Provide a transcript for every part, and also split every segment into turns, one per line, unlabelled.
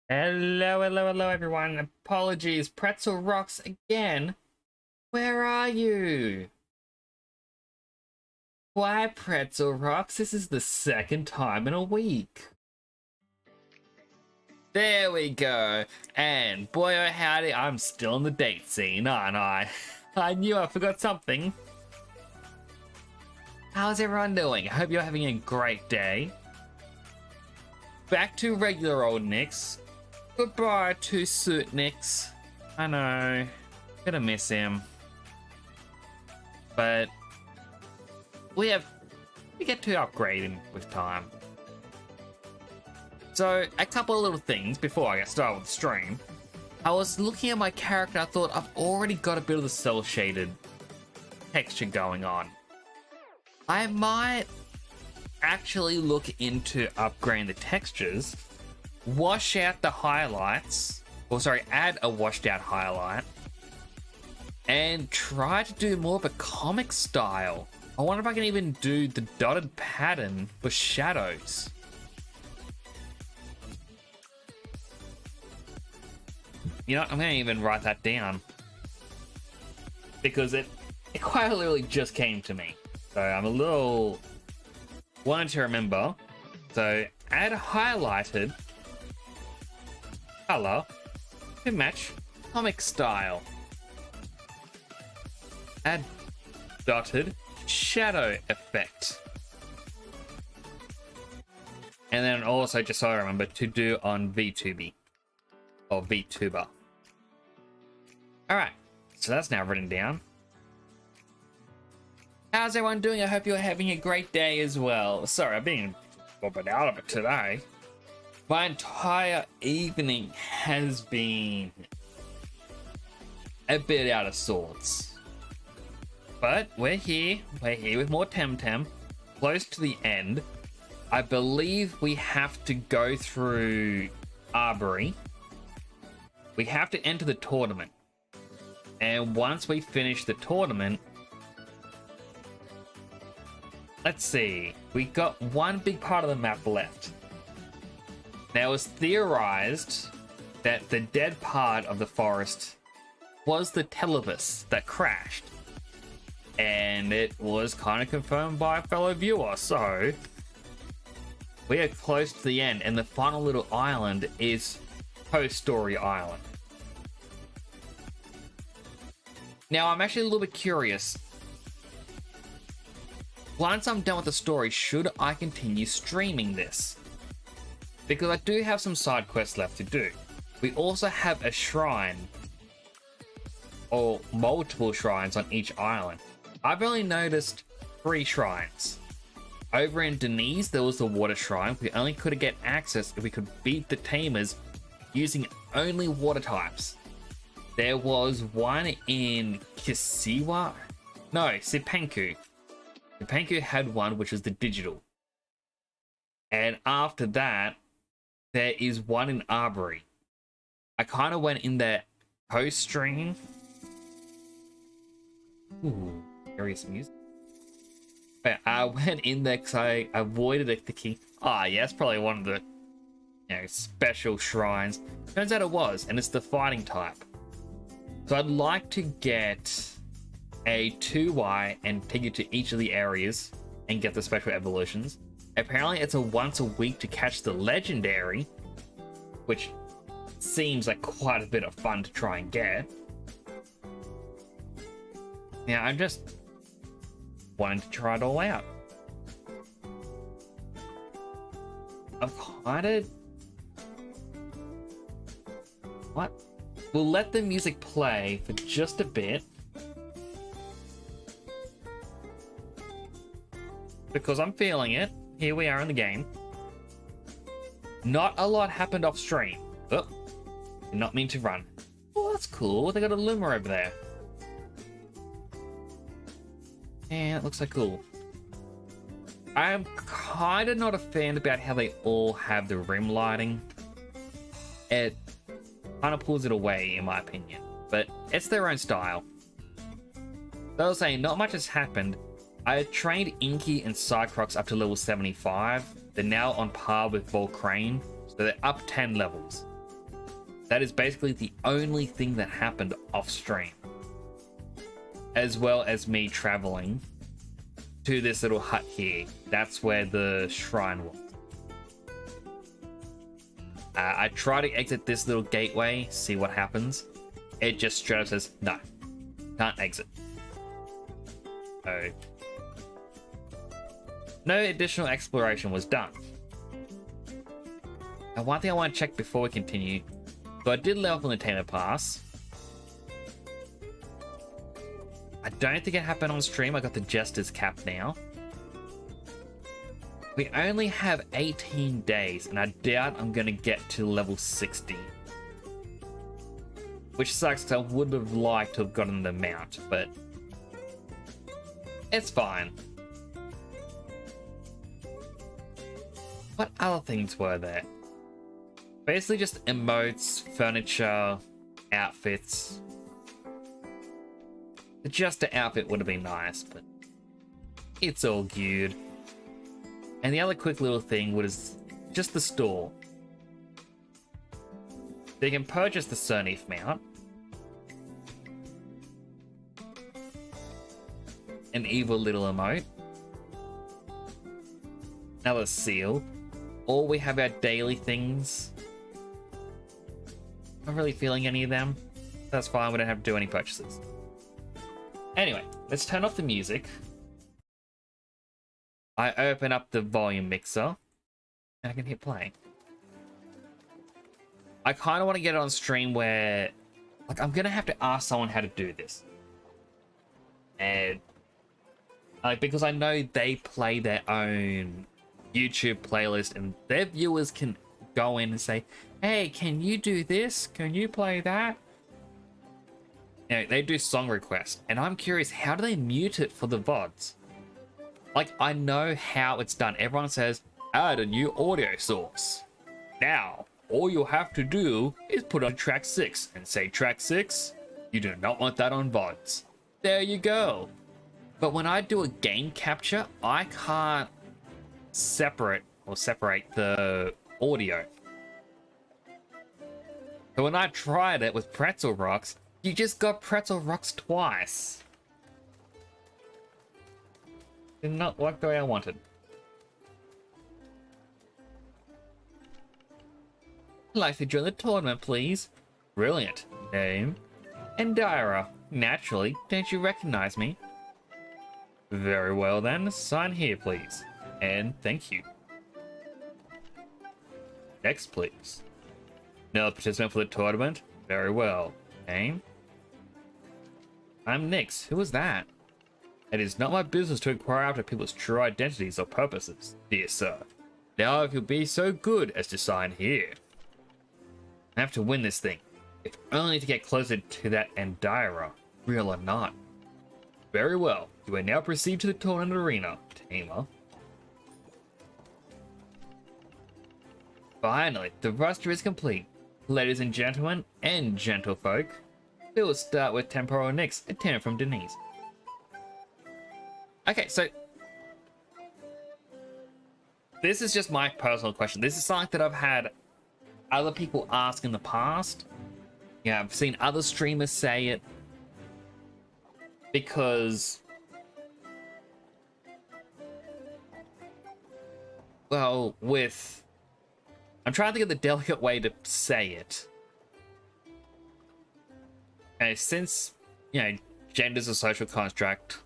Hello, everyone. Apologies, Pretzel Rocks again. Where are you? Why, Pretzel Rocks? This is the second time in a week. There we go. And boy, oh howdy, I'm still in the date scene, aren't I? I knew I forgot something. How's everyone doing? I hope you're having a great day. Back to regular old Nix. Goodbye to Suit Nix. I know. Gonna miss him. But we get to upgrade him with time. So a couple of little things before I get started with the stream. I was looking at my character, I thought I've already got a bit of the cell shaded texture going on. I might actually look into upgrading the textures, wash out the highlights, or sorry, add a washed out highlight, and try to do more of a comic style. I wonder if I can even do the dotted pattern for shadows. You know what, I'm gonna even write that down, because it quite literally just came to me. So I'm a little wanting to remember. So add a highlighted color to match comic style. Add dotted shadow effect. And then also, just so I remember, to do on VTuber or VTuber. Alright, so that's now written down. How's everyone doing? I hope you're having a great day as well. Sorry, I've been a little bit out of it today. My entire evening has been a bit out of sorts. But we're here with more Temtem, close to the end. I believe we have to go through Arbury. We have to enter the tournament. And once we finish the tournament, let's see, we got one big part of the map left. Now, it was theorized that the dead part of the forest was the Telebus that crashed. And it was kind of confirmed by a fellow viewer, so we are close to the end, and the final little island is Post-Story Island. Now, I'm actually a little bit curious. Once I'm done with the story, should I continue streaming this? Because I do have some side quests left to do. We also have a shrine, or multiple shrines on each island. I've only noticed 3 shrines. Over in Denise, there was the water shrine. We only could get access if we could beat the tamers using only water types. There was one in Kisiwa? No, Sipenku. Sipenku had one, which was the digital. And after that, there is one in Arbury. I kind of went in there post-stream. Ooh, curious music. But I went in there because I avoided the key. Ah, yeah, it's probably one of the special shrines. Turns out it was, and it's the fighting type. So I'd like to get a 2Y and take you to each of the areas and get the special evolutions. Apparently it's a once a week to catch the legendary, which seems like quite a bit of fun to try and get. Yeah, I'm just wanting to try it all out. I've kind of... What? We'll let the music play for just a bit, because I'm feeling it. Here we are in the game. Not a lot happened off stream. Oh, did not mean to run. Oh, that's cool. They got a loomer over there. Yeah, it looks like cool. I'm kind of not a fan about how they all have the rim lighting. It kind of pulls it away, in my opinion. But it's their own style. So I was saying, not much has happened. I trained Inky and Cycrox up to level 75. They're now on par with Volcrane, so they're up 10 levels. That is basically the only thing that happened off stream. As well as me traveling to this little hut here. That's where the shrine was. I try to exit this little gateway, see what happens. It just straight up says, no, can't exit. So, no additional exploration was done. And one thing I want to check before we continue. So I did level up on the Tamer Pass. I don't think it happened on stream. I got the Jester's Cap now. We only have 18 days, and I doubt I'm going to get to level 60. Which sucks, because I would have liked to have gotten the mount, but it's fine. What other things were there? Basically just emotes, furniture, outfits. Just an outfit would have been nice, but it's all good. And the other quick little thing was just the store. So you can purchase the Cernith mount. An evil little emote. Another seal. Or we have our daily things. Not really feeling any of them. That's fine, we don't have to do any purchases. Anyway, let's turn off the music. I open up the volume mixer, and I can hit play. I kind of want to get it on stream where, like, I'm gonna have to ask someone how to do this, and like, because I know they play their own YouTube playlist, and their viewers can go in and say, "Hey, can you do this? Can you play that?" You know, they do song requests, and I'm curious, how do they mute it for the VODs? Like, I know how it's done. Everyone says, add a new audio source. Now, all you'll have to do is put on track 6 and say track 6, you do not want that on VODs. There you go. But when I do a game capture, I can't separate the audio. So when I tried it with Pretzel Rocks, you just got Pretzel Rocks twice. Did not work the way I wanted. I'd like to join the tournament, please. Brilliant. Name? Endira. Naturally, don't you recognize me? Very well then, sign here, please. And thank you. Next, please. Another participant for the tournament? Very well. Name? I'm Nix. Who was that? It is not my business to inquire after people's true identities or purposes, dear sir. Now if you'll be so good as to sign here. I have to win this thing, if only to get closer to that Endira, real or not. Very well, you may now proceed to the tournament arena, Tamer. Finally, the roster is complete. Ladies and gentlemen, and gentlefolk, we will start with Temporal Nix, a tenor from Denise. Okay, so this is just my personal question. This is something that I've had other people ask in the past. Yeah, I've seen other streamers say it because, well, I'm trying to think of the delicate way to say it. Okay, since, you know, gender's a social construct,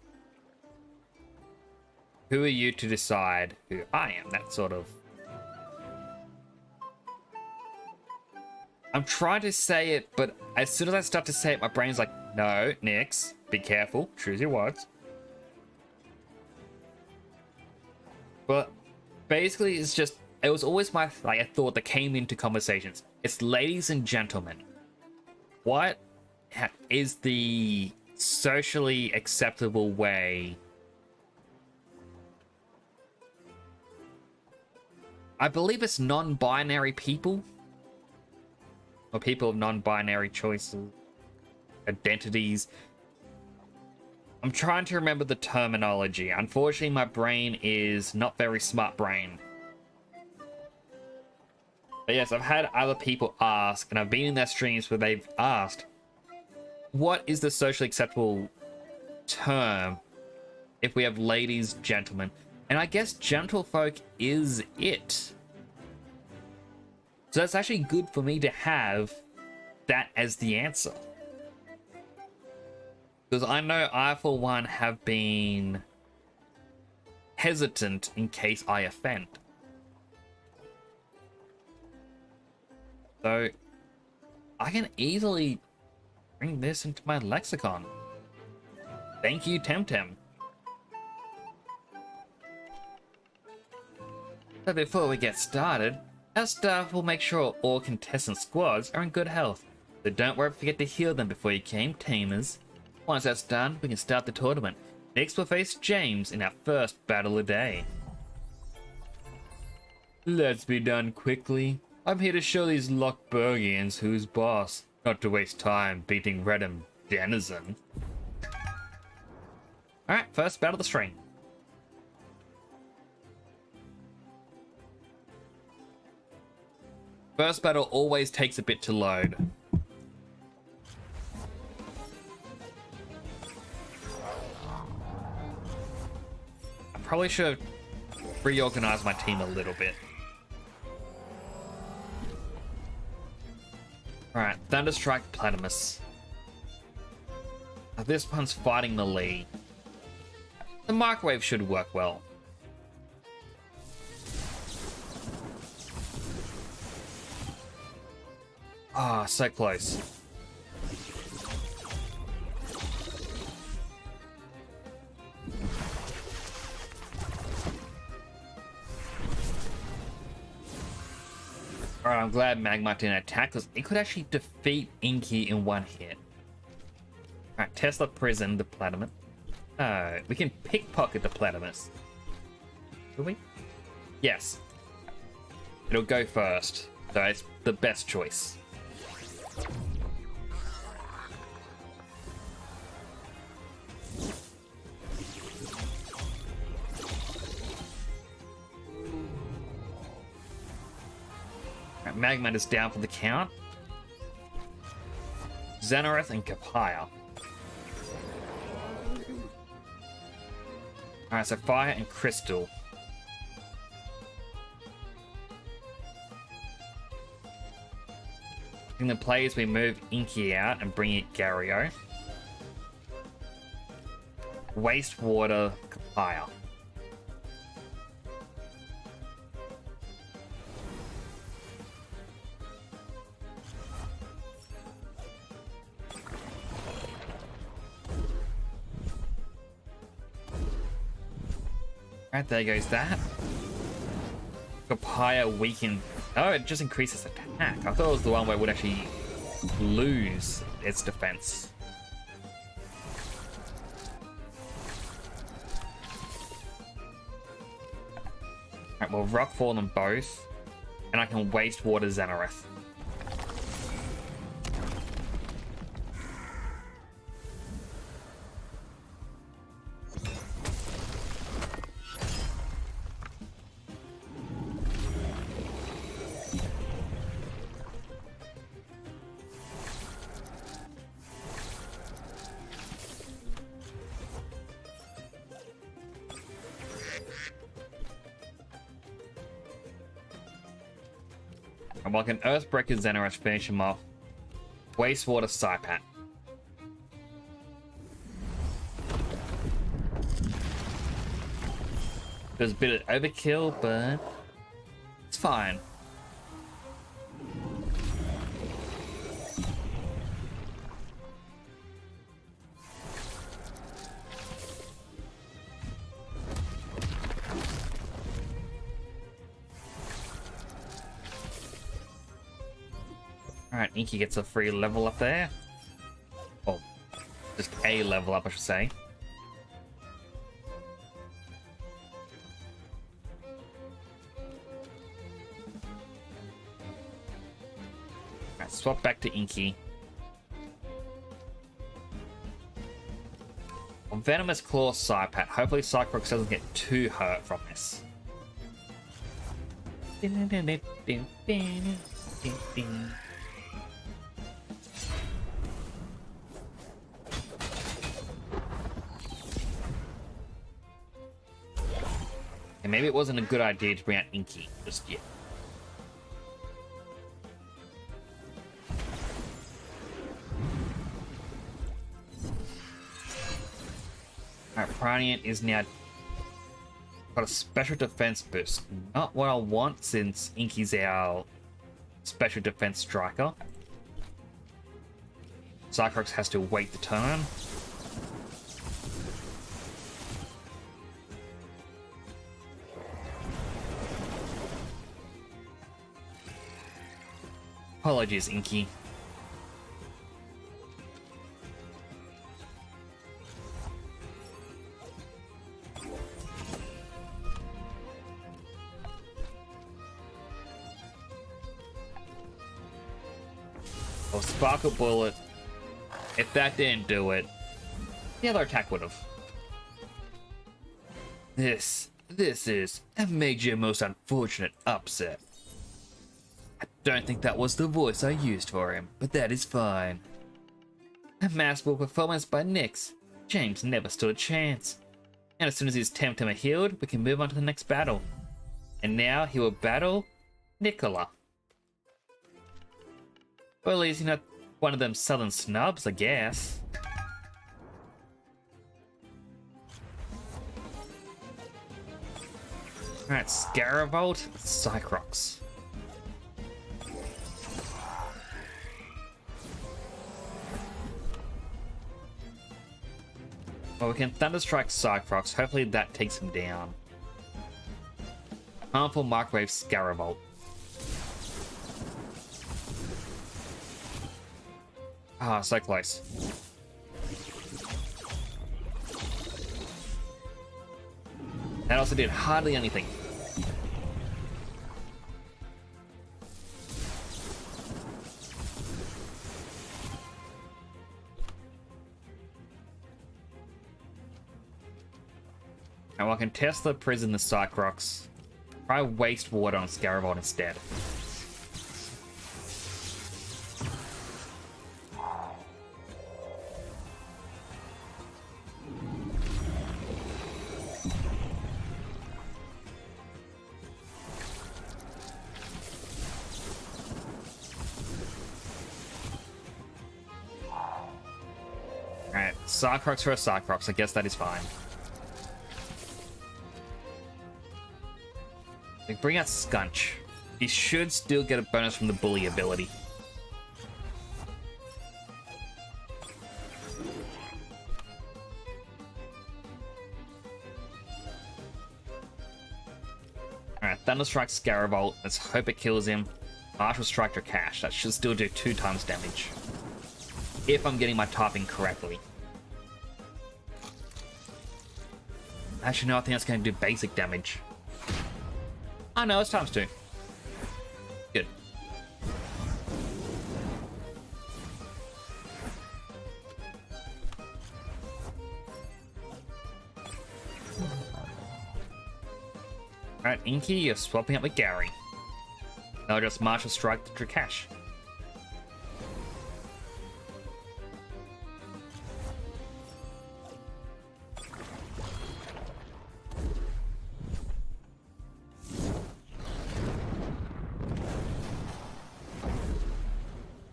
who are you to decide who I am? That sort of... I'm trying to say it, but as soon as I start to say it, my brain's like, no, Nix, be careful, choose your words. But basically, it's just, it was always my, like, a thought that came into conversations. It's ladies and gentlemen. What is the socially acceptable way? I believe it's non-binary people. Or people of non-binary choices. Identities. I'm trying to remember the terminology. Unfortunately, my brain is not very smart brain. But yes, I've had other people ask, and I've been in their streams where they've asked, what is the socially acceptable term if we have ladies, gentlemen? And I guess gentlefolk is it. So that's actually good for me to have that as the answer. Because I know I, for one, have been hesitant in case I offend. So I can easily bring this into my lexicon. Thank you, Temtem. But before we get started, our staff will make sure all contestant squads are in good health. So don't worry, forget to heal them before you came, teamers. Once that's done, we can start the tournament. Next we'll face James in our first battle of the day. Let's be done quickly. I'm here to show these Lockburgians who's boss, not to waste time beating Redham Denizen. Alright, first battle of the string. First battle always takes a bit to load. I probably should have reorganized my team a little bit. Alright, Thunderstrike Platypus. Now this one's fighting melee. The microwave should work well. Ah, so close. Alright, I'm glad Magmite didn't attack because it could actually defeat Inky in one hit. Alright, Tesla Prison the Platypus. We can pickpocket the Platypus. Will we? Yes. It'll go first, so it's the best choice. Magmite is down for the count. Xenareth and Kapaya. Alright, so Fire and Crystal. In the plays, we move Inky out and bring in Gario. Wastewater Kapaya. Alright, there goes that. Kapaya weakened. Oh, it just increases attack. I thought it was the one where it would actually lose its defense. Alright, well, Rockfall them both. And I can Wastewater Xenareth. And while can Earthbreaker Xenareth finish him off, Wastewater Saipat. There's a bit of overkill, but it's fine. Alright, Inky gets a free level up there. Oh, just a level up, I should say. Alright, swap back to Inky. Well, Venomous Claw Saipat. Hopefully Cyclops doesn't get too hurt from this. And maybe it wasn't a good idea to bring out Inky just yet. Alright, Pranian is now got a special defense boost. Not what I want since Inky's our special defense striker. Cyclops has to wait the turn. Apologies, Inky. Oh, Sparkle Bullet. If that didn't do it, the other attack would have. This is a major, most unfortunate upset. I don't think that was the voice I used for him, but that is fine. A masterful performance by Nyx. James never stood a chance. And as soon as his Temtem are healed, we can move on to the next battle. And now he will battle Nicola. Or at least, not one of them southern snubs, I guess. Alright, Scaravolt, Cycrox. Well, we can Thunderstrike Cycrox. Hopefully that takes him down. Harmful Microwave Scaravolt. Ah, so close. That also did hardly anything. And I can Tesla prison the Cycrox. Try waste water on Scaravolt instead. Alright, Cycrox for a Cycrox. I guess that is fine. We bring out Skunch. He should still get a bonus from the Bully ability. Alright, Thunderstrike Scaravolt. Let's hope it kills him. Martial Strike Drakash. That should still do 2 times damage. If I'm getting my typing correctly. Actually, no, I think that's going to do basic damage. Oh no, it's times 2. Good. Alright, Inky, you're swapping up with Gary. I'll just Martial Strike the Drakash.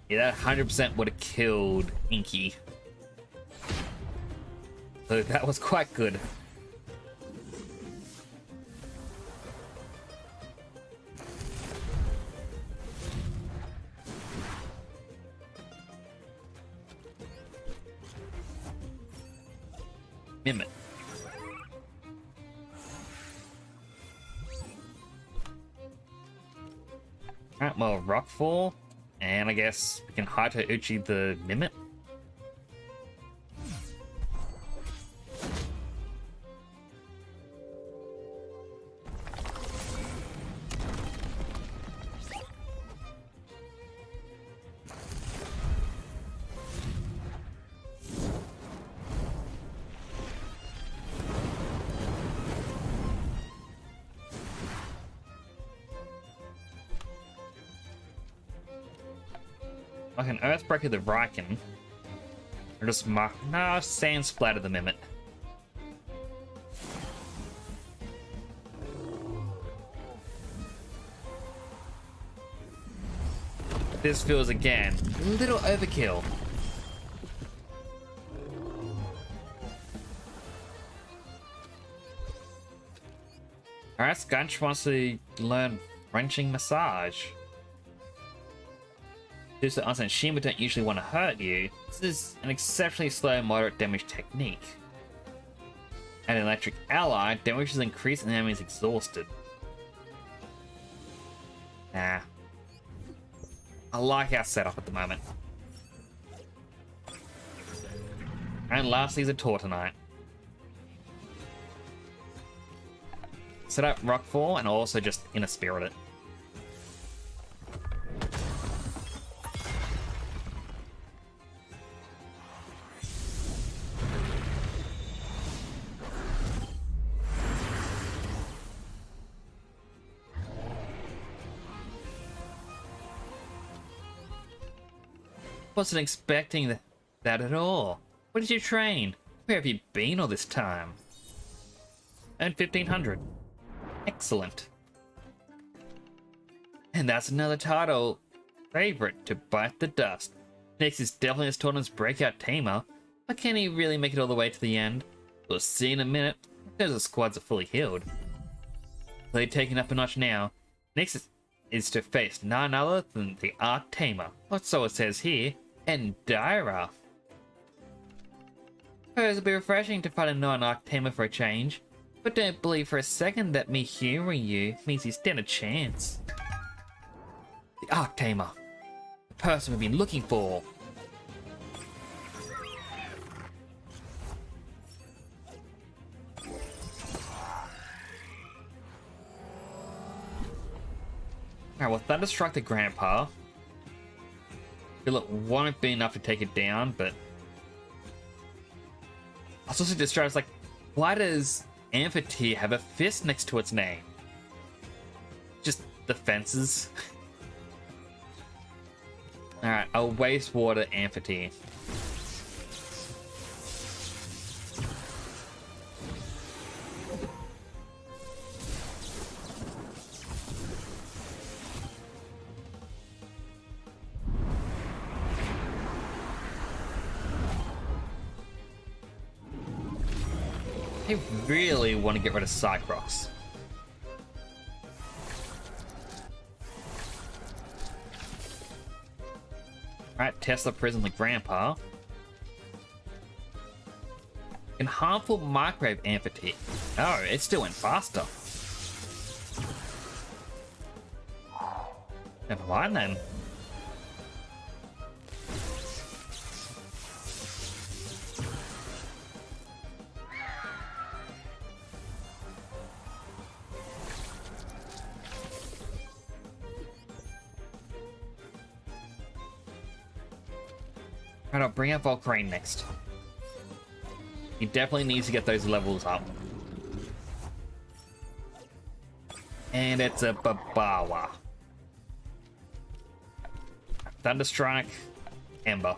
Yeah, that 100% would have killed Inky. So that was quite good. Mimic. Alright, well, Rockfall. And I guess we can Haito Uchi the Mimic. Like an Earthbreaker the Riken. Or just mark. No, Sand Splatter the Mimic. This feels again a little overkill. Alright, Skunch wants to learn wrenching massage. Due to Unsent Shima don't usually want to hurt you, this is an exceptionally slow, moderate damage technique. And an electric ally, damage is increased and the enemy is exhausted. Nah. I like our setup at the moment. And lastly is a Tortonite. Set up Rockfall and also just Inner Spirit it. Wasn't expecting that at all. Where did you train? Where have you been all this time? And 1500. Excellent. And that's another title favorite to bite the dust. Next is definitely this tournament's breakout tamer, but can he really make it all the way to the end? We'll see in a minute, because the squads are fully healed. They're taking up a notch now. Next is to face none other than the Arc Tamer, or so it says here, and Dyra. It'll be refreshing to find a non-Arc Tamer for a change, but don't believe for a second that me humoring you means you stand a chance. The Arc Tamer, the person we've been looking for. Alright, well, Thunderstruck the Grandpa. Feel it won't be enough to take it down, but I was also distracted. I was like, why does Amphitheater have a fist next to its name? Just defenses. Alright, a Wastewater Amphitheater. I really want to get rid of Cycrox. Alright, Tesla Prison the Grandpa. And harmful Microwave Amphitheater. Oh, it still went faster. Never mind then. Alright, I'll bring up Volcrane next. He definitely needs to get those levels up. And it's a Babawa. Thunderstrike, Ember.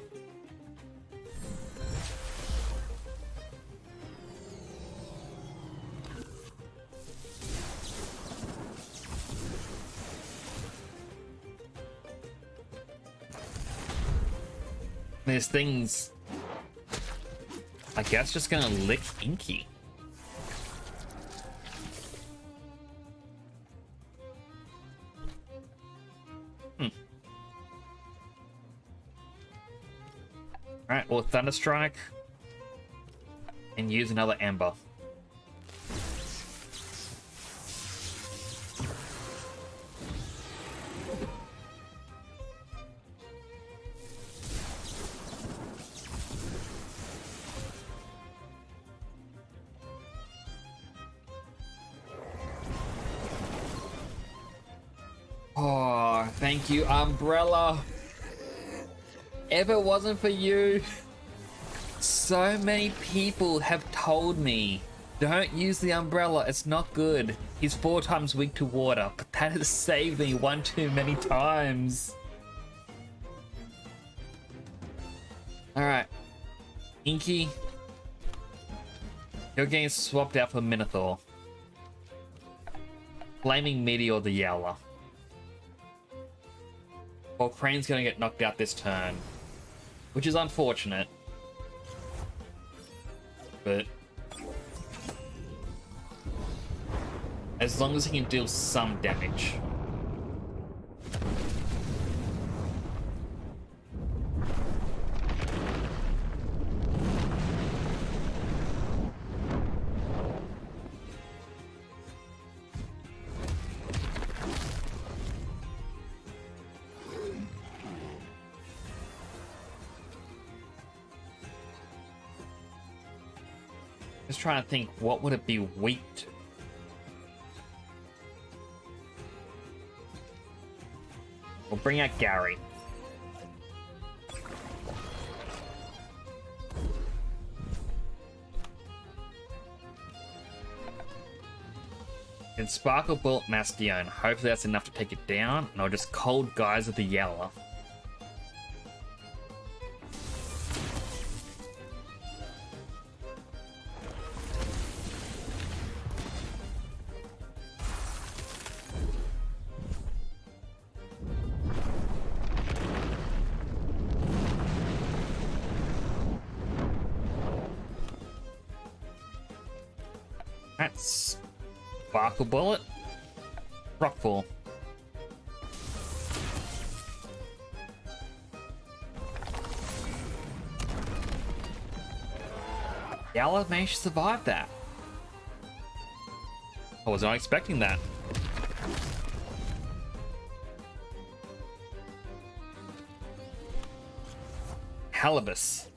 This thing's, I guess, just gonna lick Inky. Alright, well, Thunderstrike and use another Ember. Oh, thank you, Umbrella. If it wasn't for you, so many people have told me, don't use the Umbrella, it's not good. He's 4 times weak to water, but that has saved me one too many times. Alright. Inky. You're getting swapped out for Minotaur. Flaming Meteor the Yowler. Well, Crane's gonna get knocked out this turn. Which is unfortunate. But as long as he can deal some damage. Just trying to think, what would it be weak to? We'll bring out Gary. And Sparkle Bullet Mastion. Hopefully that's enough to take it down, and I'll just Cold Geyser the Yowler. That's Sparkle Bullet. Rockfall. Yowler managed to survive that. I was not expecting that. Halibus.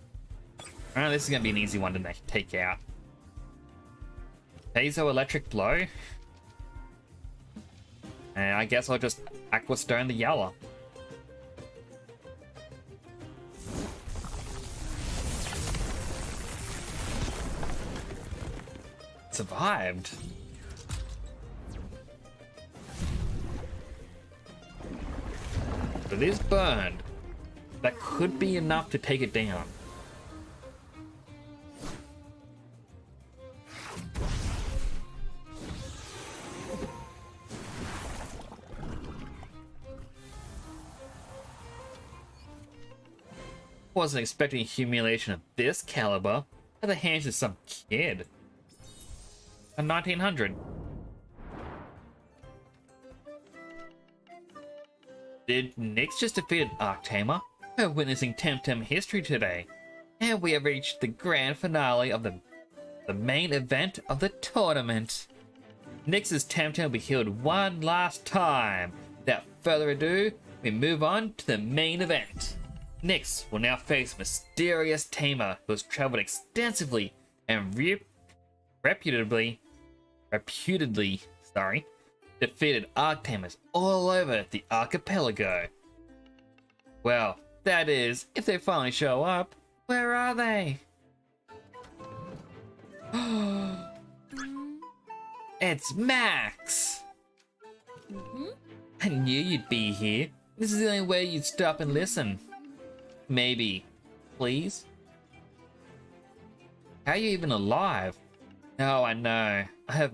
This is going to be an easy one to take out. Phaso Electric Blow. And I guess I'll just Aqua Stone the Yowler. Survived. But it is burned. That could be enough to take it down. Wasn't expecting humiliation of this caliber at the hands of some kid. A 1900. Did Nyx just defeated Arctamer? We're witnessing Temtem history today, and we have reached the grand finale of the main event of the tournament. Nyx's Temtem will be healed one last time. Without further ado, we move on to the main event. Nyx will now face mysterious tamer who has traveled extensively and reputedly defeated Arctamers all over the archipelago. Well, that is, if they finally show up. Where are they? It's Max! I knew you'd be here. This is the only way you'd stop and listen. Maybe. Please? How are you even alive? Oh, I know. I have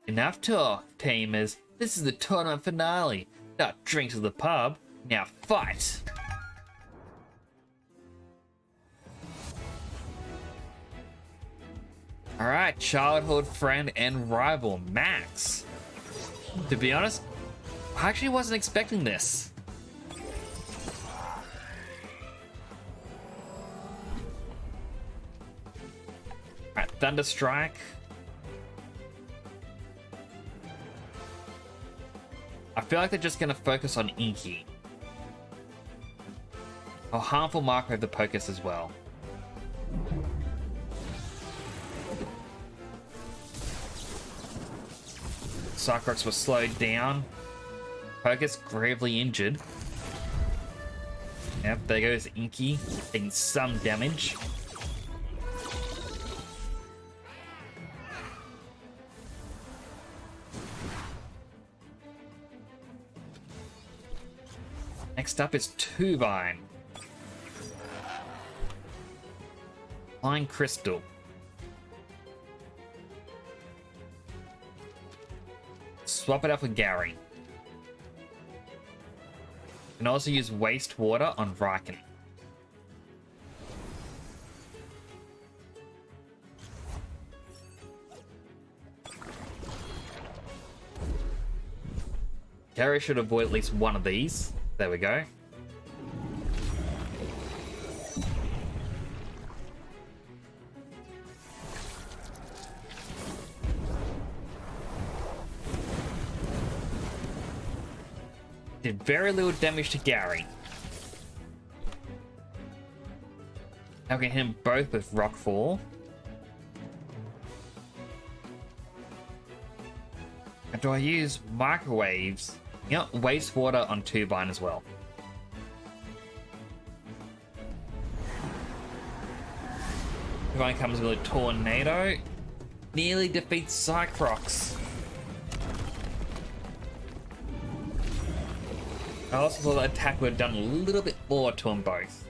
enough talk, tamers. This is the tournament finale. Not drink to the pub. Now fight! Alright, childhood friend and rival, Max. To be honest, I actually wasn't expecting this. Alright, Thunder Strike. I feel like they're just gonna focus on Inky. Oh, harmful marker of the Pocus as well. Cyclops was slowed down. Pocus gravely injured. Yep, there goes Inky, taking some damage. Next up is Tuvine. Flying Crystal. Swap it up with Gary. Can also use Wastewater on Riken. Gary should avoid at least one of these. There we go. Did very little damage to Gary. Now we can hit him both with Rockfall. And do I use Microwaves? Yep, Wastewater on Turbine as well. Turbine comes with a Tornado. Nearly defeats Cycrox. I also thought that attack would have done a little bit more to them both.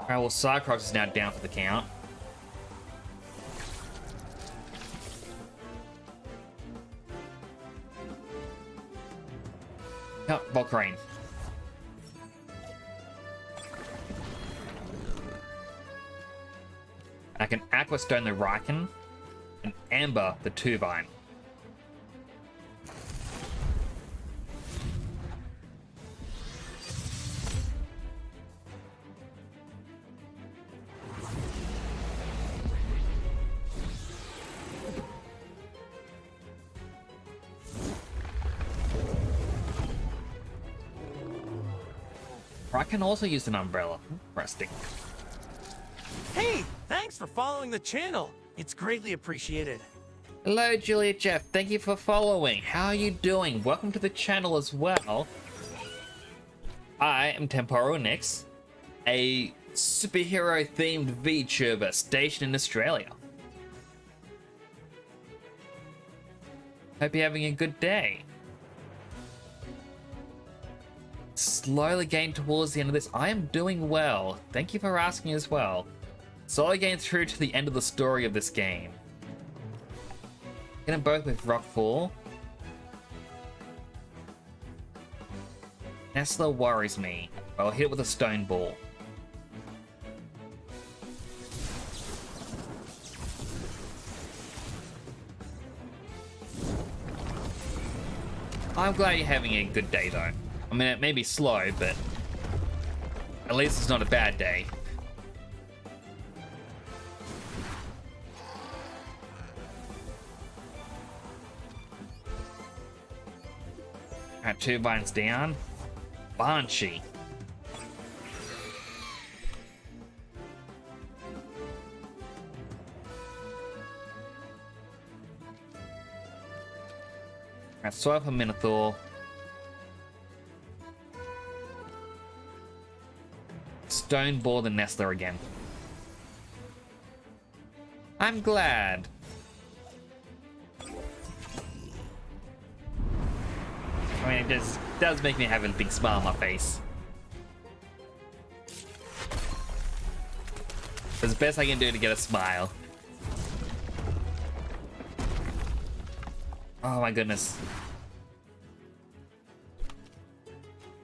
Alright, well, Cycrox is now down for the count. Oh, Valkyrie. I can Aqua Stone the Riken and Amber the Turbine. Riken also used an umbrella. Interesting.
Hey, thanks for following the channel. It's greatly appreciated.
Hello, Juliet Jeff. Thank you for following. How are you doing? Welcome to the channel as well. I am Temporal Nix, a superhero-themed VTuber stationed in Australia. Hope you're having a good day. Slowly getting towards the end of this. I am doing well. Thank you for asking as well. Slowly getting through to the end of the story of this game. Get them both with Rockfall. Nestler worries me. I'll hit it with a Stone Ball. I'm glad you're having a good day though. I mean, it may be slow, but at least it's not a bad day. Alright, Turbine's down. Banshee. Alright, swap a Minotaur. Stone Ball the Nestler again. I'm glad. I mean, it does make me have a big smile on my face. It's the best I can do to get a smile. Oh my goodness.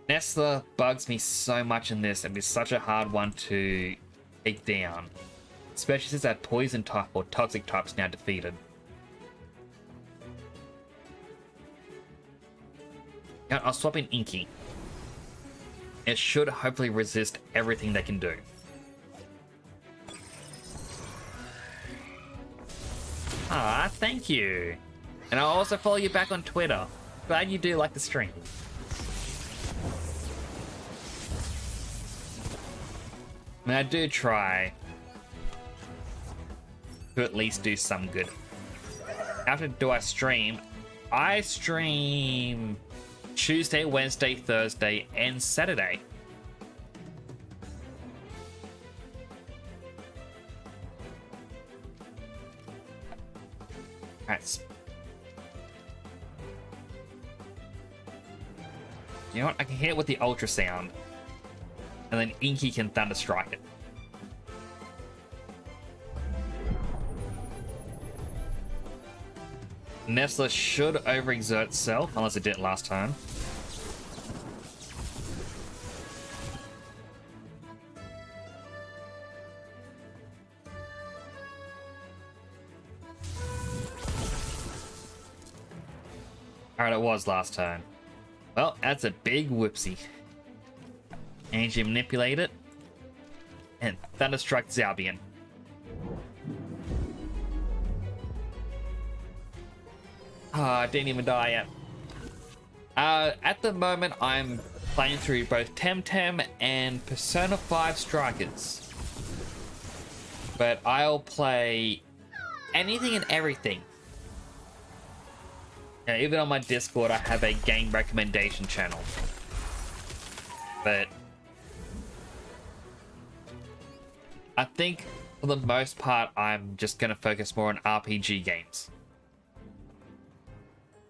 Nestler bugs me so much in this. It'd be such a hard one to take down. Especially since that poison type or toxic type's now defeated. Yeah, I'll swap in Inky. It should hopefully resist everything they can do. Ah, thank you. And I'll also follow you back on Twitter. Glad you do like the stream. I mean, I do try to at least do some good. After do I stream? I stream Tuesday, Wednesday, Thursday, and Saturday. Alright. You know what? I can hit it with the ultrasound. And then Inky can Thunder Strike it. Nestler should overexert itself, unless it did last time. Alright, it was last turn. Well, that's a big whoopsie. And you manipulate it. And Thunderstruck Zalbian. Ah, didn't even die yet. At the moment, I'm playing through both Temtem and Persona 5 Strikers. But I'll play anything and everything. Yeah, even on my Discord, I have a game recommendation channel. But I think for the most part, I'm just going to focus more on RPG games.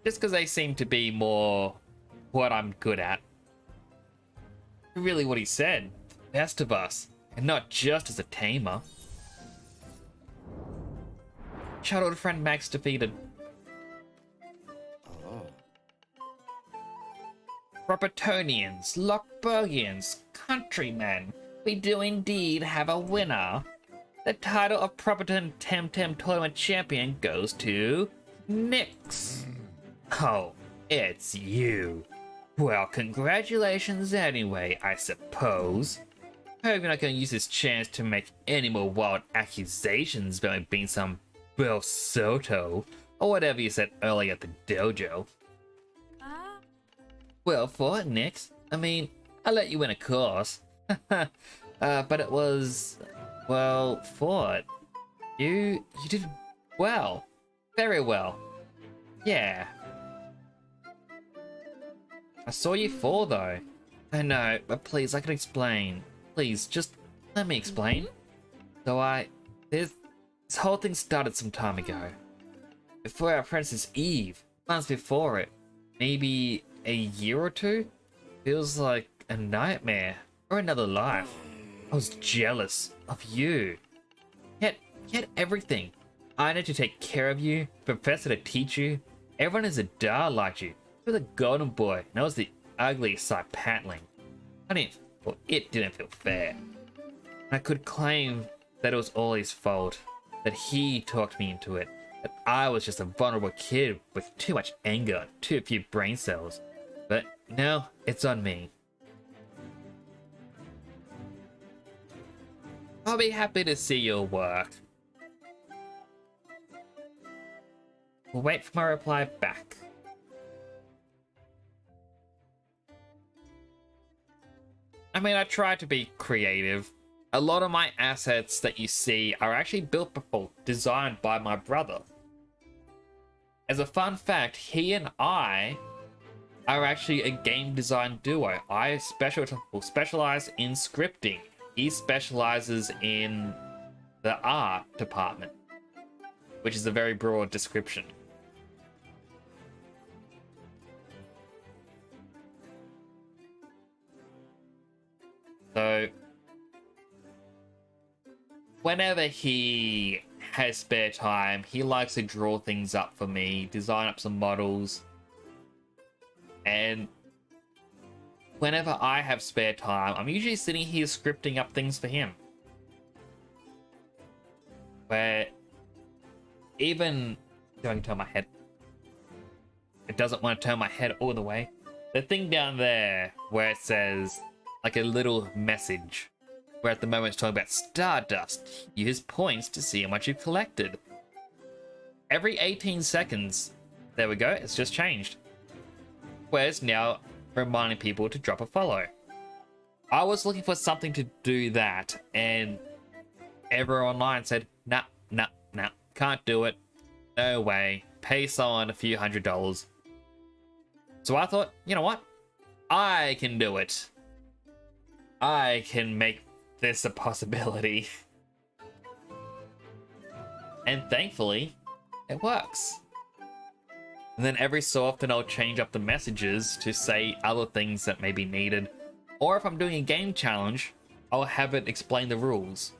Just because they seem to be more what I'm good at. Really what he said. Best of us. And not just as a tamer. Childhood friend Max defeated. Robertonians, Lockbergians, countrymen, we do indeed have a winner. The title of Properton Temtem Tournament Champion goes to Nyx. Oh, it's you. Well, congratulations anyway, I suppose. Hope you're not going to use this chance to make any more wild accusations about me being some Bel Soto, or whatever you said earlier at the dojo. Well, for it, Nyx. I mean, I let you win, of course. But it was, well, for it. You did well. Very well. Yeah. I saw you fall, though. I know, but please, I can explain. Please, just let me explain. So this whole thing started some time ago. Before our Princess Eve. Months before it. Maybe a year or two? Feels like a nightmare. Or another life. I was jealous of you. You had everything. I need to take care of you, professor to teach you. Everyone is a doll like you. You're the golden boy, and I was the ugly side paddling. It didn't feel fair. I could claim that it was all his fault, that he talked me into it, that I was just a vulnerable kid with too much anger, too few brain cells. But now it's on me. I'll be happy to see your work. We'll wait for my reply back. I mean, I try to be creative. A lot of my assets that you see are actually built before, designed by my brother. As a fun fact, he and I are actually a game design duo. I specialize in scripting. He specializes in the art department, which is a very broad description. So, whenever he has spare time, he likes to draw things up for me, design up some models. And whenever I have spare time, I'm usually sitting here scripting up things for him. Where even I can turn my head. It doesn't want to turn my head all the way. The thing down there where it says like a little message, where at the moment it's talking about Stardust. Use points to see how much you've collected. Every 18 seconds, there we go, it's just changed. Where it's now reminding people to drop a follow. I was looking for something to do that, and everyone online said, nah, can't do it. No way. Pay someone a few $100s. So I thought, you know what? I can do it. I can make this a possibility. And thankfully, it works. And then every so often I'll change up the messages to say other things that may be needed. Or if I'm doing a game challenge, I'll have it explain the rules.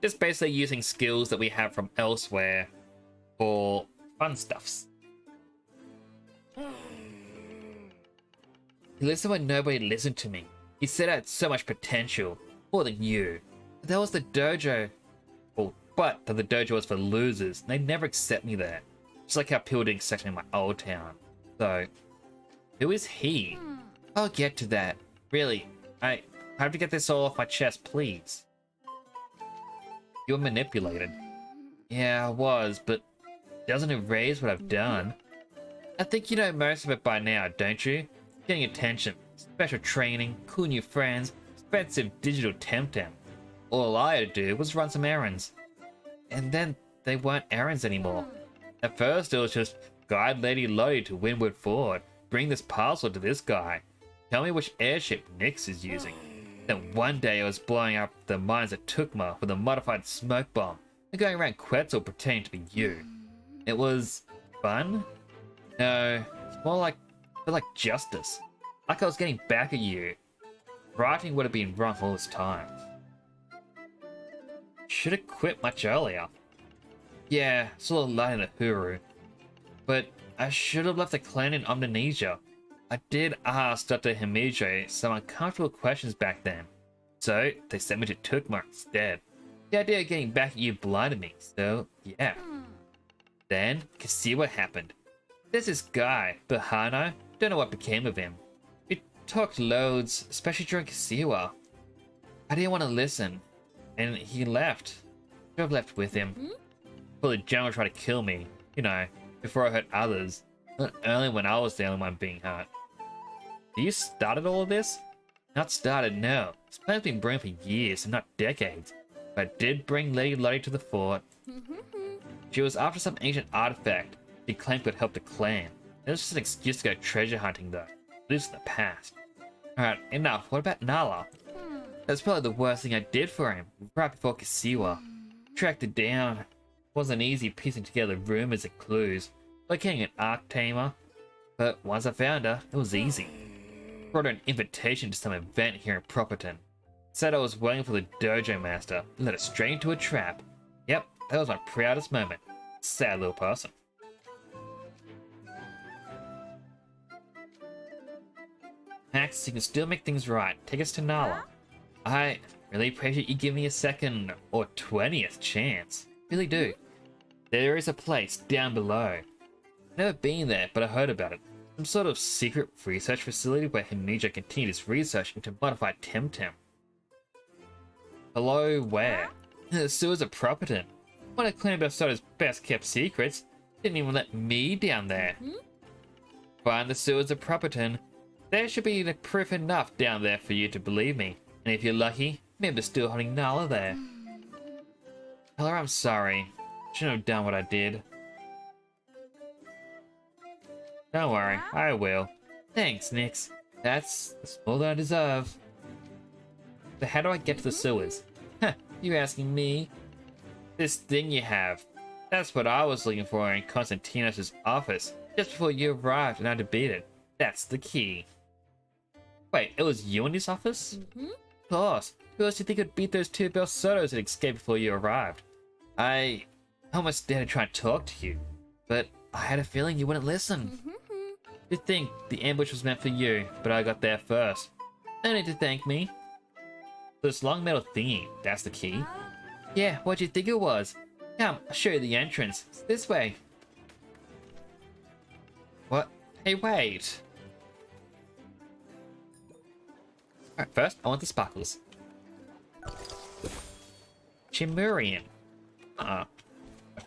Just basically using skills that we have from elsewhere for fun stuffs. He listened when nobody listened to me. He said I had so much potential, more than you. But that was the dojo. Well, but that the dojo was for losers, and they'd never accept me there. Just like how people didn't accept me in my old town. So, who is he? I'll get to that. Really, I have to get this all off my chest, please. You were manipulated. Yeah, I was, but it doesn't erase what I've done. I think you know most of it by now, don't you? Getting attention, special training, cool new friends, expensive digital Temtem. All I had to do was run some errands. And then they weren't errands anymore. At first it was just guide Lady Lottie to Windward Ford, bring this parcel to this guy, tell me which airship Nyx is using. Then one day I was blowing up the mines at Tukma with a modified smoke bomb and going around Quetzal pretending to be you. It was fun? No, it's more like justice. Like I was getting back at you. Writing would have been wrong all this time. Should have quit much earlier. Yeah, saw a light in the Huru. But I should have left the clan in Omninesia. I did ask Dr. Himidre some uncomfortable questions back then. So they sent me to Tukma instead. The idea of getting back at you blinded me, so yeah. Then, Kasiwa happened. There's this guy, Bahano, don't know what became of him. We talked loads, especially during Kasiwa. I didn't want to listen, and he left. Should have left with him. Well, the general tried to kill me, you know, before I hurt others. Not only when I was the only one being hurt. You started all of this? Not started, no. This plan's been brewing for years, and not decades. But I did bring Lady Lottie to the fort. She was after some ancient artifact she claimed could help the clan. It was just an excuse to go treasure hunting though. Lives in the past. Alright, enough. What about Nala? That's probably the worst thing I did for him, right before Kasiwa. Tracked her down. Wasn't easy piecing together rumors and clues, locating an arc tamer. But once I found her, it was easy. Brought her an invitation to some event here in Properton. Said I was waiting for the dojo master, and led her straight into a trap. Yep, that was my proudest moment. Sad little person. Max, you can still make things right. Take us to Nala. I really appreciate you giving me a second or 20th chance. Really do. There is a place down below. Never been there, but I heard about it. Some sort of secret research facility where Himija continued his research into modified Temtem. Hello, where? The sewers of Properton. One of Clan Bersota's best kept secrets. Didn't even let me down there. Find the sewers of Properton. There should be proof enough down there for you to believe me. And if you're lucky, maybe they're still holding Nala there. Tell her I'm sorry. Shouldn't have done what I did. Don't worry, I will. Thanks, Nyx. That's more than I deserve. So how do I get to the sewers? Huh, you asking me? This thing you have. That's what I was looking for in Konstantinos' office, just before you arrived and I beat it. That's the key. Wait, it was you in his office? Of course. Who else do you think would beat those two Belsotos that escaped before you arrived? I almost dared to try and talk to you, but I had a feeling you wouldn't listen. You'd think the ambush was meant for you, but I got there first. No need to thank me. This long metal thingy, that's the key. Yeah, what'd you think it was? Come, I'll show you the entrance. It's this way. What? Hey, wait. Alright, first, I want the sparkles. Chimerian. A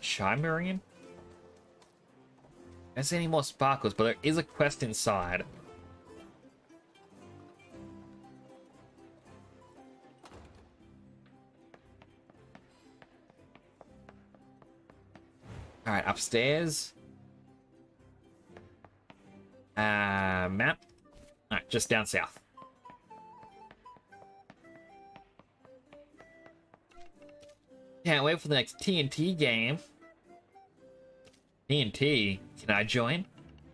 Chimerian? I don't see any more sparkles, but there is a quest inside. Alright, upstairs. Map. Alright, just down south. Can't wait for the next TNT game. TNT? Can I join?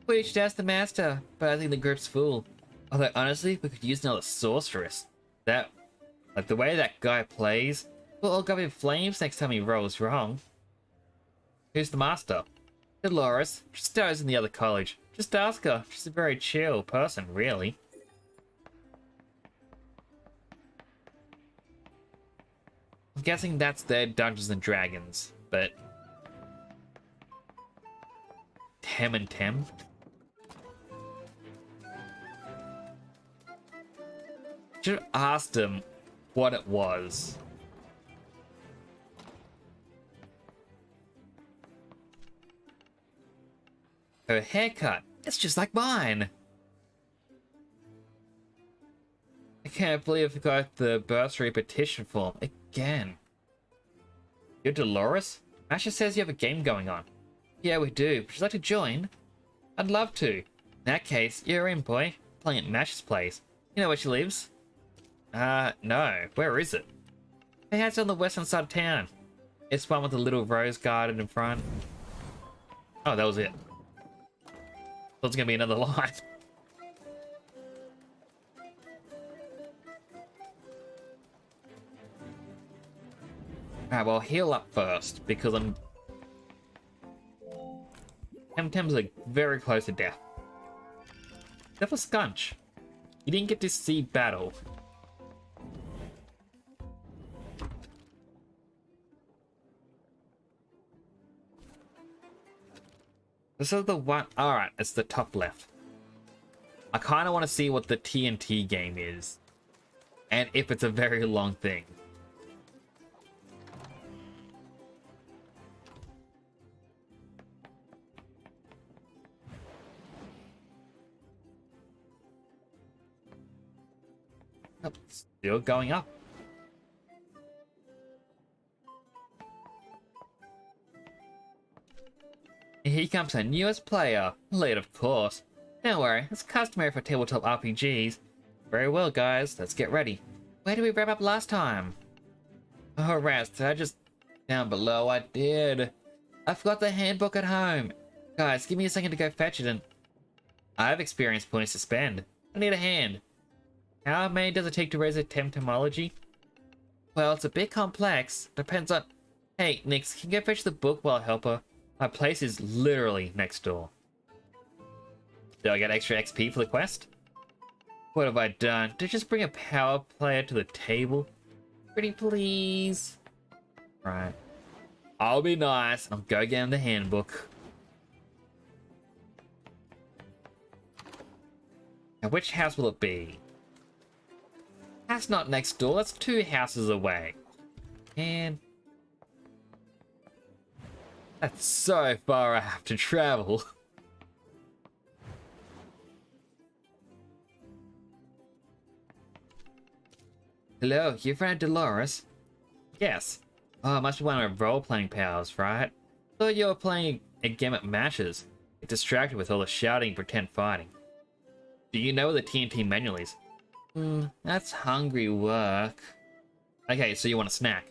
We should ask the master, but I think the group's full. Although honestly, we could use another sorceress. That, like the way that guy plays, we'll all go in flames next time he rolls wrong. Who's the master? Dolores. She studies in the other college. Just ask her. She's a very chill person, really. I'm guessing that's their Dungeons and Dragons, but Temtem. Should have asked him what it was. Her haircut, it's just like mine. I can't believe I got the bursary petition form again. You're Dolores? Masha says you have a game going on. Yeah, we do. Would you like to join? I'd love to. In that case, you're in, boy. Playing at Masha's place. You know where she lives? No. Where is it? Hey, it's on the western side of town. It's one with a little rose garden in front. Oh, that was it. Thought it was gonna be another line. Alright, well, heal up first, because Temtem's like very close to death. Except for Skunch. You didn't get to see battle. This is the one. Alright, it's the top left. I kind of want to see what the TNT game is. And if it's a very long thing. Oh, still going up. Here comes our newest player. Late, of course. Don't worry, it's customary for tabletop RPGs. Very well, guys, let's get ready. Where did we wrap up last time? Oh, rats, did I just... Down below, I did. I forgot the handbook at home. Guys, give me a second to go fetch it and... I have experience points to spend. I need a hand. How many does it take to raise a Temtemology? Well, it's a bit complex. Depends on... Hey, Nix, can you go fetch the book while I help her? My place is literally next door. Do I get extra XP for the quest? What have I done? Did I just bring a power player to the table? Pretty please. Right. I'll be nice. I'll go get him the handbook. Now, which house will it be? That's not next door. That's 2 houses away. And... that's so far I have to travel. Hello, your friend Dolores? Yes. Oh, must be one of my role-playing pals, right? Thought you were playing a game at Mashes. Get distracted with all the shouting and pretend fighting. Do you know where the TNT manual is? That's hungry work. Okay, so you want a snack.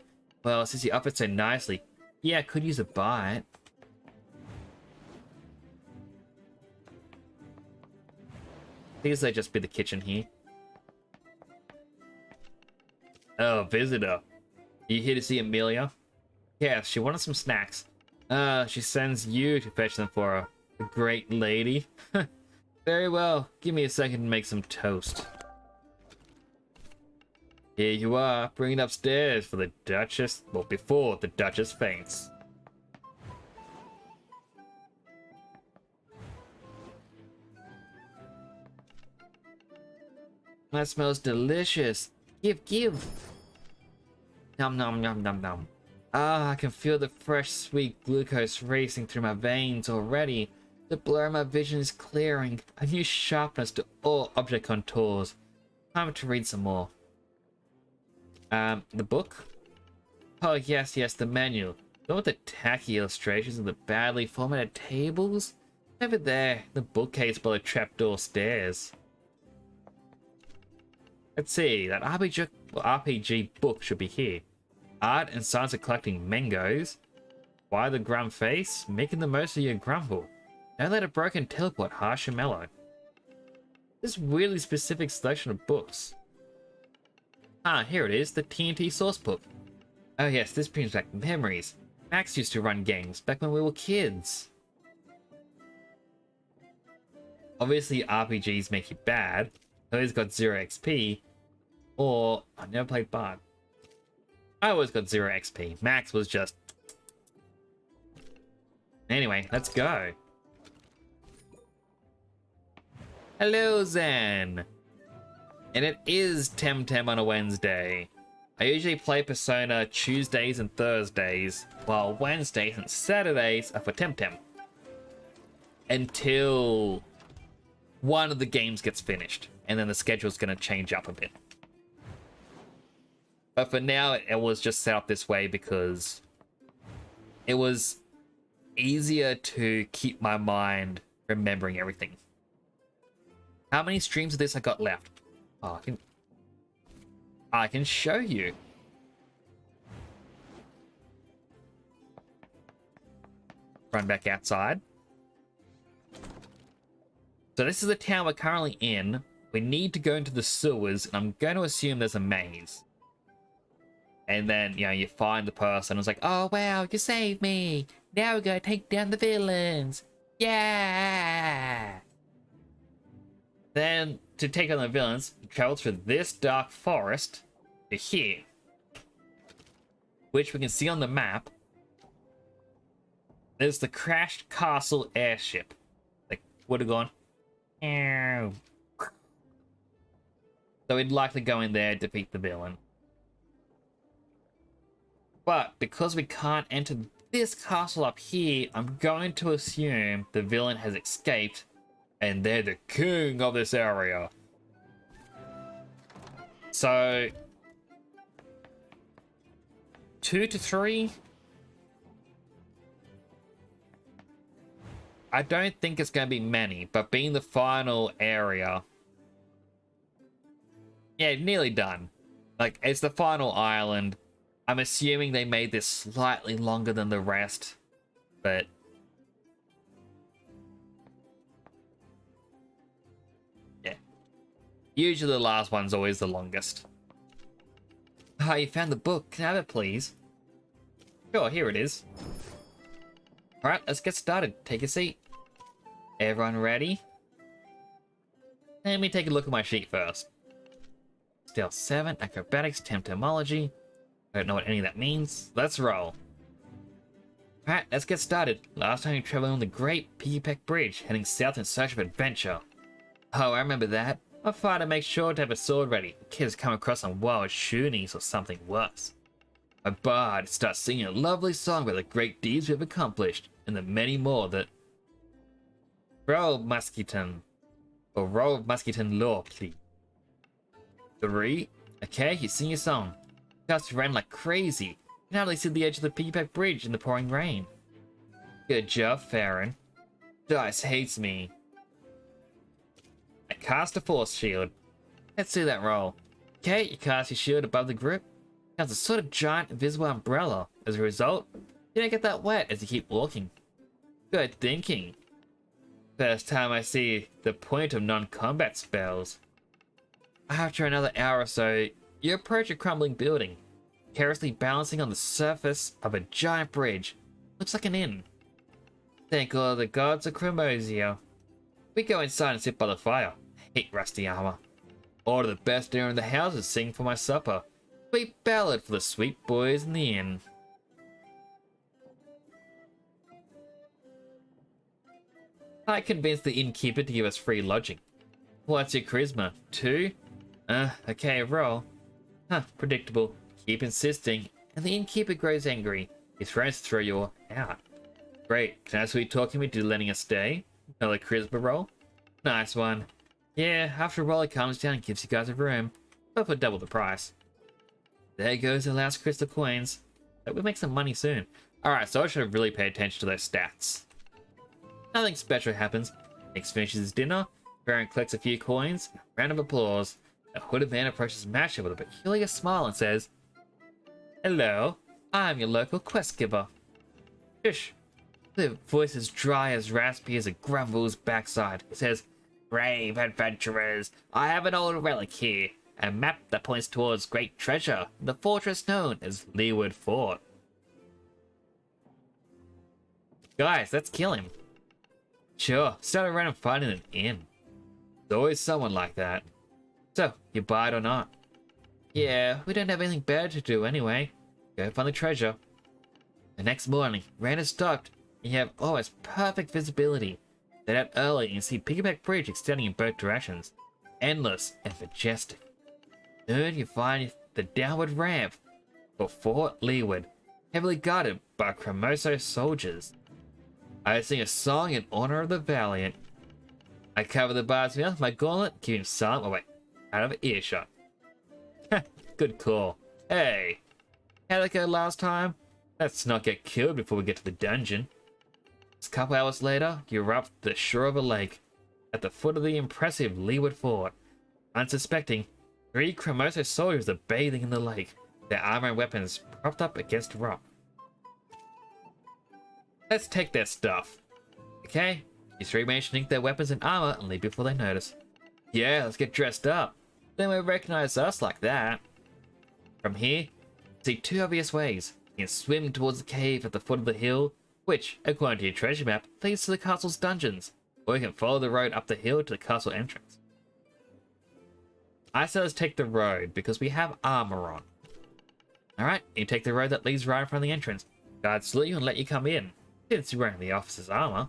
Well, since you offered so nicely, yeah, I could use a bite. Please let just be the kitchen here. Oh, visitor. You here to see Amelia? Yes, she wanted some snacks. She sends you to fetch them for her. The great lady. Very well. Give me a second to make some toast. Here you are. Bring it upstairs for the Duchess. Well, before the Duchess faints. That smells delicious. Give. Nom nom nom nom nom. Ah, I can feel the fresh, sweet glucose racing through my veins already. The blur of my vision is clearing. A new sharpness to all object contours. Time to read some more. The book? Oh, yes, the manual. The one with the tacky illustrations and the badly formatted tables? Over there, the bookcase by the trapdoor stairs. Let's see, that RPG book should be here. Art and science of collecting mangoes. Why the grum face? Making the most of your grumble. Don't let a broken teleport harsh and mellow. This really specific selection of books. Ah, here it is, the TNT source book. Oh yes, this brings back memories. Max used to run games back when we were kids. Obviously RPGs make you bad. I always got 0 XP. Or, I never played Bard. I always got 0 XP. Max was just... Anyway, let's go. Hello, Zen. And it is Temtem on a Wednesday. I usually play Persona Tuesdays and Thursdays, while Wednesdays and Saturdays are for Temtem. Until one of the games gets finished, and then the schedule's going to change up a bit. But for now, it was just set up this way because it was easier to keep my mind remembering everything. How many streams of this I got left? Oh, I can show you. Run back outside. So this is the town we're currently in. We need to go into the sewers, and I'm going to assume there's a maze. And then, you know, you find the person. It's like, oh wow, you saved me. Now we're gonna take down the villains. Yeah. Then, to take on the villains, you travel through this dark forest to here, which we can see on the map. There's the crashed castle airship. Like, would have gone. Ew. So we'd likely go in there, defeat the villain. But because we can't enter this castle up here, I'm going to assume the villain has escaped and they're the king of this area. So 2 to 3. I don't think it's going to be many, but being the final area, yeah, nearly done. Like, it's the final island. I'm assuming they made this slightly longer than the rest, but yeah. Usually the last one's always the longest. Ah, you found the book. Can I have it, please? Sure, here it is. Alright, let's get started. Take a seat. Everyone ready? Let me take a look at my sheet first. Stealth 7, Acrobatics, Temptemology. I don't know what any of that means. Let's roll. Alright, let's get started. Last time you traveled on the Great Piggyback Bridge, heading south in search of adventure. Oh, I remember that. My father makes sure to have a sword ready in case come across some wild shoonies or something worse. My bard starts singing a lovely song about the great deeds we've accomplished, and the many more that... Roll Musketon. Or roll Musketon lore, please. 3. Okay, you sing your song. Just ran like crazy. You can hardly see the edge of the piggyback bridge in the pouring rain. Good job, Farron. Dice hates me. I cast a force shield. Let's see that roll. Okay, you cast your shield above the grip. It's a sort of giant invisible umbrella. As a result, you don't get that wet as you keep walking. Good thinking. First time I see the point of non-combat spells. After another hour or so, you approach a crumbling building, carelessly balancing on the surface of a giant bridge. Looks like an inn. Thank all the gods of Cremosia. We go inside and sit by the fire. Hate rusty armor. Order the best dinner in the house and sing for my supper. Sweet ballad for the sweet boys in the inn. I convinced the innkeeper to give us free lodging. What's your charisma? 2? Okay, roll. Huh, predictable. Keep insisting, and the innkeeper grows angry. He threatens to throw you out. Great, can I sweet talking me to letting us stay? Another charisma roll? Nice one. Yeah, after a roll he comes down and gives you guys a room, but for double the price. There goes the last crystal coins. But we'll make some money soon. Alright, so I should have really paid attention to those stats. Nothing special happens. Nick finishes his dinner, Baron collects a few coins, round of applause. A hooded man approaches Masha with a peculiar smile and says, Hello, I'm your local quest giver. Shush. The voice is dry as raspy as a grumble's backside. It says, "Brave adventurers, I have an old relic here. A map that points towards great treasure, the fortress known as Leeward Fort." Guys, let's kill him. Sure, start around and finding an inn. There's always someone like that. So, you buy it or not? Yeah, we don't have anything better to do anyway. Go find the treasure. The next morning, rain has stopped, and you have almost perfect visibility. Set out early and you see Piggyback Bridge extending in both directions. Endless and majestic. Soon you find the downward ramp for Fort Leeward, heavily guarded by Cremoso soldiers. I sing a song in honor of the valiant. I cover the bard's mouth with my gauntlet, keep him silent while out of earshot. Good call. Hey, how'd that go last time? Let's not get killed before we get to the dungeon. A couple hours later, you're up the shore of a lake, at the foot of the impressive Leeward Fort. Unsuspecting, 3 Cremoso soldiers are bathing in the lake, their armor and weapons propped up against rock. Let's take their stuff. Okay, you 3 manage to sneak their weapons and armor and leave before they notice. Yeah, let's get dressed up. They won't recognize us like that. From here, you see 2 obvious ways. You can swim towards the cave at the foot of the hill, which, according to your treasure map, leads to the castle's dungeons, or you can follow the road up the hill to the castle entrance. I say let's take the road because we have armor on. Alright, you take the road that leads right in front of the entrance. Guards salute you and let you come in, since you're wearing the officer's armor.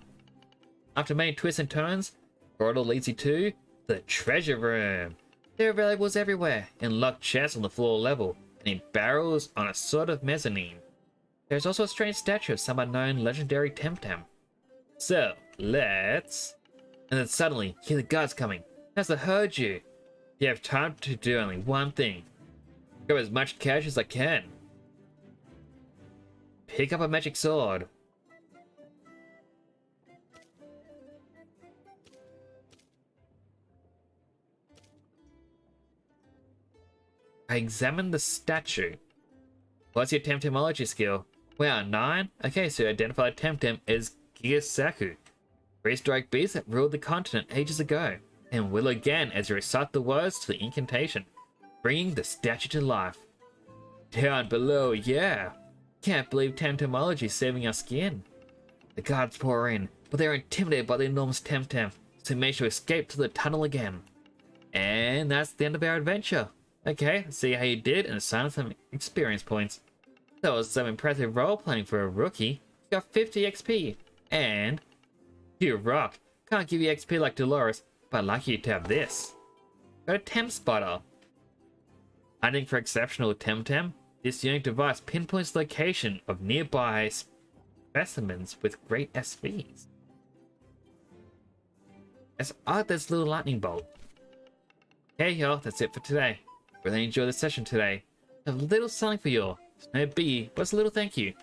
After many twists and turns, the corridor leads you to the treasure room. There are valuables everywhere, in locked chests on the floor level, and in barrels on a sort of mezzanine. There's also a strange statue of some unknown legendary Temtem. So, let's... And then suddenly, you hear the guards coming. As I heard you. You have time to do only one thing. Grab as much cash as I can. Pick up a magic sword. I examined the statue. What's your Temtemology skill? Wow, 9? Okay, so you identified Temtem as Gigasaku, prehistoric beast that ruled the continent ages ago, and will again as you recite the words to the incantation, bringing the statue to life. Down below, yeah. Can't believe Temtemology saving our skin. The guards pour in, but they are intimidated by the enormous Temtem, so they manage to escape to the tunnel again. And that's the end of our adventure. Okay, let's see how you did and assign some experience points. That was some impressive role-playing for a rookie. You got 50 XP, and you rock. Can't give you XP like Dolores, but I'd like you to have this. Got a Temp Spotter. Hunting for exceptional Temtem. This unique device pinpoints the location of nearby specimens with great SVs. Let's add this little lightning bolt. Hey y'all, that's it for today. Really enjoyed the session today. A little something for you. It's no biggie, but it's a little thank you.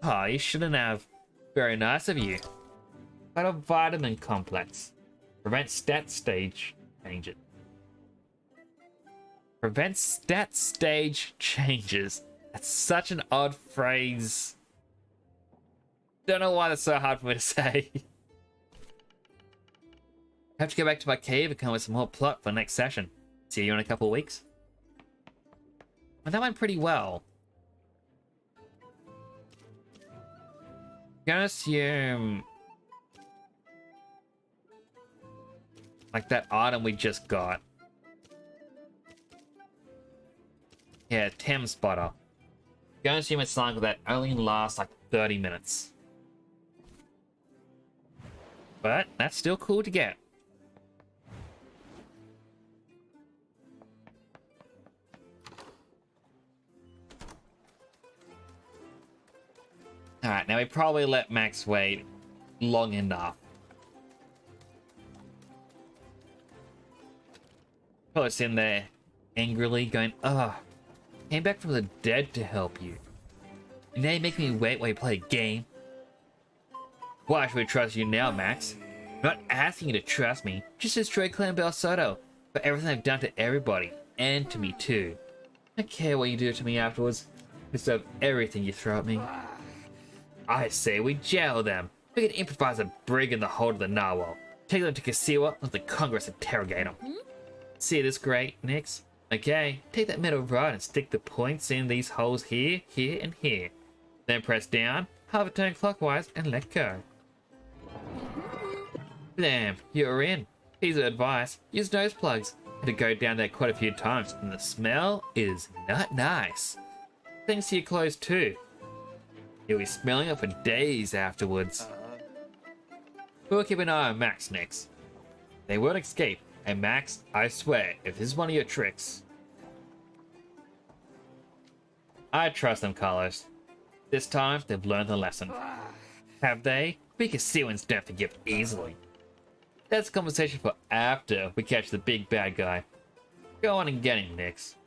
Oh, you shouldn't have. Very nice of you. Got a vitamin complex. Prevent stat stage changes. Prevent stat stage changes. That's such an odd phrase. Don't know why that's so hard for me to say. I have to go back to my cave and come up with some more plot for the next session. See you in a couple of weeks. Well, that went pretty well. I'm gonna assume like that item we just got. Yeah, Tem Spotter. Gonna assume it's something that only lasts like 30 minutes. But that's still cool to get. Alright, now we probably let Max wait long enough. Probably sitting there angrily going, ugh, came back from the dead to help you. And now you make me wait while you play a game. Why should we trust you now, Max? I'm not asking you to trust me, just destroy Clan Bel Soto for everything I've done to everybody, and to me too. I don't care what you do to me afterwards. Deserve everything you throw at me. I say we jail them. We can improvise a brig in the hold of the narwhal. Take them to Kasiwa, let the Congress interrogate them. See this great, Nix? Okay, take that metal rod and stick the points in these holes here, here, and here. Then press down, half a turn clockwise, and let go. Blam, you're in. Piece of advice, use nose plugs. Had to go down there quite a few times, and the smell is not nice. Things to your clothes too. You'll be smelling it for days afterwards. We'll keep an eye on Max next. They won't escape, and Max, I swear, if this is one of your tricks... I trust them, Carlos. This time, they've learned the lesson. Have they? We Kasiwans don't forgive easily. That's a conversation for after we catch the big bad guy. Go on and get him, Nix.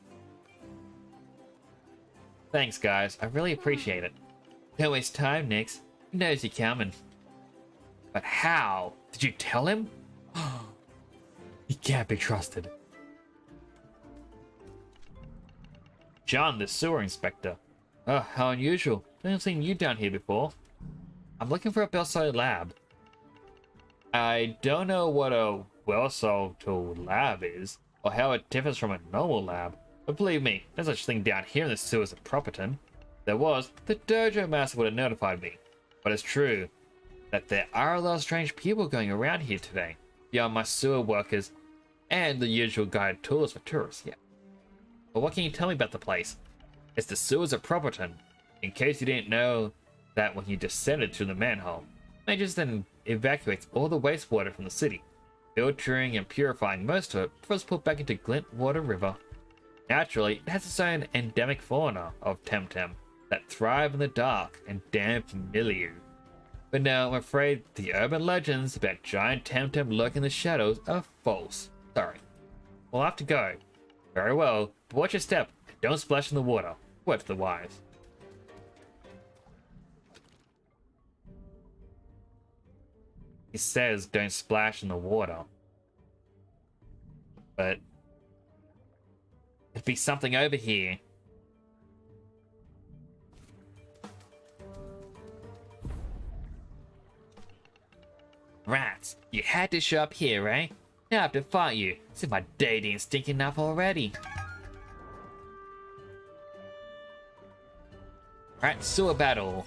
Thanks, guys. I really appreciate it. Don't waste time, Nix. He knows you're coming. But how? Did you tell him? He can't be trusted. John, the sewer inspector. Oh, how unusual. I haven't seen you down here before. I'm looking for a Belside lab. I don't know what a well-solved lab is, or how it differs from a normal lab. But believe me, there's such thing down here in the sewers of Properton. There was, the dojo master would have notified me. But it's true that there are a lot of strange people going around here today, beyond my sewer workers and the usual guided tours for tourists, yeah. But what can you tell me about the place? It's the sewers of Properton. In case you didn't know that when you descended through the manhole, Majors then evacuates all the wastewater from the city, filtering and purifying most of it before it's put back into Glintwater River. Naturally, it has its own endemic fauna of Temtem that thrive in the dark and damp milieu. But no, I'm afraid the urban legends about giant Temtem lurking in the shadows are false. Sorry. We'll have to go. Very well, but watch your step and don't splash in the water. Word to the wise. He says don't splash in the water. But there'd be something over here. Rats, you had to show up here, eh? Now I have to fight you, since my day didn't stink enough already. Alright, sewer battle.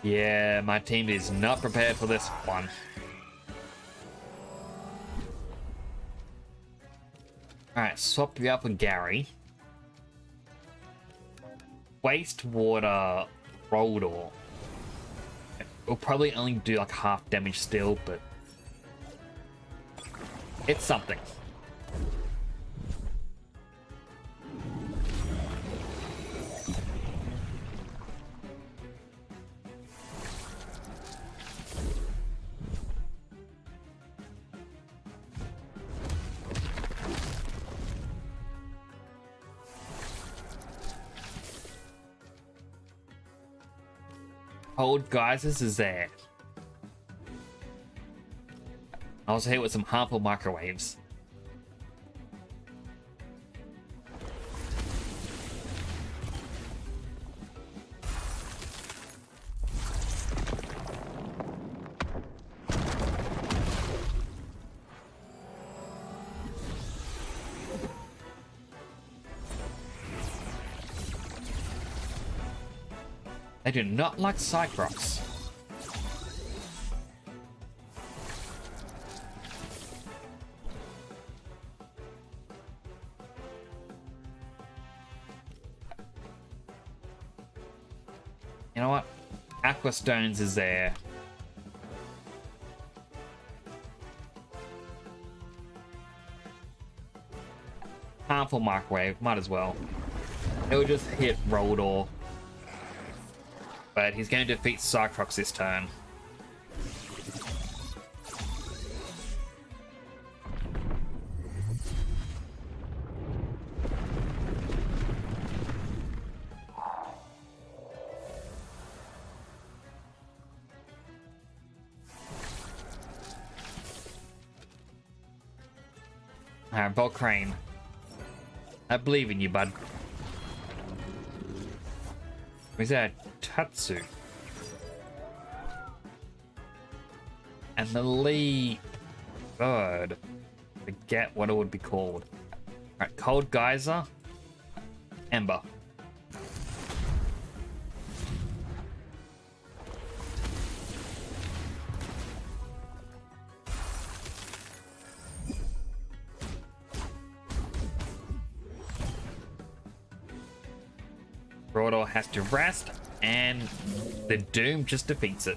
Yeah, my team is not prepared for this one. Alright, swap you up with Gary. Wastewater Roldor. We'll probably only do like half damage still, but it's something. Old geysers is there. I also hit with some harmful microwaves. I do not like Cyclops. You know what? Aqua Stones is there. Harmful microwave, might as well. It will just hit Roldor. But he's going to defeat Cyclops this turn. Alright, Bolt Crane. I believe in you, bud. Is that Tatsu? And the Lee bird. Forget what it would be called. Alright, Cold Geyser. Ember. Broador has to rest, and the Doom just defeats it.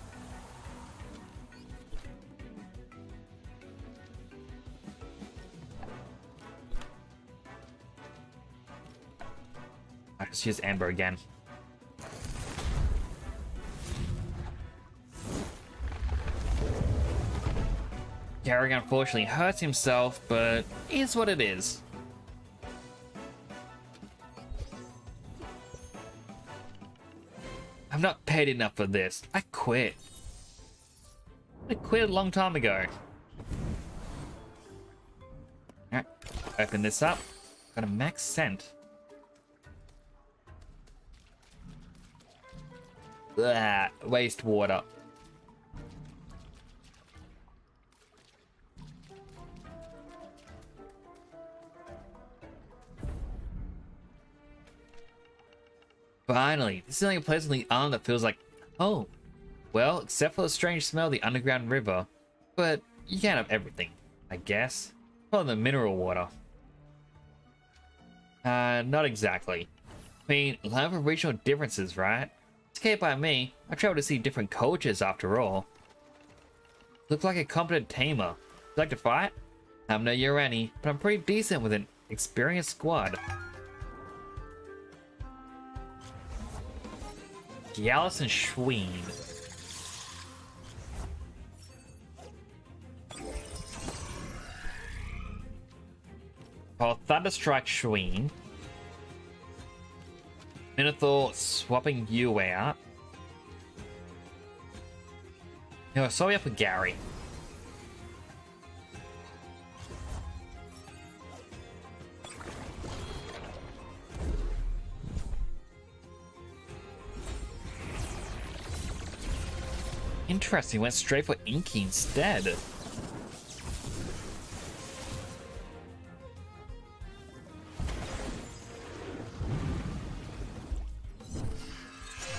I just use Amber again. Gary unfortunately hurts himself, but is what it is. I'm not paid enough for this. I quit. I quit a long time ago. Alright, open this up. Got a max scent. Blah, wastewater. Finally, this is like a place on the island that feels like home. Well, except for the strange smell of the underground river. But you can't have everything, I guess. Well, the mineral water. Not exactly. I mean, a lot of regional differences, right? It's okay by me. I travel to see different cultures after all. Look like a competent tamer. Would you like to fight? I'm no Urani, but I'm pretty decent with an experienced squad. Gallus and Schween. I'll Thunderstrike Schween. Minotaur swapping you out. No, sorry up for Gary. Interesting, went straight for Inky instead.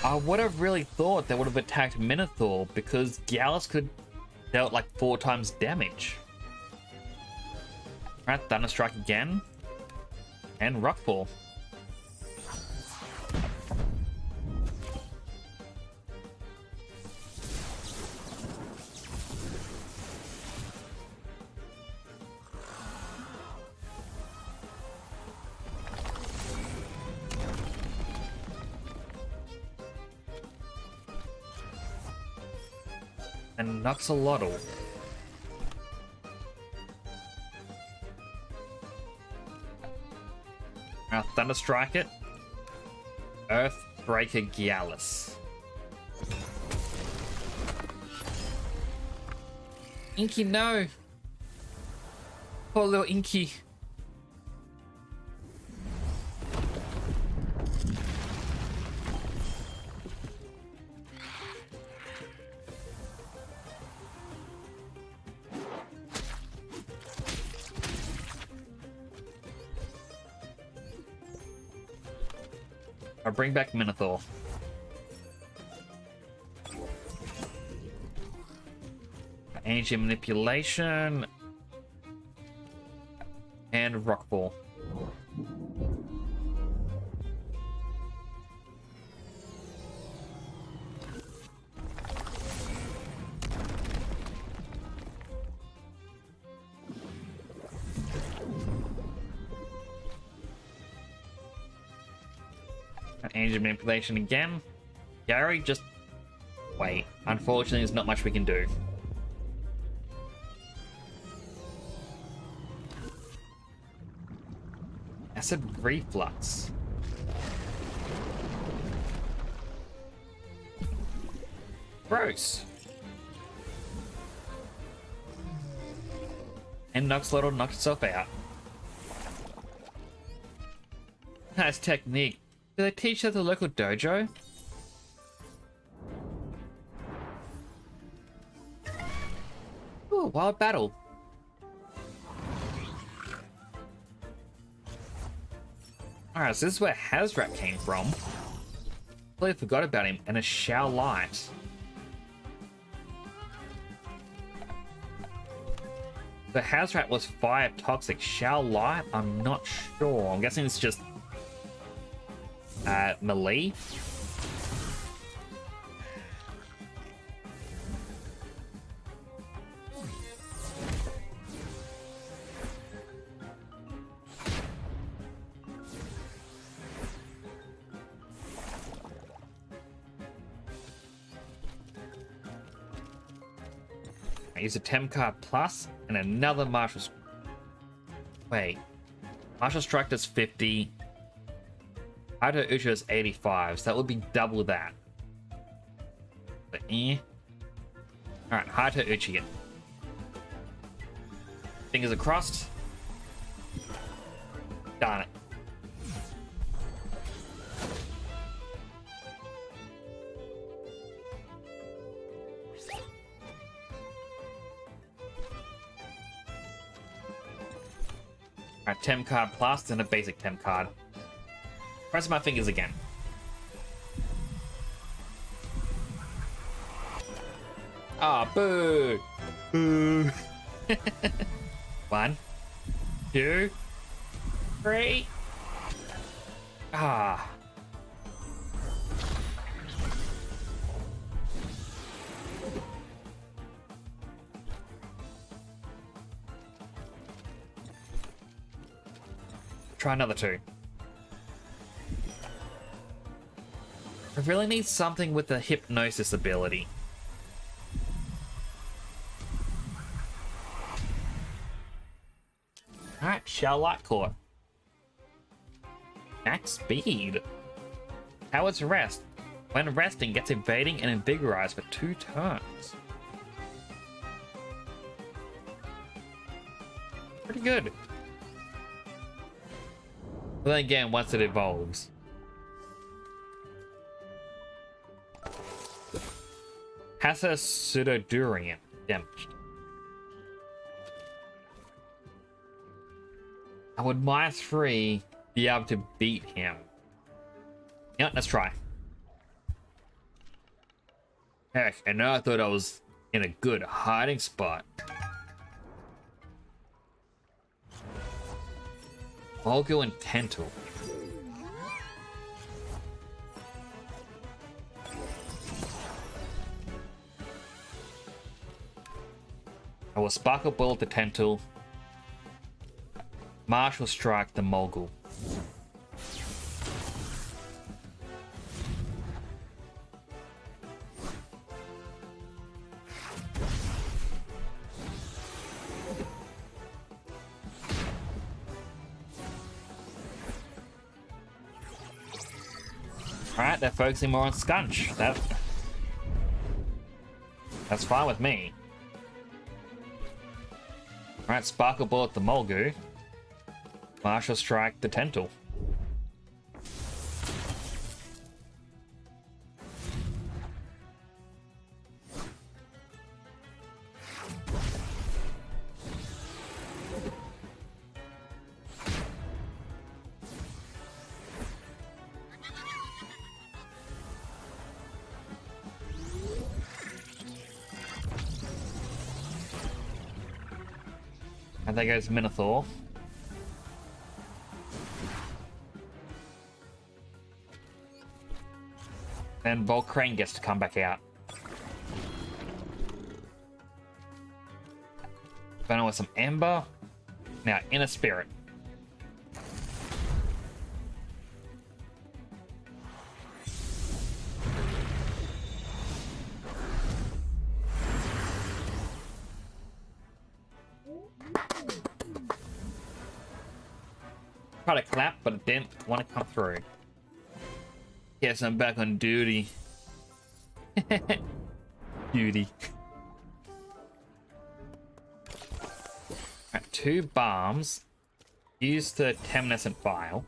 I would have really thought they would have attacked Minotaur because Gallus could dealt like 4 times damage. Alright, Thunderstrike again. And Rockfall. And Noxolotl. Now Thunderstrike it. Earthbreaker Gallus. Inky, no! Poor little Inky. I'll bring back Minotaur. Energy manipulation. And Rockball. Energy manipulation again. Gary, just wait. Unfortunately, there's not much we can do. Acid reflux. Gross. And Noxolotl knocked itself out. Nice technique. Do they teach that at the local dojo? Ooh, wild battle. Alright, so this is where Hazrat came from. Totally forgot about him, and a Shao Light. So Hazrat was fire toxic. Shao Light? I'm not sure. I'm guessing it's just melee. I use a Tem card plus and another martial. Wait, martial strike does 50. Hato Uchi is 85, so that would be double that. But Alright, Hato Uchi. Fingers are crossed. Darn it. Alright, Tem card plus and a basic Tem card. Press my fingers again. Ah, boo! Boo! 1, 2, 3. Ah. Try another 2. I really need something with the hypnosis ability. Alright, Shell Light Court. Max speed. Howard's rest. When resting, gets evading and invigorized for 2 turns. Pretty good. But then again, once it evolves. Has a pseudo-durian damaged. I would -3 be able to beat him. Yeah, let's try. Heck, and now I thought I was in a good hiding spot. Volgo and Tental. I will Sparkle Bullet the Tental. Martial Strike the Mogul. Alright, they're focusing more on Scunch. That's fine with me. Alright, Sparkle Bullet the Mulgu. Martial Strike the Tental. And there goes Minotaur. Then Volcrane gets to come back out. Burn with some Ember. Now, Inner Spirit. Try to clap, but it didn't want to come through. Yes, I'm back on duty. Duty. Right, 2 bombs. Use the Temnescent Vial.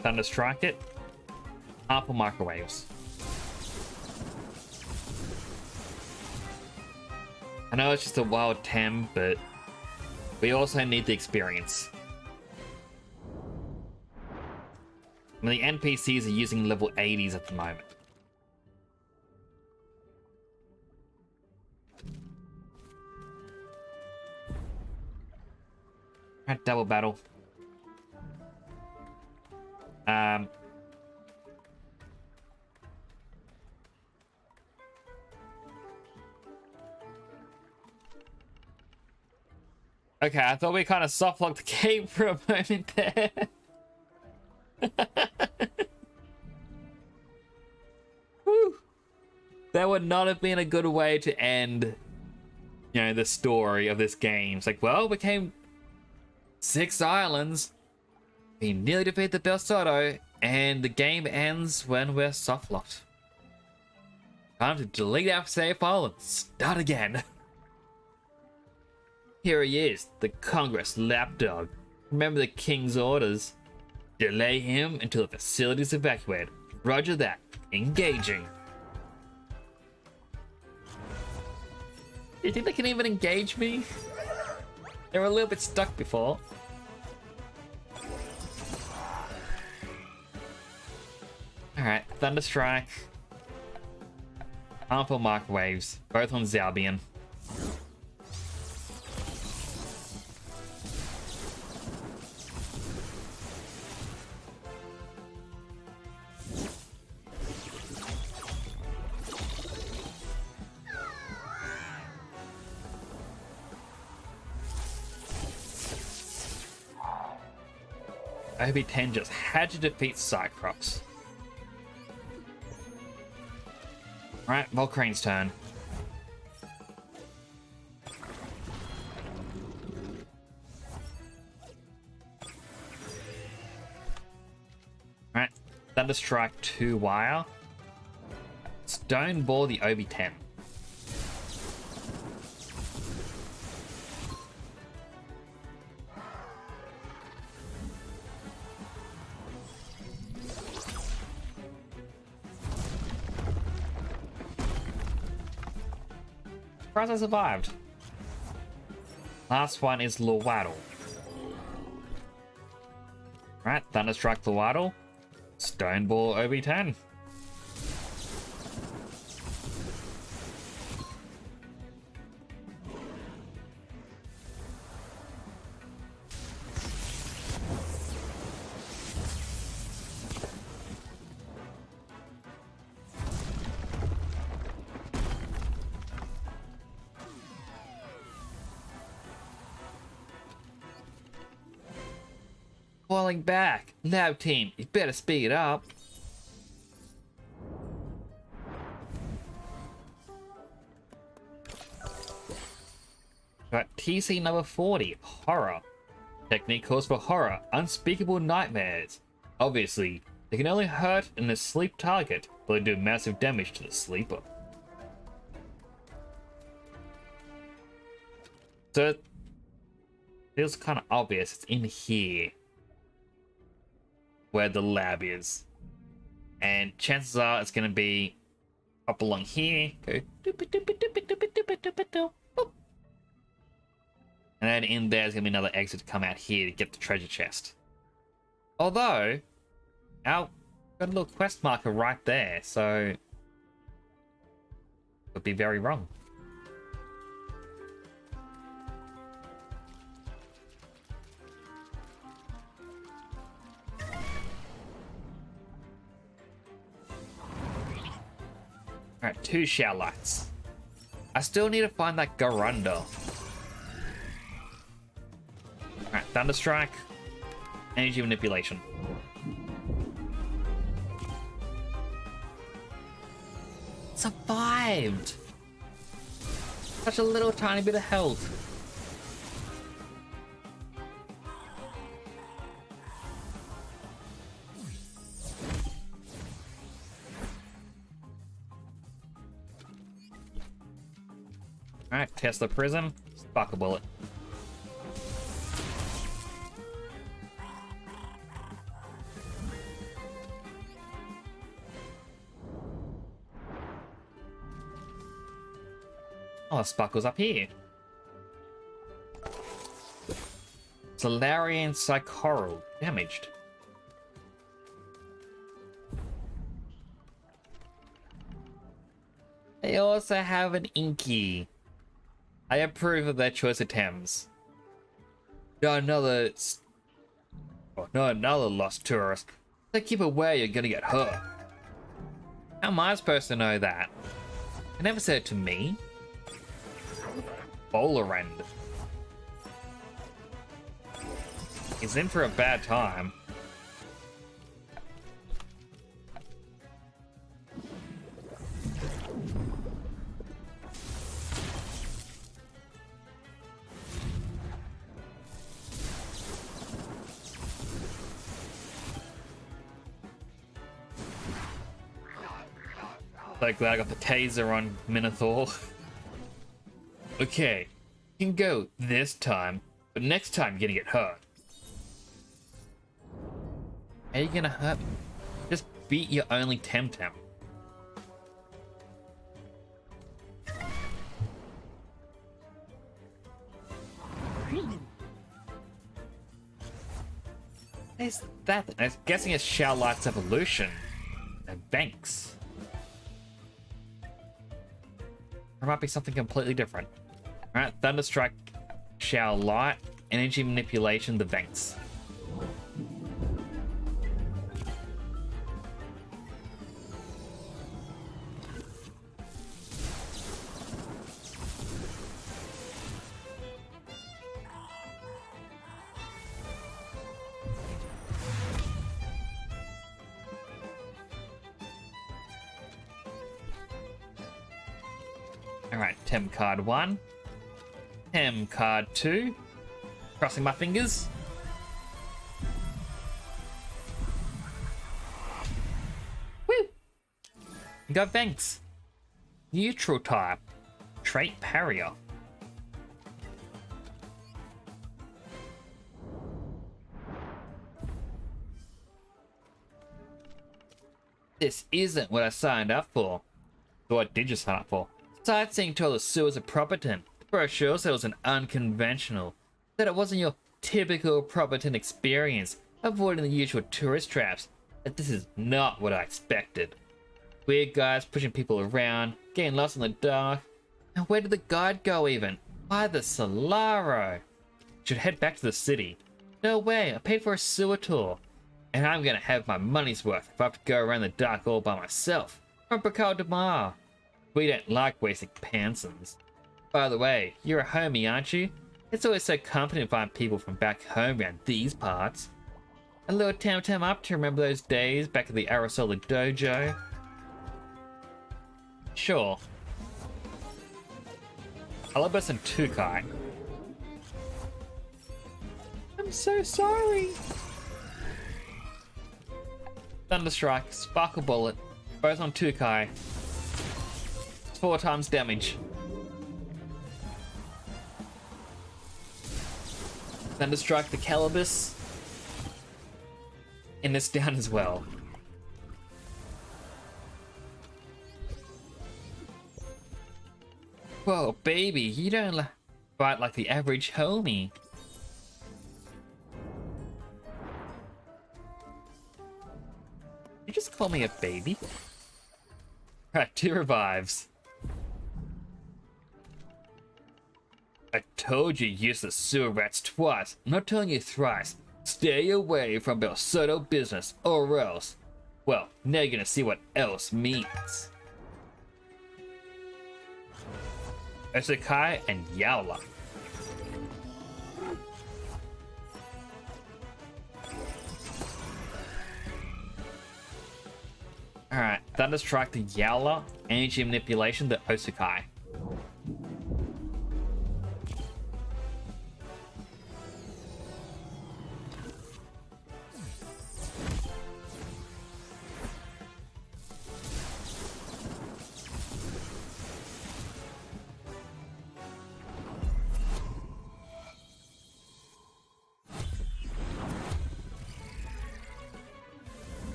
Thunder Strike it. Harmful microwaves. I know it's just a wild Tem, but we also need the experience. I mean, the NPCs are using level 80s at the moment. Alright, double battle. Okay, I thought we kind of soft locked the game for a moment there. Whew. That would not have been a good way to end, you know, the story of this game. It's like, well, we came 6 islands, we nearly defeat the Belsotto, and the game ends when we're soft locked. Time to delete our save file and start again. Here he is, the Congress lapdog. Remember the King's orders. Delay him until the facility's evacuated. Roger that. Engaging. You think they can even engage me? They were a little bit stuck before. Alright, Thunderstrike. Harmful microwaves, both on Zalbian. OB10 just had to defeat Cyclops. Alright, Volcrane's turn. Alright, Thunderstrike 2 wire. Stone Ball the OB10. Surprised I survived. Last one is Luwaddle. Right, Thunderstrike Luwaddle. Stone Ball OB10. Falling back. Lab team, you better speed up. Got TC number 40, Horror. Technique calls for horror, unspeakable nightmares. Obviously, they can only hurt an asleep target, but they do massive damage to the sleeper. So, it feels kind of obvious it's in here where the lab is, and chances are it's going to be up along here. Go and then in there's going to be another exit to come out here to get the treasure chest. Although, got a little quest marker right there, so would be very wrong. Alright, 2 shower lights. I still need to find that Garunda. Alright, Thunderstrike. Energy manipulation. Survived! Such a little tiny bit of health. Alright, Tesla Prism. Spark a bullet. Oh, Sparkle's up here. Solarian Psychoral. Damaged. They also have an Inky. I approve of their choice of Thames. Not another lost tourist. They keep away, you're gonna get hurt. How am I supposed to know that? They never said it to me. Bowler End. He's in for a bad time. So glad I got the taser on Minotaur. Okay, you can go this time, but next time you're gonna get hurt. How are you gonna hurt me? Just beat your only Temtem. Is that? I'm guessing it's Shao Light's evolution. And Banks. Or it might be something completely different. Alright, Thunderstrike, Shao Light, Energy Manipulation, the Banks. Alright, Tem card 1. Tem card 2. Crossing my fingers. Woo! You got Banks. Neutral type. Trait Parrier. This isn't what I signed up for. So what did you sign up for? Sightseeing told us sewers of Properton. The brochure said it was an unconventional. That it wasn't your typical Properton experience, avoiding the usual tourist traps. That this is not what I expected. Weird guys pushing people around, getting lost in the dark. And where did the guide go even? Why the Solaro? Should head back to the city. No way, I paid for a sewer tour. And I'm gonna have my money's worth if I have to go around the dark all by myself. From Picard de Mar. We don't like wasting pansons. By the way, you're a homie, aren't you? It's always so comforting to find people from back home around these parts. A little Temtem up to remember those days back at the Arasola Dojo. Sure. Alabus and Tukai. I'm so sorry. Thunderstrike, Sparkle Bullet, both on Tukai. 4 times damage. Thunderstrike the Calibus. And it's down as well. Whoa, baby, you don't fight like the average homie. You just call me a baby? Right, 2 revives. I told you useless sewer rats twice. I'm not telling you thrice. Stay away from Belsoto business, or else. Well, now you're gonna see what else means. Osekai and Yaola. Alright, Thunderstrike the Yaola, Energy Manipulation the Osekai.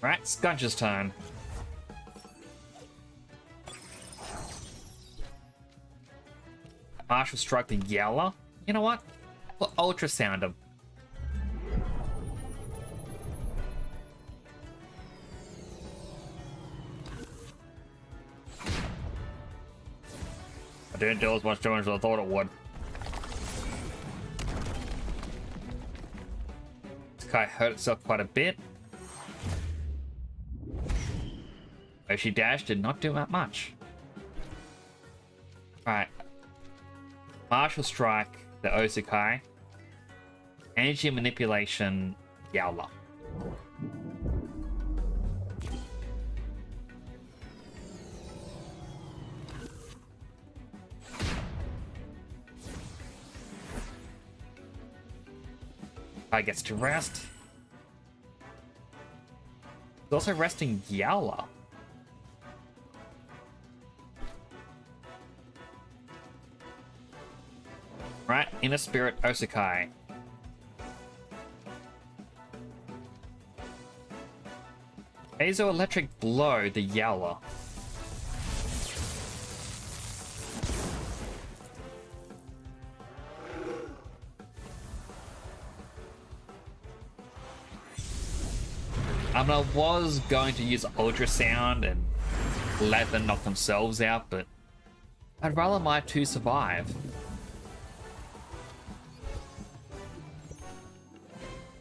Right, Scunch's turn. Martial Strike the Yowler. You know what? We'll ultrasound him. I didn't do as much damage as I thought it would. This guy hurt itself quite a bit. Oh, she dashed, did not do that much. Alright. Martial Strike, the Osukai. Energy Manipulation, Yowler. I gets to rest. He's also resting Yowler. Right, Inner Spirit Osukai. Electric Blow, the Yowler. I mean, I was going to use Ultrasound and let them knock themselves out, but I'd rather my two survive.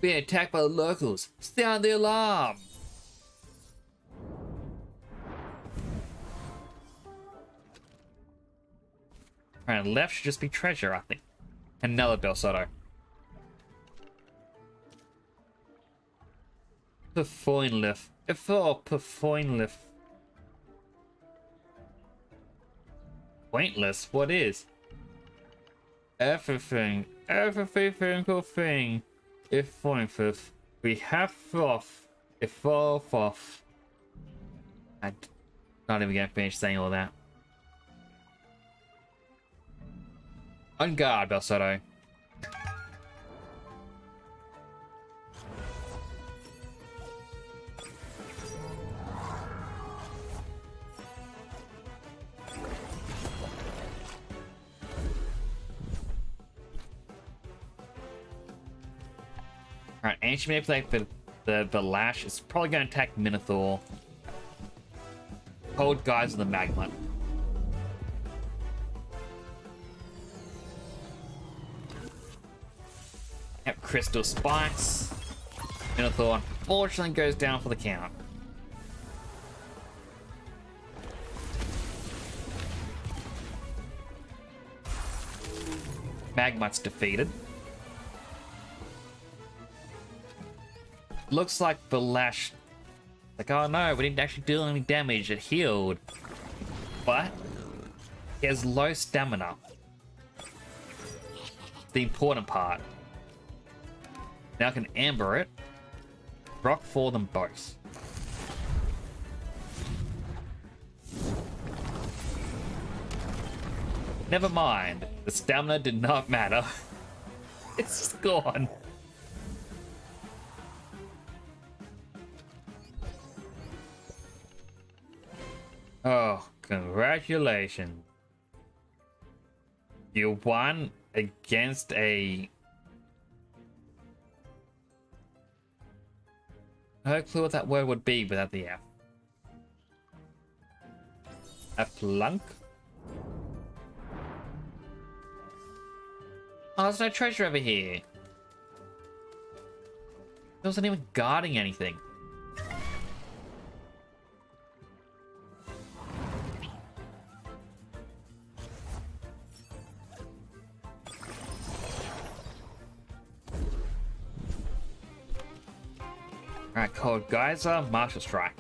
Being attacked by the locals. Sound the alarm! Right, left should just be treasure, I think. Another Belsotto. Perfoinlift. Perfoinlift. Pointless? What is? Everything. Every single thing. If pointless. We have off. If off. I'm not even gonna finish saying all that. On guard, Belsotto. Alright, Ancient Manipulate the Lash is probably going to attack Minotaur. Cold Guys of the Magma. Yep, Crystal Spikes. Minotaur unfortunately goes down for the count. Magmut's defeated. Looks like the Lash... Like, oh no, we didn't actually do any damage, it healed. But he has low stamina. The important part. Now I can Amber it. Rock for them both. Never mind. The stamina did not matter. It's just gone. Oh, congratulations. You won against a... No clue what that word would be without the F. A flunk? Oh, there's no treasure over here. There wasn't even guarding anything. Alright, Cold Geyser, Martial Strike.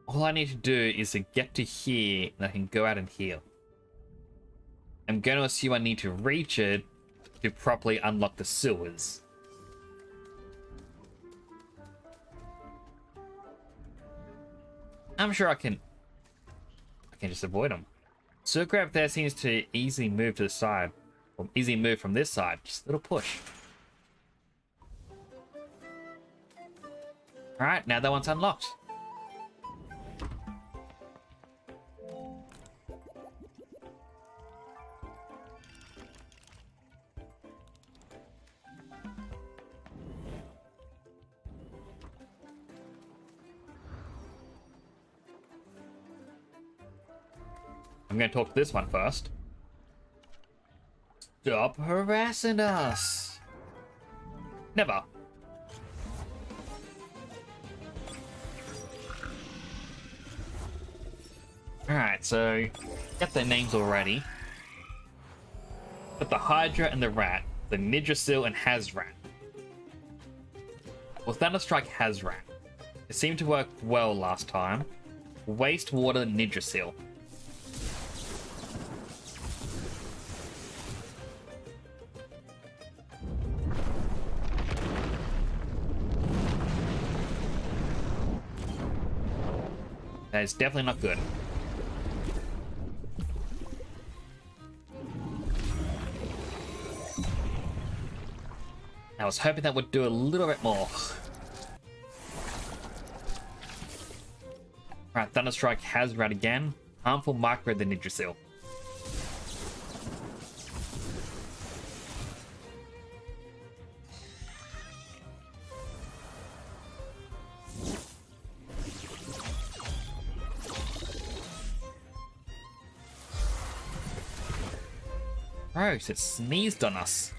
All I need to do is to get to here and I can go out and heal. I'm going to assume I need to reach it to properly unlock the sewers. I'm sure I can just avoid them. Circle grab there seems to easily move to the side. Or easily move from this side. Just a little push. Alright, now that one's unlocked. I'm going to talk to this one first. Stop harassing us. Never. Alright, so got their names already. Got the Hydra and the Rat, the Nidrasil and Hazrat. Well, Thunderstrike Hazrat. It seemed to work well last time. Wastewater Nidrasil. That is definitely not good. I was hoping that would do a little bit more. Alright, Thunderstrike Hazrat again. Harmful Micro the Nidrasil. Gross, it sneezed on us.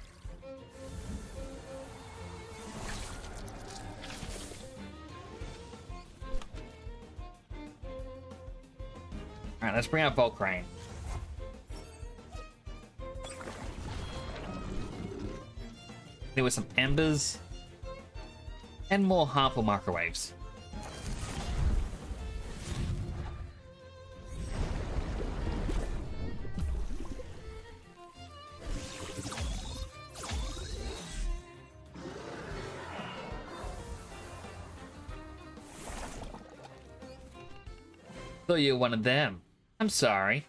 Alright, let's bring out Volcrane. There were some embers and more harmful microwaves. Thought you were one of them. I'm sorry.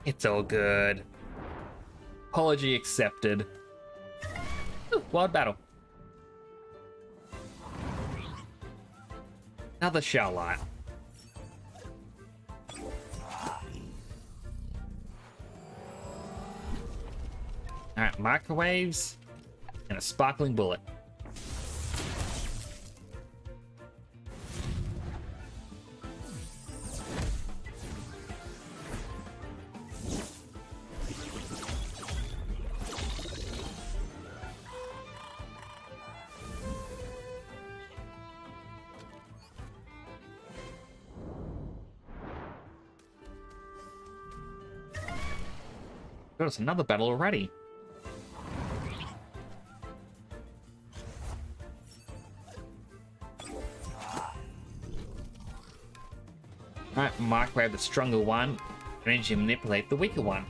It's all good. Apology accepted. Ooh, wild battle. Another shell light. Alright, microwaves and a sparkling bullet. Got us another battle already. Alright, microwave the stronger one, and then you manipulate the weaker one.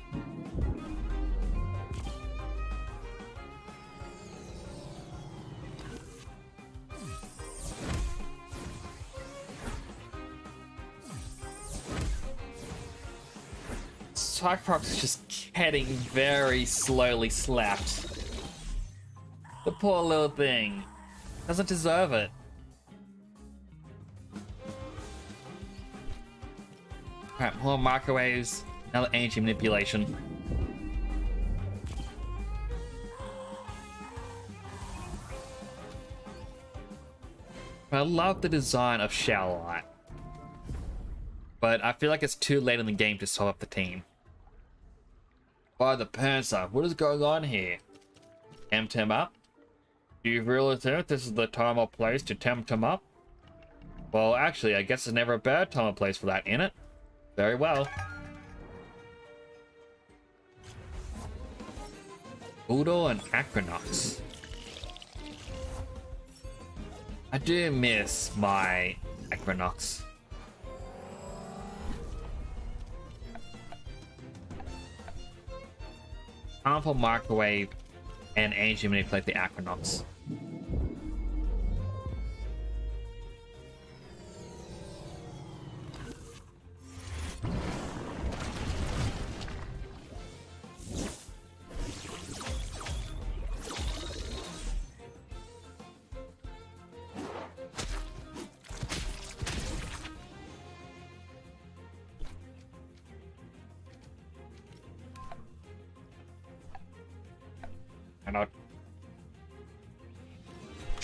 Cyclops is just getting very slowly slapped. The poor little thing doesn't deserve it. Alright, more microwaves, another energy manipulation. I love the design of Shower Light, but I feel like it's too late in the game to swap up the team. By the Panzer, what is going on here? Temtem up? Do you really think this is the time or place to Temtem up? Well, actually, I guess there's never a bad time or place for that, innit? Very well. Udo and Acronox. I do miss my Acronox. Harmful microwave and energy manipulate the Acronox.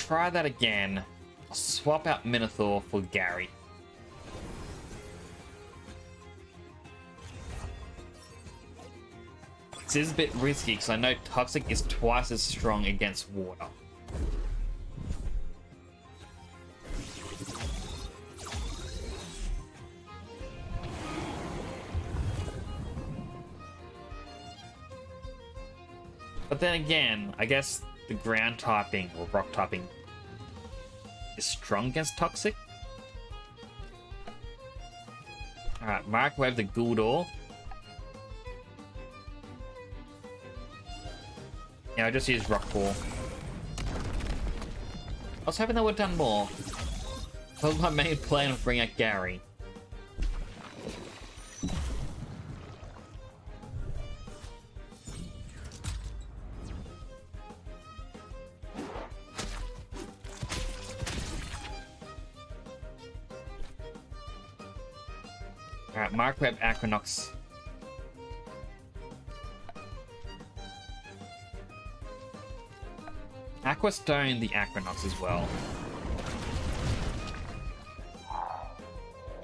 try that again. I'll swap out Minotaur for Gary. This is a bit risky because I know Toxic is twice as strong against water. But then again, I guess the ground typing or rock typing is strong against Toxic. Alright, microwave the Guldur. Yeah, I just used Rock Ball. I was hoping they would have done more. That was my main plan of bringing out Gary. Alright, microwave Aquanox. Aquastone the Aquanox as well.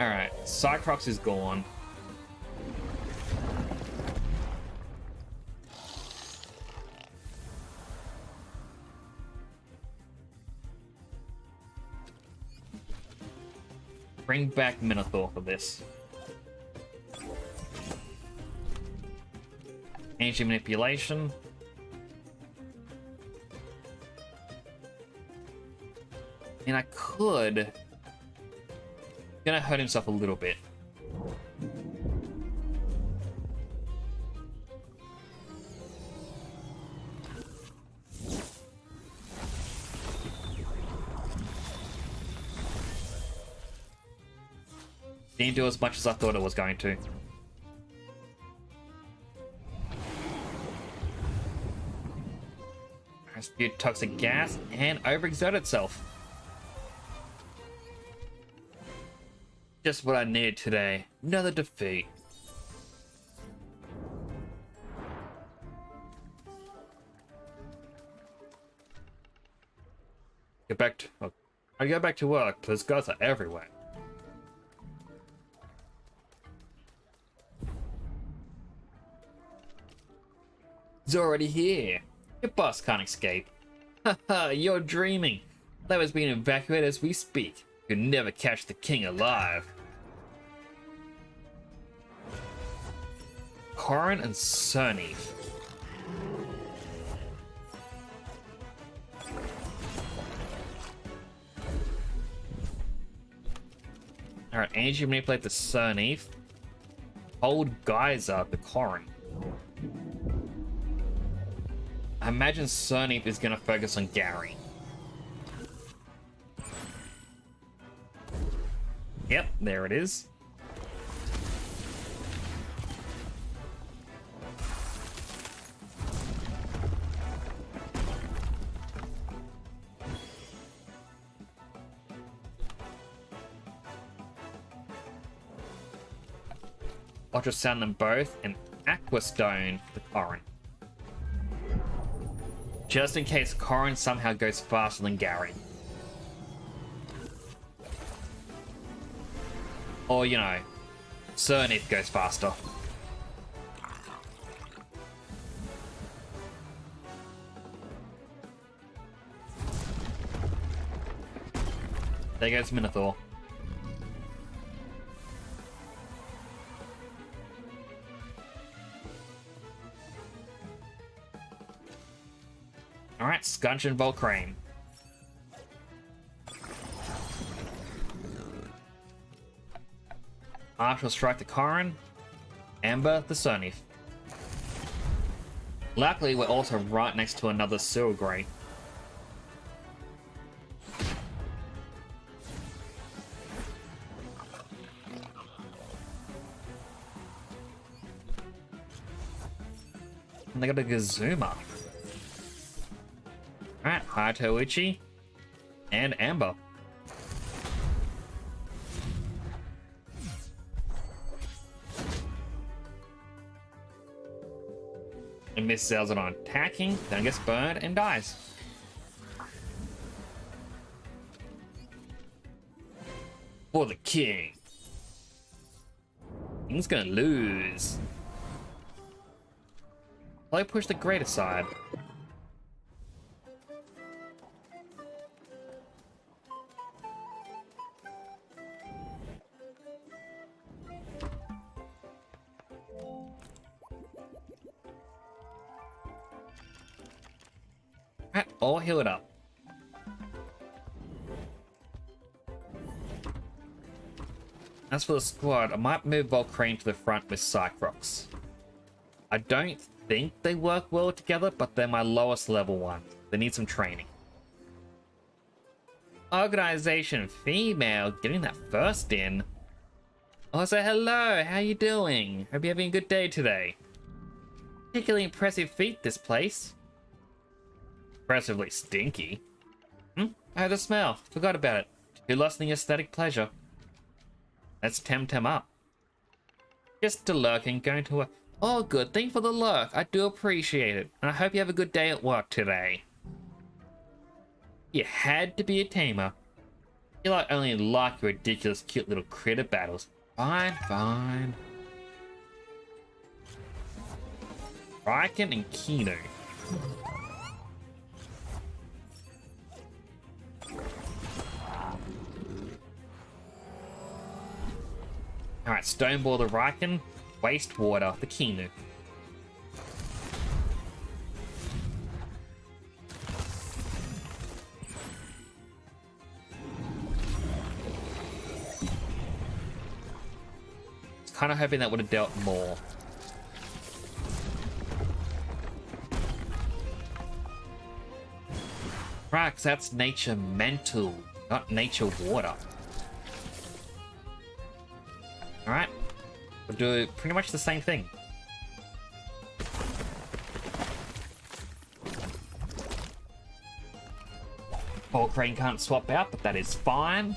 Alright, Cyclops is gone. Bring back Minotaur for this. Ancient Manipulation. And I could... Gonna hurt himself a little bit. Didn't do as much as I thought it was going to. Spewed toxic gas and overexert itself. Just what I needed today. Another defeat. I go back to work. Those guys are everywhere. He's already here. Your boss can't escape. Haha, you're dreaming. Leva's being evacuated as we speak. You'll never catch the king alive. Corin and Cerny. Alright, energy manipulate the Cerny. Hold Geyser the Corin. I imagine Cerny is going to focus on Gary. Yep, there it is. Ultrasound them both and Aquastone the Corin. Just in case Corin somehow goes faster than Gary. Or, you know, Cernith goes faster. There goes Minotaur. Alright, Scunch and Volcrane. Arch will strike the Corin. Amber the Cerny. Luckily, we're also right next to another Sewer Grate. And they got a Gazuma. Alright, Hayato Uchi and Amber. And Miss Zelda on attacking, then gets burned and dies. For the king. King's gonna lose. Will I push the great aside? Alright, all heal it up. As for the squad, I might move Volcrane to the front with Cycrox. I don't think they work well together, but they're my lowest level one. They need some training. Organization female, getting that first in. Oh, so hello, how you doing? Hope you're having a good day today. Particularly impressive feat, this place. Impressively stinky. I had the smell. Forgot about it. Too lost in the aesthetic pleasure. Let's Temtem up. Just a lurking, going to a... Oh, good. Thank you for the lurk. I do appreciate it. And I hope you have a good day at work today. You had to be a tamer. You like only like your ridiculous cute little critter battles. Fine, fine. Riken and Kino. Alright, Stoneball the Riken, Wastewater the Kinu. I was kind of hoping that would have dealt more. Right, 'cause that's nature mental, not nature water. Alright, we'll do pretty much the same thing. Volcrane can't swap out, but that is fine.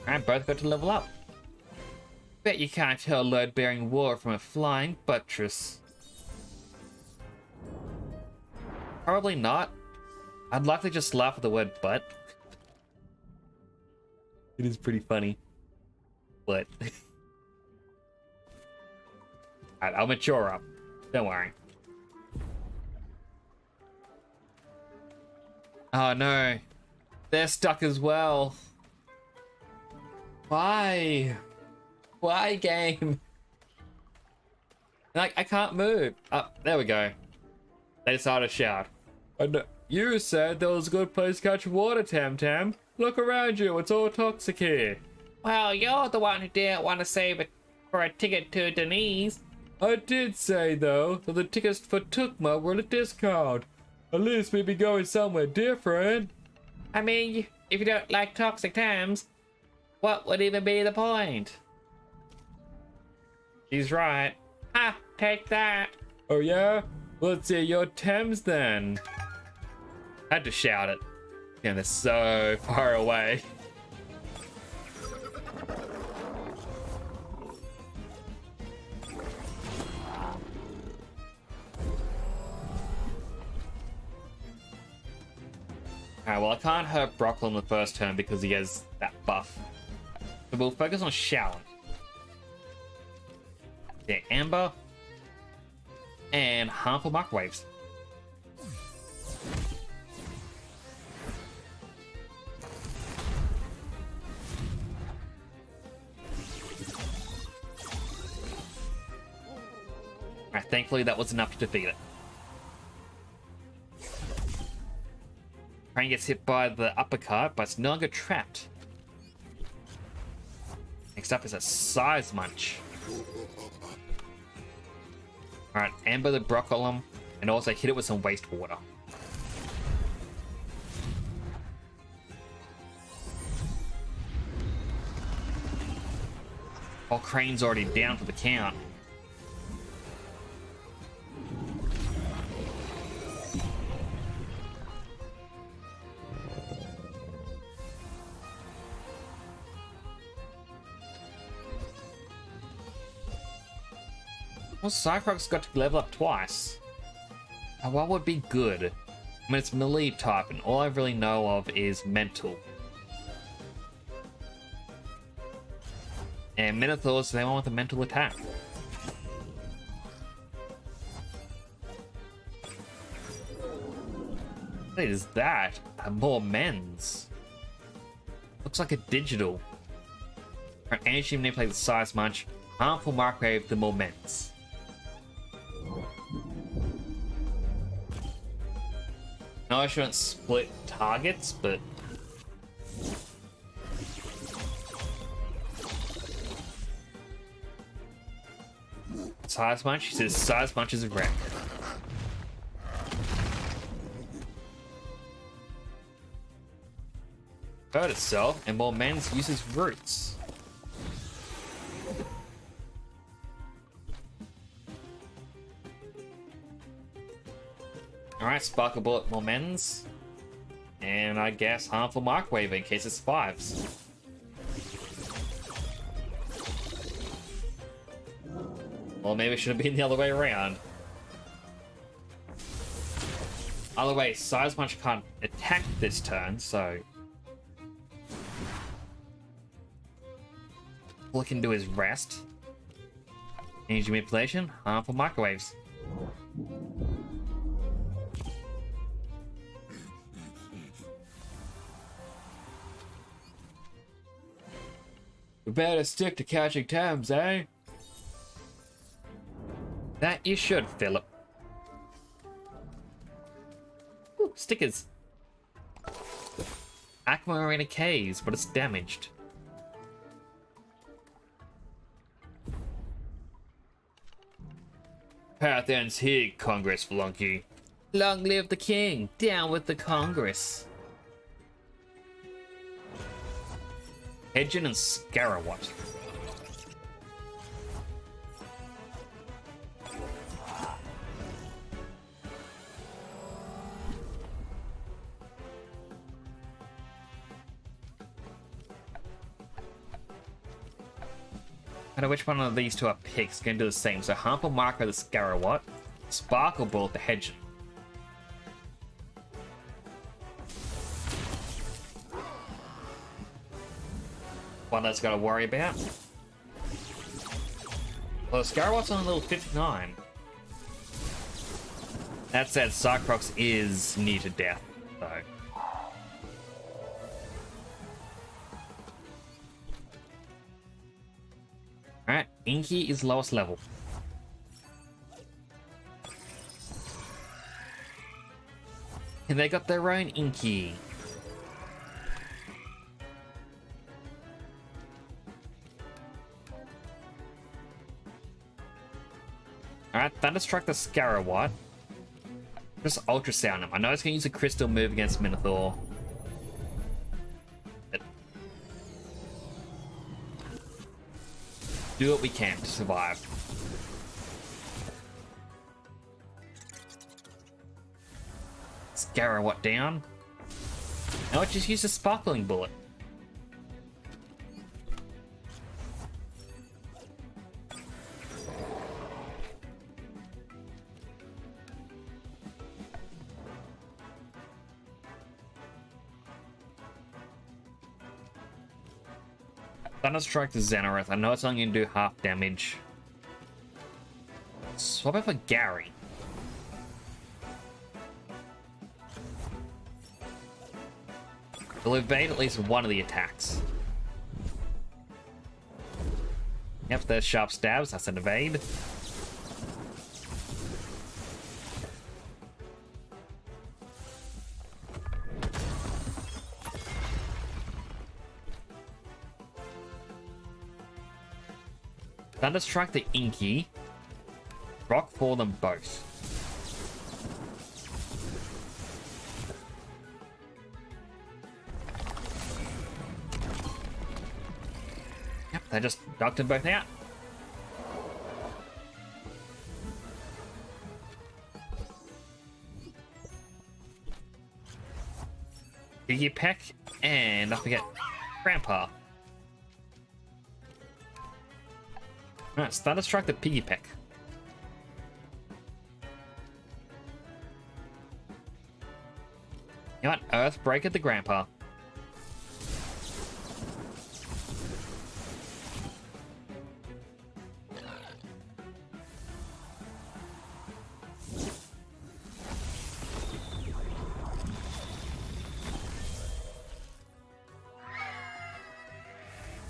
And both got to level up. Bet you can't tell a load-bearing wall from a flying buttress. Probably not. I'd likely just laugh at the word butt. It is pretty funny. But... Alright, I'll mature up. Don't worry. Oh no. They're stuck as well. Why? Why, game? Like, I can't move. Oh, there we go. They decided to shout. And you said there was a good place to catch water, Temtem. Look around you, it's all toxic here. Well, you're the one who didn't want to save it for a ticket to Denise. I did say, though, that the tickets for Tukma were at a discount. At least we'd be going somewhere different. I mean, if you don't like toxic Thames, what would even be the point? She's right. Ha! Take that! Oh yeah? Let's see your Thames then. I had to shout it. Yeah, they're so far away. Alright, well I can't hurt Brockle on the first turn because he has that buff. So we'll focus on Shallon. Yeah, Amber. And harmful microwaves. Alright, thankfully that was enough to defeat it. Crane gets hit by the uppercut, but it's no longer trapped. Next up is a Size Munch. Alright, Amber the Broccolum, and also hit it with some Wastewater. Oh, Crane's already down for the count. Well, Cyclops got to level up twice. What would be good? I mean, it's melee type, and all I really know of is mental. And Minotaurs, they want with a mental attack. What is that? More men's. Looks like a digital. An energy manipulate the size much. Harmful microwave the more men's. No, I shouldn't split targets, but size munch. He says size munch is a wreck. Hurt itself, and more men's uses roots. Alright, Sparkle Bullet, more men's. And I guess harmful microwave in case it survives. Or maybe it should have been the other way around. Other way, Size Munch can't attack this turn, so all it can do is rest. Energy manipulation, harmful microwaves. We better stick to catching Tams, eh? That you should, Philip. Ooh, stickers. Aquamarina Caves, but it's damaged. Path ends here, Congress flunky. Long live the king! Down with the Congress! Hedgen and Scarawat. I don't know which one of these two are picks. Gonna do the same. So Harmful Marker the Scarawat, Sparkle Bullet the Hedgen. One that's got to worry about. Well, the Scarawat's on a little 59. That said, Cyclops is near to death, so. Alright, Inky is lowest level. And they got their own Inky. Alright, Thunderstruck the Scarawat. Just ultrasound him. I know it's gonna use a crystal move against Minotaur. But do what we can to survive. Scarawat down. Now it just used a Sparkling Bullet. Thunderstrike to Xenareth. I know it's only going to do half damage. Swap it for Gary. It'll evade at least one of the attacks. Yep, there's sharp stabs. That's an evade. Thunderstrike the Inky. Rock for them both. Yep, they just knocked them both out. Piggy Peck, and don't forget Grandpa. Alright, Thunderstrike the Piggy Peck. You want Earthbreaker the Grandpa.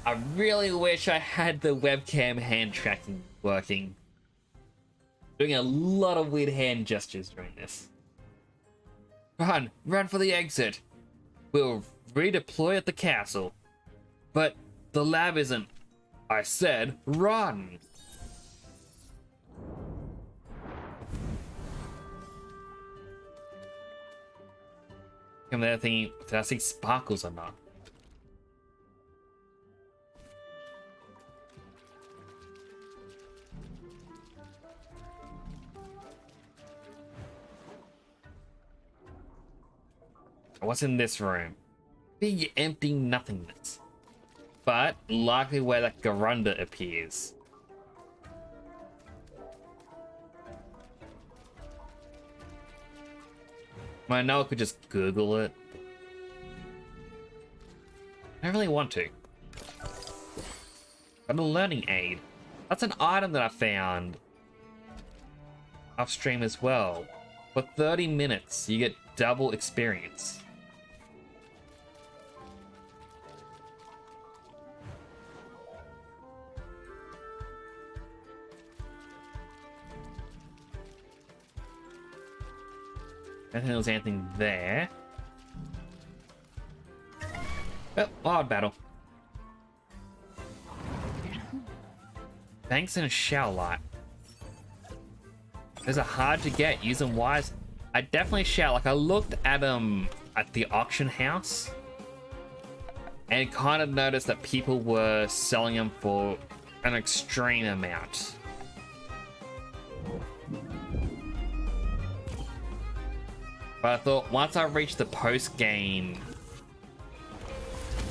I really wish I had the webcam hand tracking working. Doing a lot of weird hand gestures during this. Run! Run for the exit! We'll redeploy at the castle. But the lab isn't... I said, run! I'm there thinking, did I see sparkles or not? What's in this room? Big empty nothingness. But likely where that Garunda appears. I know I could just Google it. I don't really want to. Got a learning aid. That's an item that I found off stream as well. For 30 minutes, you get double experience. I don't think there was anything there. Oh, odd battle. Thanks and a shower light. Those are hard to get. Use them wise. I definitely shower. Like I looked at them at the auction house and kind of noticed that people were selling them for an extreme amount. But I thought once I reach the post-game,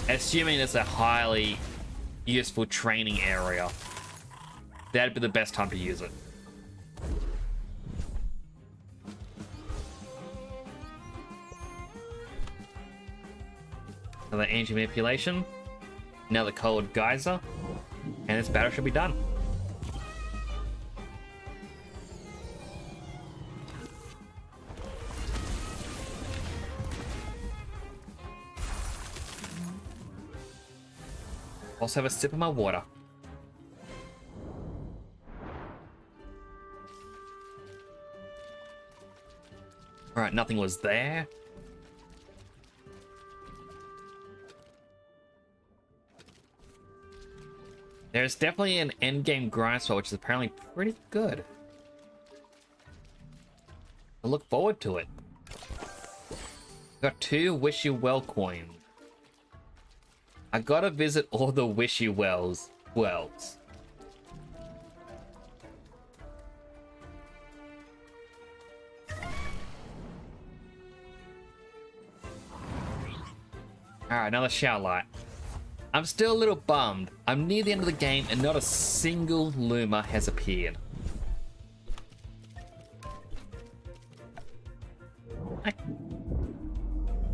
assuming it's a highly useful training area, that'd be the best time to use it. Another energy manipulation, another cold geyser, and this battle should be done. Also have a sip of my water. Alright, nothing was there. There's definitely an endgame grind spell, which is apparently pretty good. I look forward to it. Got 2 Wish You Well coins. I gotta visit all the Wish You Wells worlds. Alright, another shower light. I'm still a little bummed. I'm near the end of the game and not a single Luma has appeared.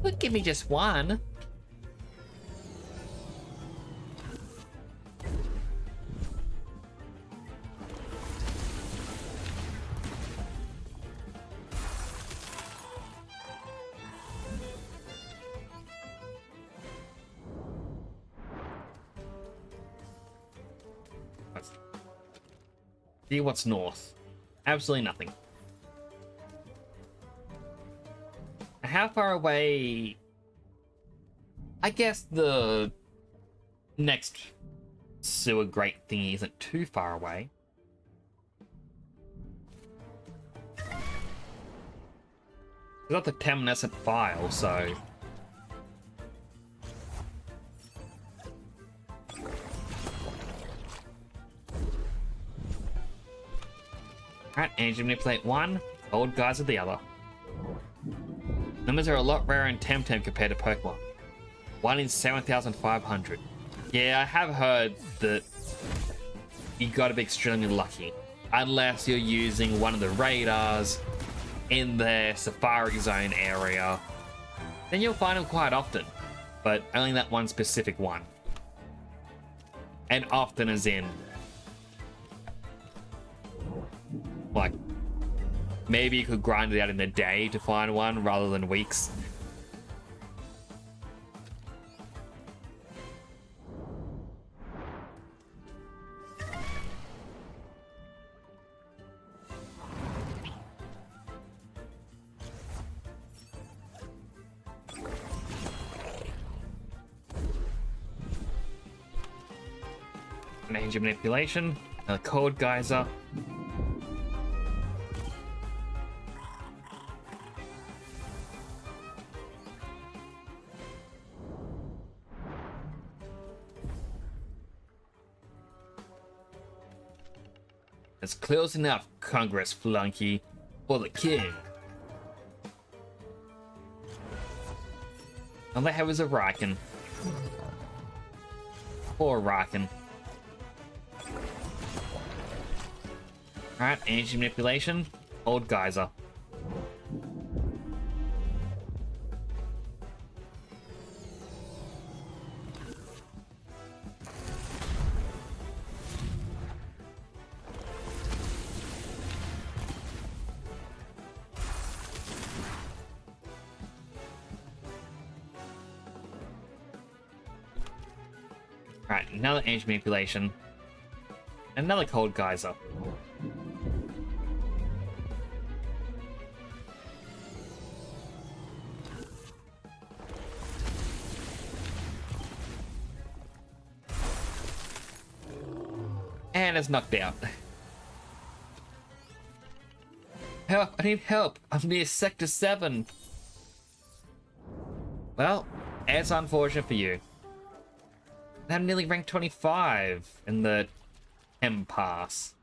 Would give me just one. See what's north. Absolutely nothing. How far away? I guess the next sewer grate thingy isn't too far away. I got the Temtem file, so... Alright, energy manipulate 1, old guys are the other. Numbers are a lot rarer in Temtem compared to Pokemon. 1 in 7,500. Yeah, I have heard that you gotta be extremely lucky. Unless you're using one of the radars in the Safari Zone area. then you'll find them quite often, but only that one specific one. And often as in, like, maybe you could grind it out in a day to find one rather than weeks. Energy manipulation, a cold geyser. It's close enough, Congress flunky, for the king. All they have is a Riken. Poor Riken. Alright, energy manipulation, old geyser. Alright, another energy manipulation. Another cold geyser. And it's knocked out. Help! I need help! I'm near Sector 7! Well, it's unfortunate for you. I'm nearly ranked 25 in the Temtem pass.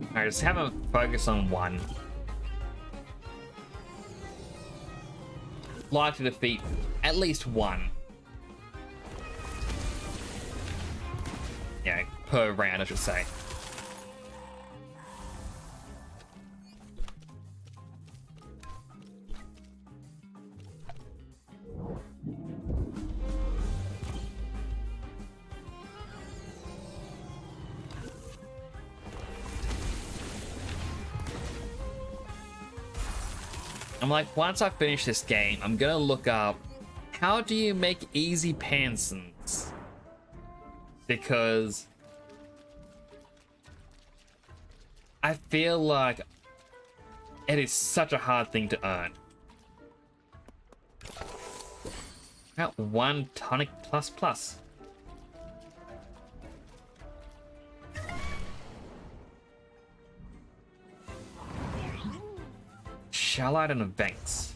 Alright, just have a focus on one. Like to defeat at least one. Yeah, per round, I should say. I'm like, once I finish this game, I'm gonna look up how do you make easy pansons? Because I feel like it is such a hard thing to earn. Got one tonic plus plus. Shallite and events.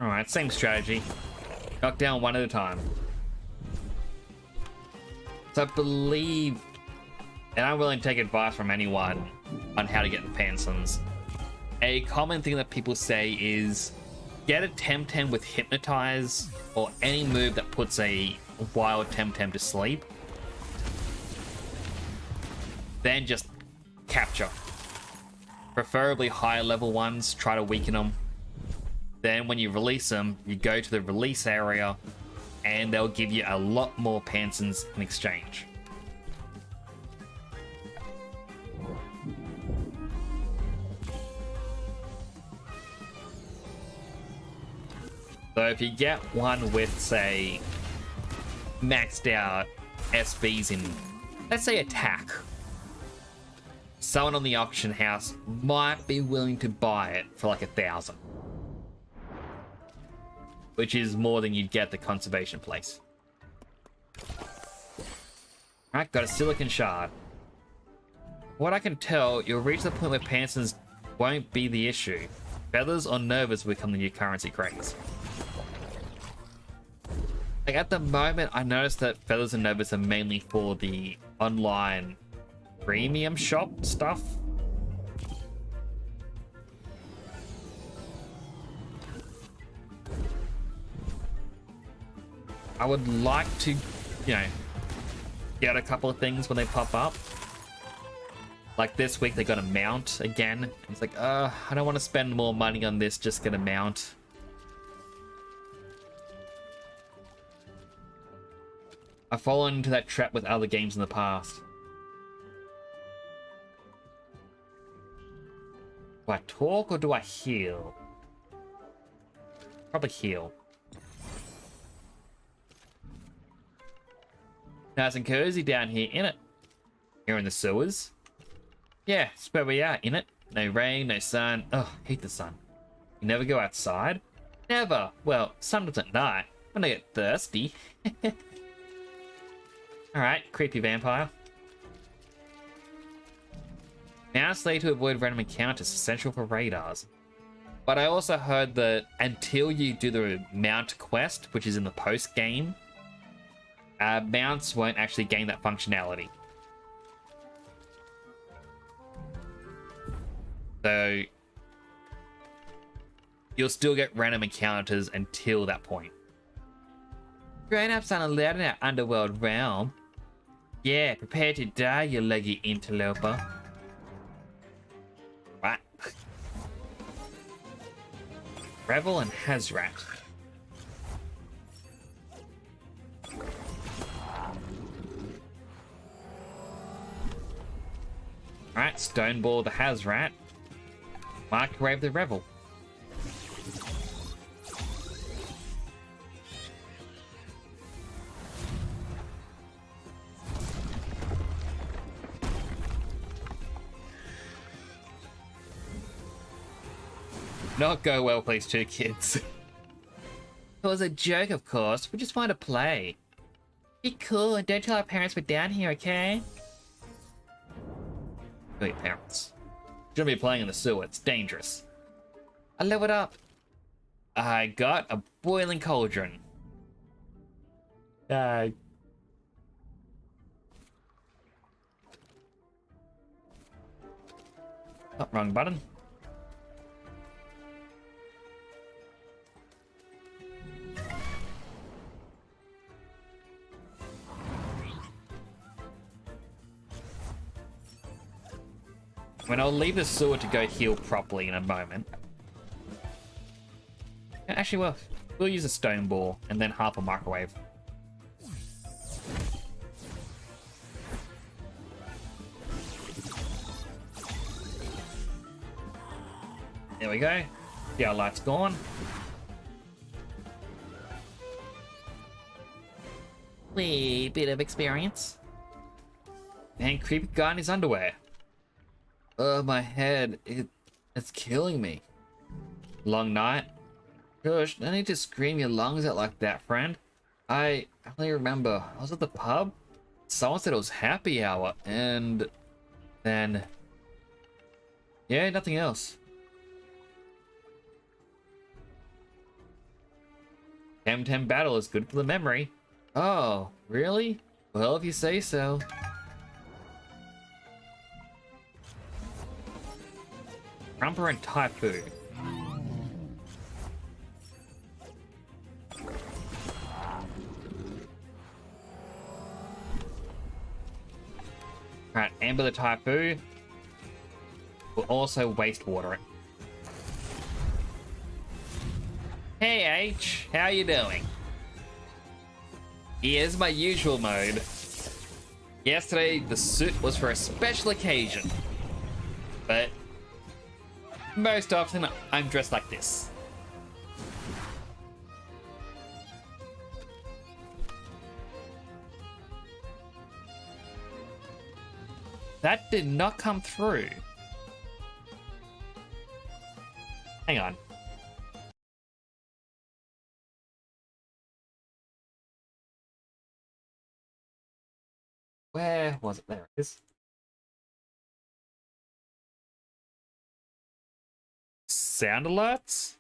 Alright, same strategy. Knock down one at a time. So I believe, and I'm willing to take advice from anyone on how to get the Pansons. A common thing that people say is get a Temtem with Hypnotize or any move that puts a wild Temtem to sleep. Then just capture. Preferably higher level ones, try to weaken them. Then when you release them, you go to the release area and they'll give you a lot more Pansons in exchange. So if you get one with, say, maxed out SBs in, let's say, attack, someone on the auction house might be willing to buy it for like 1,000. Which is more than you'd get at the conservation place. Alright, got a silicon shard. What I can tell, you'll reach the point where Pansons won't be the issue. Feathers or Novas will become the new currency craze. Like at the moment, I noticed that Feathers and Novas are mainly for the online premium shop stuff. I would like to, get a couple of things when they pop up. Like this week, they got a mount again. It's like, I don't want to spend more money on this, just get a mount. I've fallen into that trap with other games in the past. Do I talk or do I heal? Probably heal. Nice and cozy down here, innit? Here in the sewers. Yeah, it's where we are, innit? No rain, no sun. Oh, hate the sun. You never go outside? Never. Well, sometimes at night, when I get thirsty. Alright, creepy vampire. Now slay to avoid random encounters, essential for radars. But I also heard that until you do the mount quest, which is in the post game, mounts won't actually gain that functionality. So you'll still get random encounters until that point. Grown-ups aren't allowed in our underworld realm. Yeah, prepare to die, you leggy interloper. Right. Revel and Hazrat. Alright, Stoneball the Hazrat. Microwave the Revel. Not go well, please, two kids. It was a joke, of course. We just wanted to play. Be cool and don't tell our parents we're down here, okay? Wait, parents. Shouldn't be playing in the sewer. It's dangerous. I leveled up. I got a boiling cauldron. Oh, wrong button. When I'll leave the sewer to go heal properly in a moment. Actually, we'll use a stone ball and then half a microwave. There we go. See our light's gone. Wee bit of experience. And creepy guy in his underwear. Oh, my head. It's killing me. Long night? Gosh, no need to scream your lungs out like that, friend. I only remember I was at the pub. Someone said it was happy hour, and then... yeah, nothing else. Temtem battle is good for the memory. Oh, really? Well, if you say so. Crumper and Typhoon. Alright, Amber the Typhoon. We'll also wastewater it. Hey H, how you doing? Here's my usual mode. Yesterday, the suit was for a special occasion. But most often, I'm dressed like this. That did not come through. Hang on. Where was it? There it is. Sound alerts?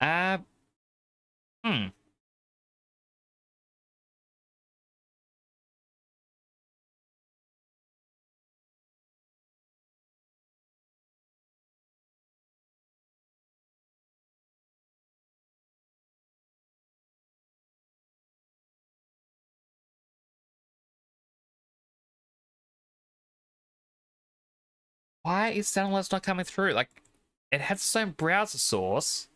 Uh, hmm. Why is sound alerts not coming through? Like, it has its own browser source.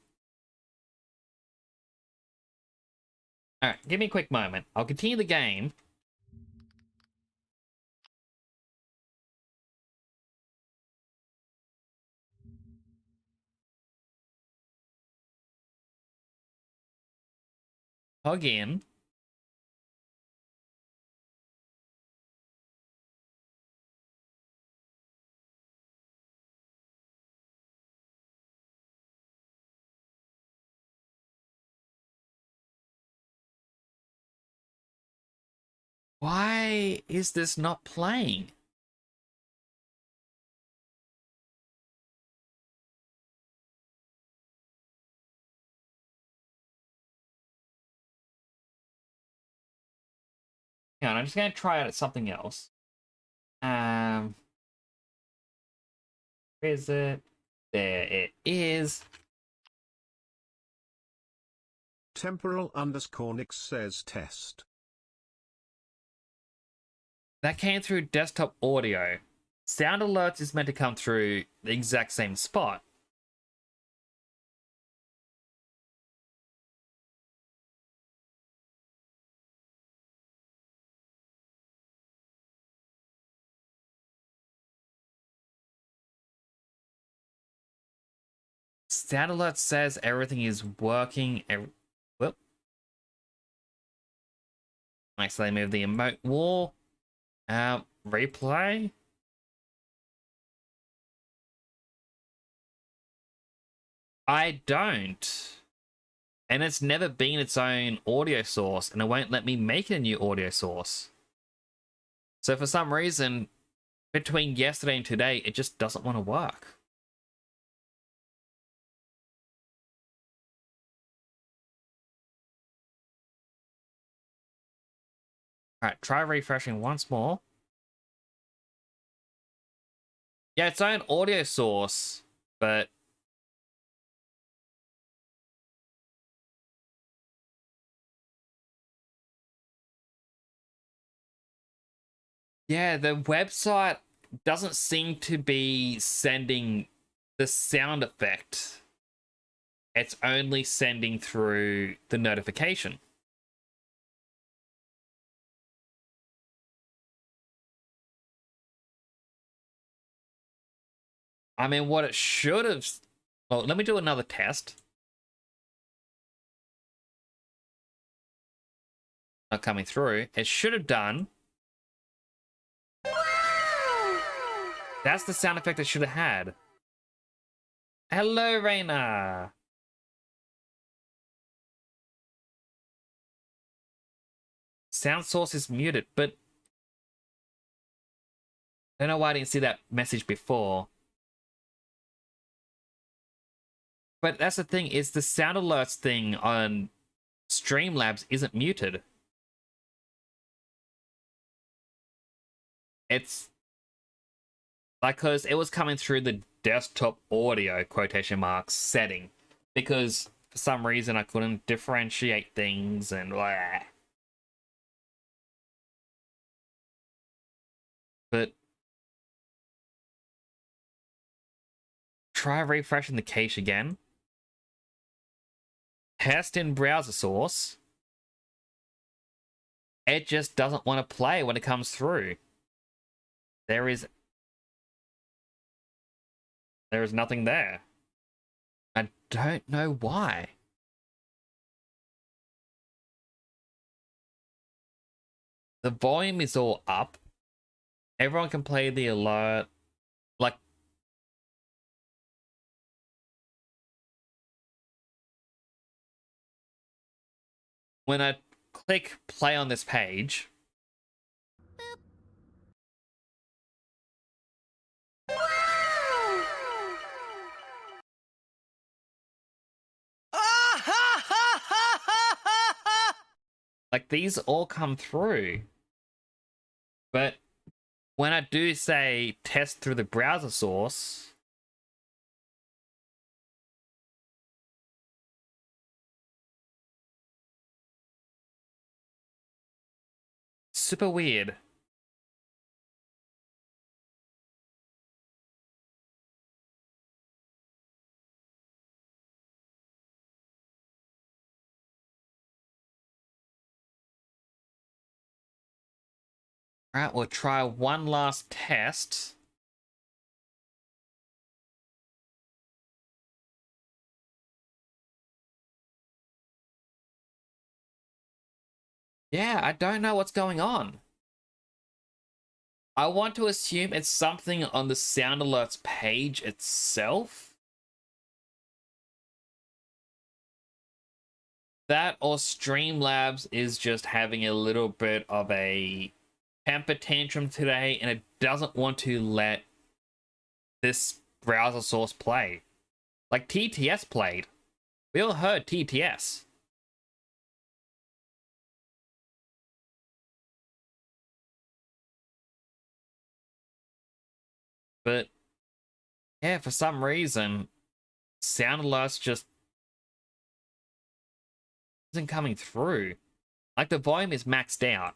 All right, give me a quick moment. I'll continue the game. Log in. Why is this not playing? Hang on, I'm just going to try out something else. Where is it? There it is.
Temporal_Nix says test.
That came through desktop audio. Sound alerts is meant to come through the exact same spot. Sound alert says everything is working. Whoop. Actually, move the emote wall. Replay. I don't. And it's never been its own audio source, and it won't let me make a new audio source. So for some reason, between yesterday and today, it just doesn't want to work. Alright, try refreshing once more. Yeah, its own audio source, but yeah, the website doesn't seem to be sending the sound effect. It's only sending through the notification. I mean, what it should have... Well, let me do another test. Not coming through. It should have done... That's the sound effect it should have had. Hello, Raina. Sound source is muted, but I don't know why I didn't see that message before. But that's the thing, is the sound alerts thing on Streamlabs isn't muted. It's like, because it was coming through the desktop audio quotation marks setting, because for some reason I couldn't differentiate things and blah. But try refreshing the cache again. Test in browser source. It just doesn't want to play when it comes through. There is nothing there. I don't know why. The volume is all up. Everyone can play the alert. Like, when I click play on this page, like, these all come through. But when I do say test through the browser source, super weird. Alright, we'll try one last test. Yeah, I don't know what's going on. I want to assume it's something on the sound alerts page itself. That or Streamlabs is just having a little bit of a temper tantrum today and it doesn't want to let this browser source play. Like TTS played. We all heard TTS. But yeah, for some reason, sound alerts just isn't coming through. Like the volume is maxed out.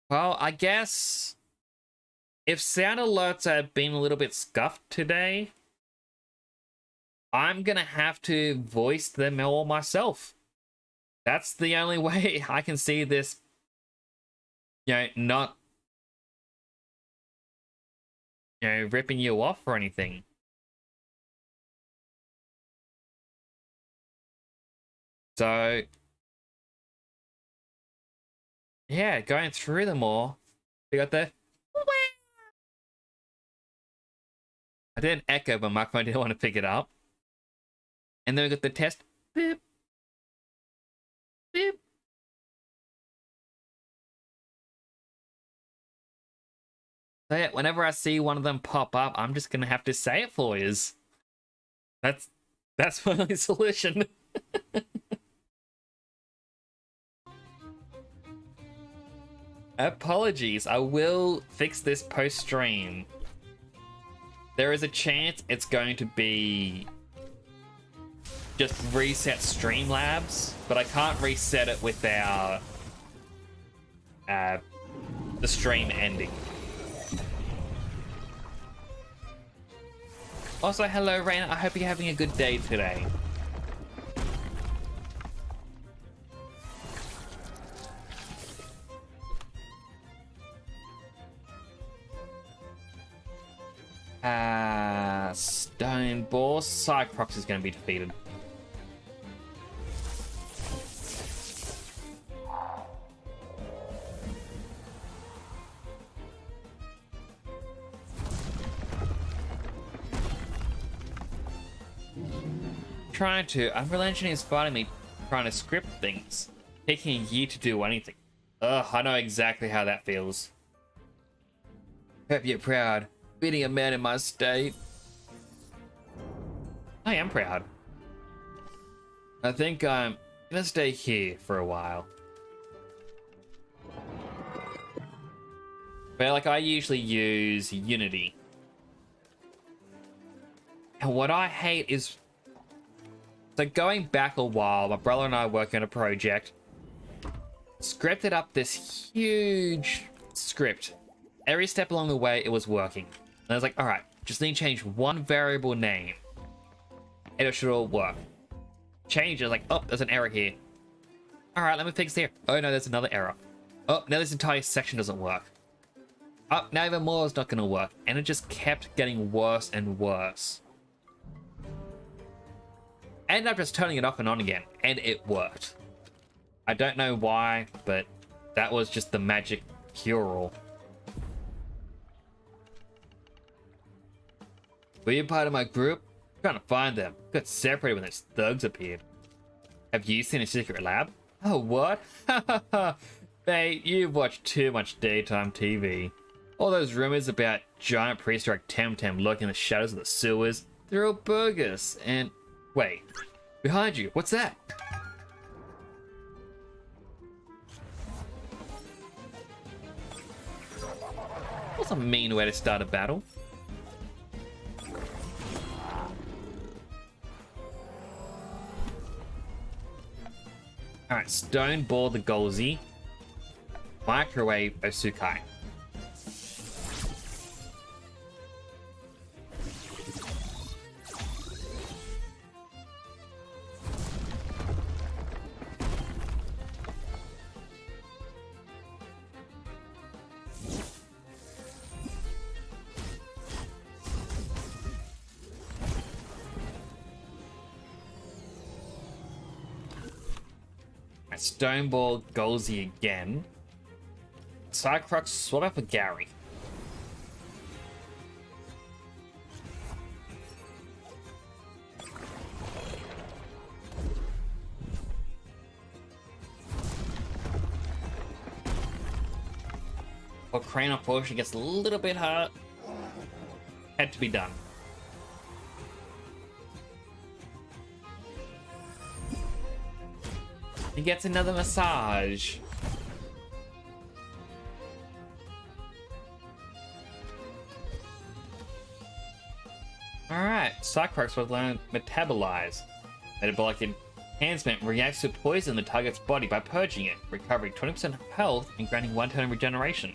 Well, I guess if sound alerts have been a little bit scuffed today, I'm gonna have to voice them all myself. That's the only way I can see this, not, ripping you off or anything. So, yeah, going through them all, we got the... I did an echo, but my phone didn't want to pick it up. And then we got the test. Beep. Beep. So yeah, whenever I see one of them pop up, I'm just gonna have to say it for yous. That's my only solution. Apologies, I will fix this post-stream. There is a chance it's going to be just reset Streamlabs, but I can't reset it without the stream ending. Also, hello Raina, I hope you're having a good day today. Stone Ball. Cycrox is going to be defeated. Unreal Engine is fighting me trying to script things. Taking a year to do anything. Ugh, I know exactly how that feels. Hope you're proud. Beating a man in my state. I am proud. I think I'm gonna stay here for a while. But like, I usually use Unity. And what I hate is... So going back a while, my brother and I worked on a project. Scripted up this huge script. Every step along the way, it was working. And I was like, alright, just need to change one variable name. And it should all work. Change it, like, oh, there's an error here. Alright, let me fix here. Oh no, there's another error. Oh, now this entire section doesn't work. Oh, now even more is not going to work. And it just kept getting worse and worse. Ended up just turning it off and on again, and it worked. I don't know why, but that was just the magic cure-all. Were you part of my group? I'm trying to find them. Got separated when those thugs appeared. Have you seen a secret lab? Oh, what? Mate, you've watched too much daytime TV. All those rumors about giant prehistoric Temtem lurking in the shadows of the sewers, they're all bogus. And wait, behind you, what's that? What's a mean way to start a battle? Alright, Stone Ball the Golzi. Microwave Osukai. Stoneball, Golzy again. Cycrox, swap out for Gary. Well, Crane unfortunately gets a little bit hard. Had to be done. He gets another massage. Alright, Cycrox will learn Metabolize. Metabolic enhancement reacts to poison in the target's body by purging it, recovering 20% health and granting 1 turn of regeneration.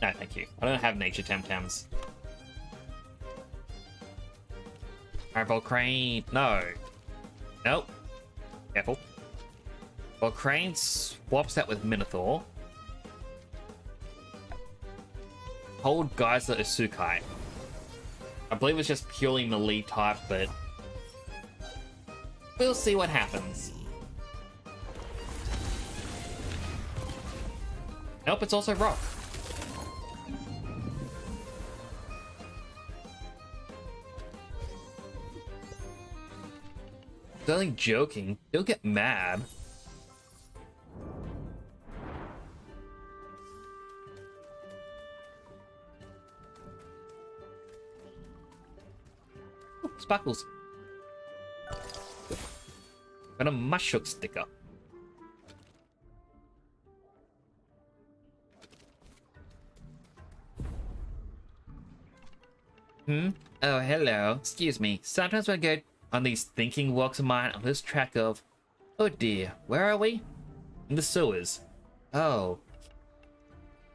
No, thank you. I don't have nature Temtems. Alright, Volcrane. No. Nope. Careful. Volcrane swaps out with Minotaur. Hold Geyser Isukai. I believe it's just purely melee type, but we'll see what happens. Nope, it's also rock. It's only joking. Don't get mad. Ooh, sparkles. Got a mushroom sticker. Oh, hello. Excuse me. Sometimes when I go on these thinking walks of mine, I lose track of... Oh dear, where are we? In the sewers. Oh.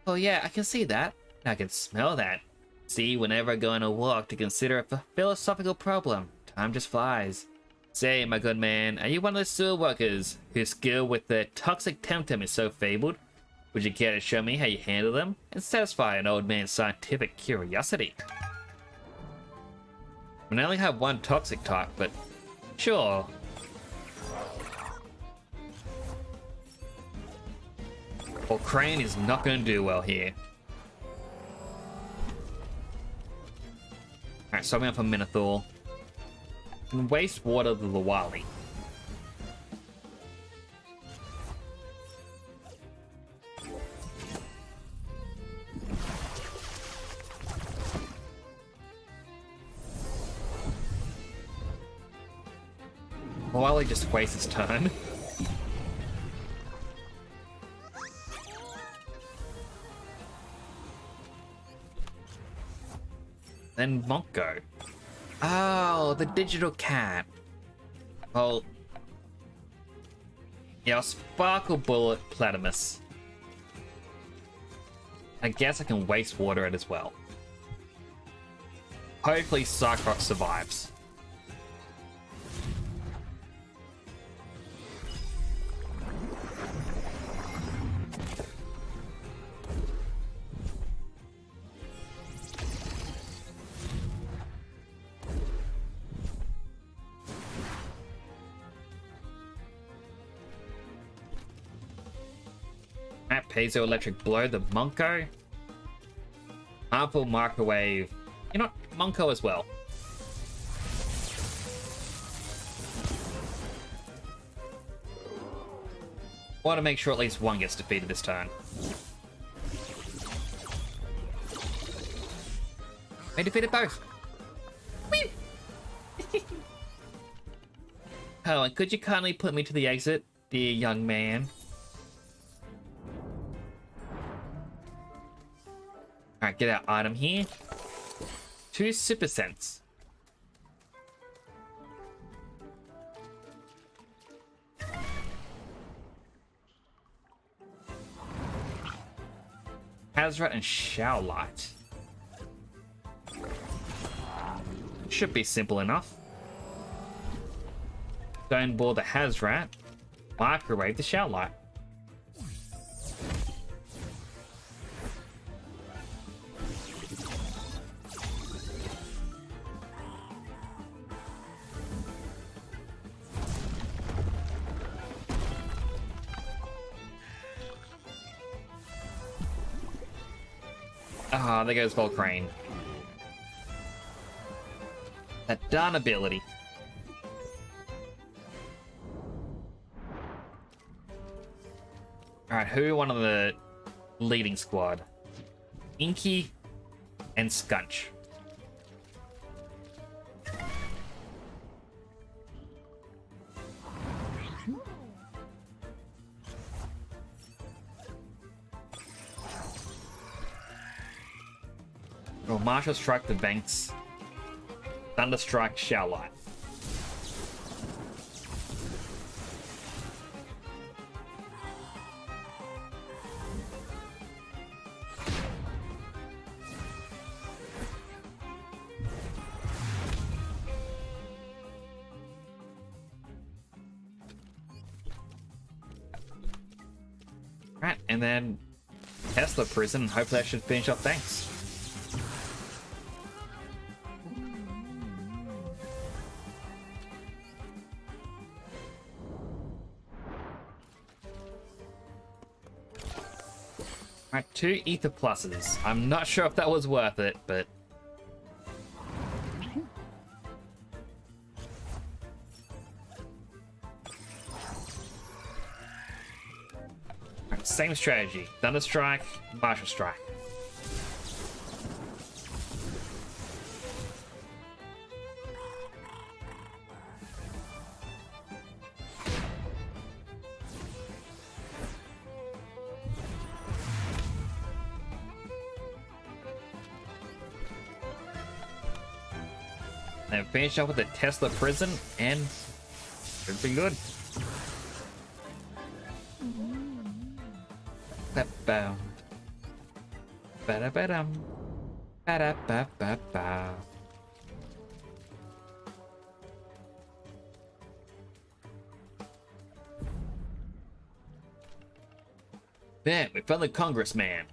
Oh yeah, I can see that. I can smell that. See, whenever I go on a walk to consider a philosophical problem, time just flies. Say, my good man, are you one of the sewer workers whose skill with the toxic Temtem is so fabled? Would you care to show me how you handle them and satisfy an old man's scientific curiosity? I only have one toxic type, but sure. Well, Crane is not going to do well here. Alright, so I'm going for Minotaur. And waste water the Lawali. Lawali just wastes his turn. Then Monko. Oh, the digital cat. Well, yeah, I'll Sparkle Bullet Platymus. I guess I can waste water it as well. Hopefully Cycrox survives. Piezoelectric Blow the Monko. Harmful Microwave. You know, Monko as well. Want to make sure at least one gets defeated this turn. I defeated both. Whee! Oh, and could you kindly put me to the exit, dear young man? Alright, get our item here. 2 Super Cents. Hazrat and Showlight. Should be simple enough. Stone Ball the Hazrat. Microwave the Showlight. Ah, there goes Volcrane. That darn ability. Alright, who one of the leading squad? Inky and Scunch. Well, Martial Strike the Banks. Thunder Strike Showerlight. Right, and then Tesla Prison. Hopefully that should finish off Banks. Alright, 2 Ether Pluses. I'm not sure if that was worth it, but... Alright, same strategy. Thunder Strike, Martial Strike. And finish up with the Tesla Prison, and should be good. Ba-bam. Ba-da-ba-dum. Ba-da-ba-ba-ba. Ben, we found the Congressman.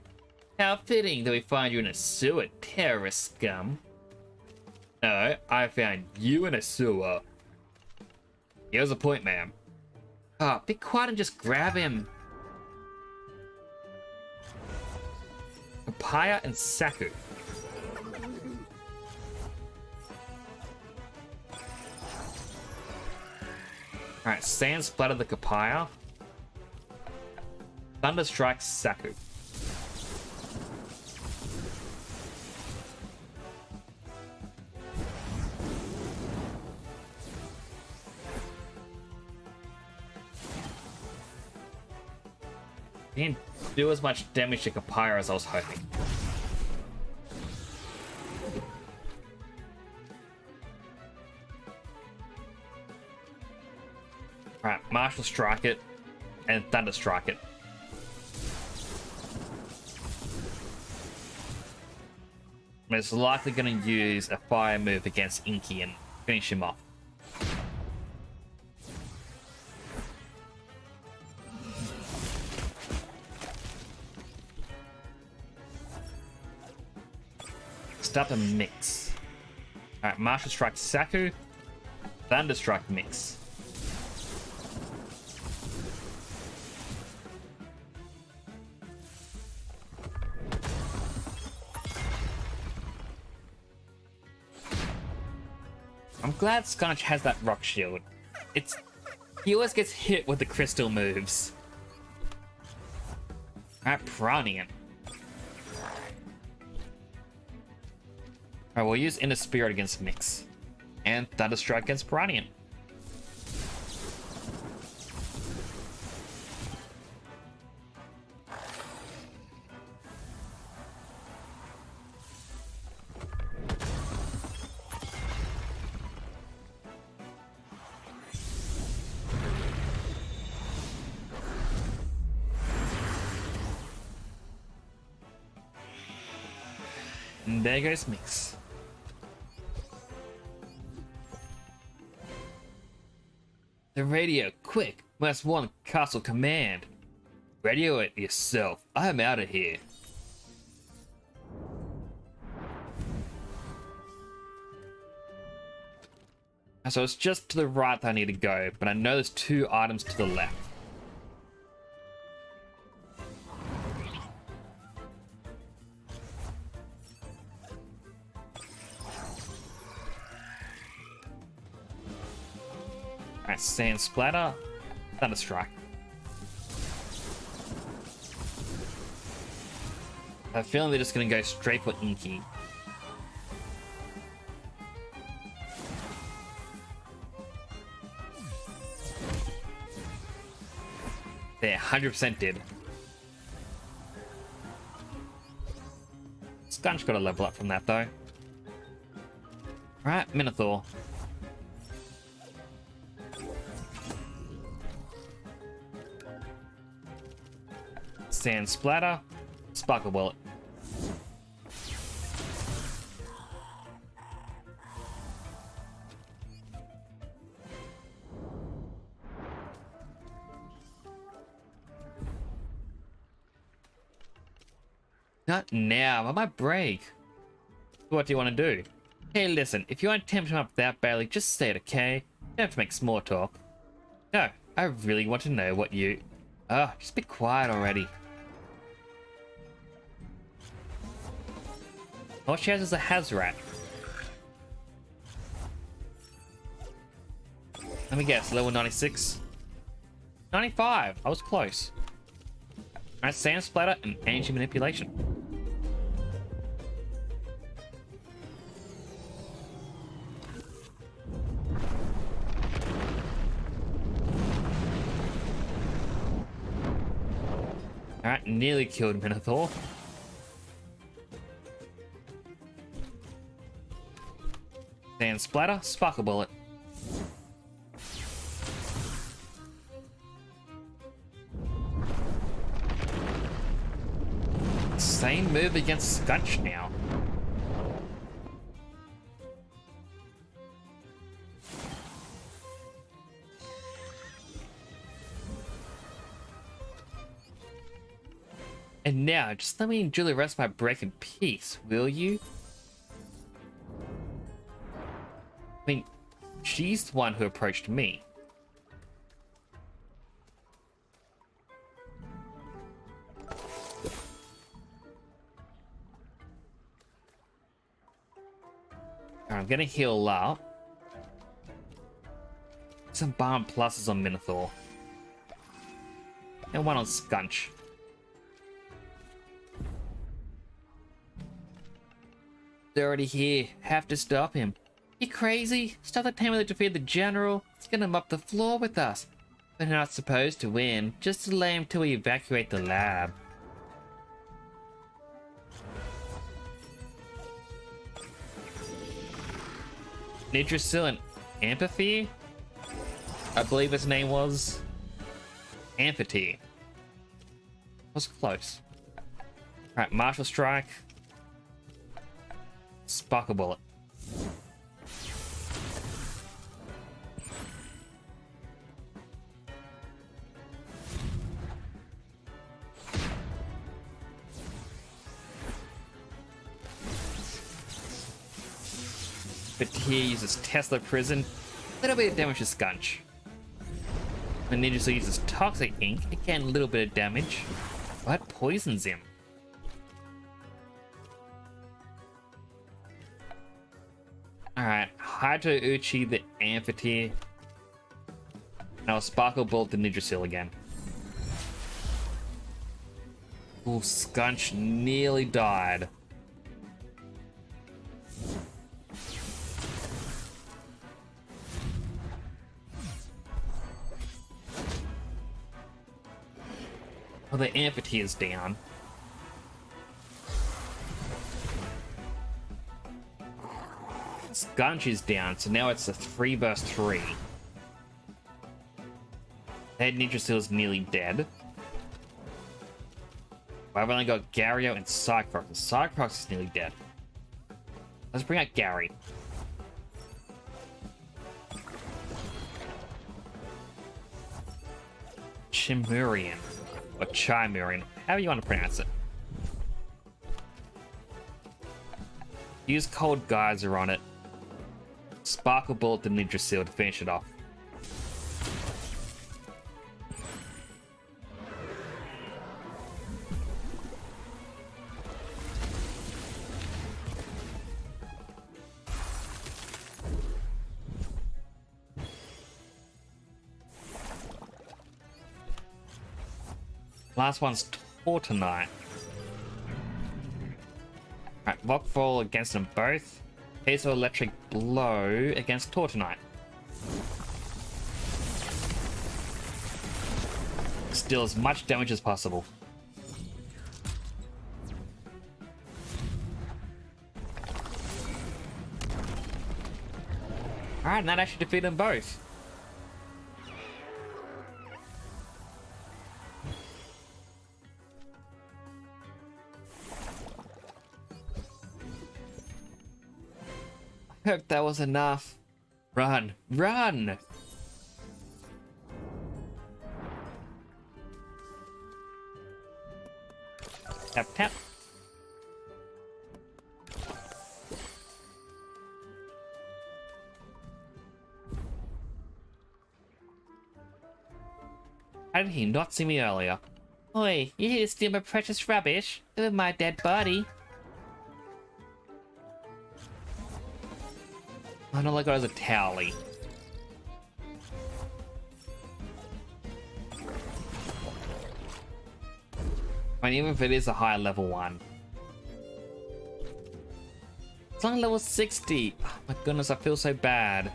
How fitting that we find you in a sewer, terrorist scum. No, I found you in a sewer. Here's the point, ma'am. Ah, be quiet and just grab him. Papaya and Saku. Alright, Sand Splatter the Papaya. Thunder strikes Saku. Didn't do as much damage to Kapira as I was hoping. Alright, Martial Strike it and Thunder Strike it. It's likely going to use a fire move against Inky and finish him off. Start to mix. Alright, Martial Strike Saku, Thunder Strike mix. I'm glad Sconch has that rock shield. He always gets hit with the crystal moves. Alright, Pranian. Alright, we'll use Inner Spirit against Mix. And Thunder Strike against Pranian. And there goes Mix. The radio, quick! Must one castle command. Radio it yourself. I'm out of here. So it's just to the right that I need to go, but I know there's 2 items to the left. Alright, Sand Splatter. Thunder Strike. I have a feeling they're just going to go straight for Inky. They're 100% did. Skunch got a level up from that though. Right, Minotaur. Sand Splatter. Sparkle Bullet. Not now, I might break. What do you want to do? Hey, listen, if you want to tempt him up that badly, just say it, okay? You don't have to make small talk. No, I really want to know what you... Oh, just be quiet already. All she has is a Hazrat. Let me guess, level 96? 95, I was close. Alright, Sand Splatter and Energy Manipulation. Alright, nearly killed Minotaur. Sand Splatter, Sparkle Bullet. Same move against Skunch now. And now, just let me enjoy the rest of my break in peace, will you? I mean, she's the one who approached me. I'm gonna heal up. Some bomb pluses on Minotaur. And one on Skunch. They're already here. Have to stop him. You crazy? Stop the time to defeat the general. It's gonna mop the floor with us. We're not supposed to win. Just delay him till we evacuate the lab. Nitrosil and Empathy? I believe his name was... Empathy. Was close. Alright, Martial Strike. Sparkle Bullet. Fatir uses Tesla Prison. A little bit of damage to Skunch. The Ninja uses Toxic Ink. Again, a little bit of damage. But poisons him. Alright, Hydro Uchi the Amphitheater. Now Sparkle Bolt the Nidrasil again. Ooh, Skunch nearly died. Well, the Amphitheater is down. Skunch is down, so now it's a 3 vs 3. Head Nidrasil is nearly dead. I've only got Gario and Cycrox. And Cycrox is nearly dead. Let's bring out Gary. Chimurian. Or Chimurian. However you want to pronounce it. Use Cold Geyser on it. Sparkle Bullet the Nidrasil to finish it off. Last one's Tortonite. Alright, Rockfall against them both. Piezo Electric Blow against Tortonite. Still as much damage as possible. Alright, and that actually defeated them both. I hope that was enough. Run! Run! Tap, tap. How did he not see me earlier? Oi, you here to steal my precious rubbish? Over my dead body? I don't like it as a towelly. I mean, even if it is a higher level one. It's only level 60. Oh my goodness, I feel so bad.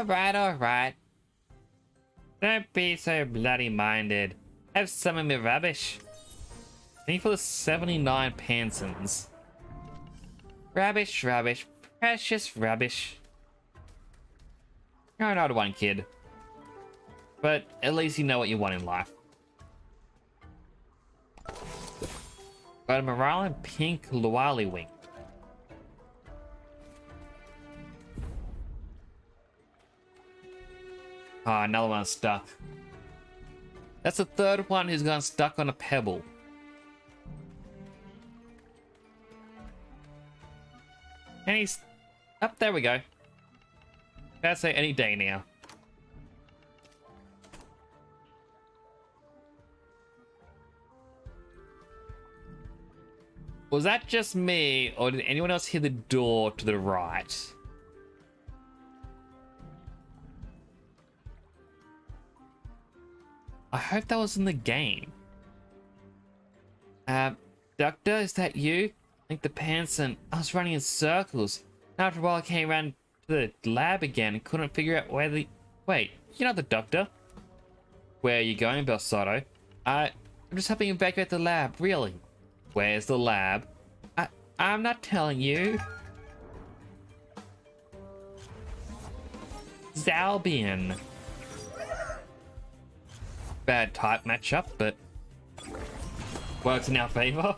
Alright. Don't be so bloody minded. Have some of my rubbish. Need for the 79 Pansons. Rubbish, rubbish, precious rubbish. You're an odd one, kid. But at least you know what you want in life. Got a Morale and Pink Luali Wing. Ah, another one stuck. That's the third one who's gone stuck on a pebble. And he's up. There we go. That's say any day now. Was that just me, or did anyone else hear the door to the right? I hope that was in the game. Doctor, is that you? I think the Panson. I was running in circles. After a while, I came around to the lab again and couldn't figure out where the... Wait, you're not the doctor. Where are you going, Belsoto? I'm just helping evacuate the lab, really. Where's the lab? I'm not telling you. Zalbian. Bad type matchup, but works in our favor.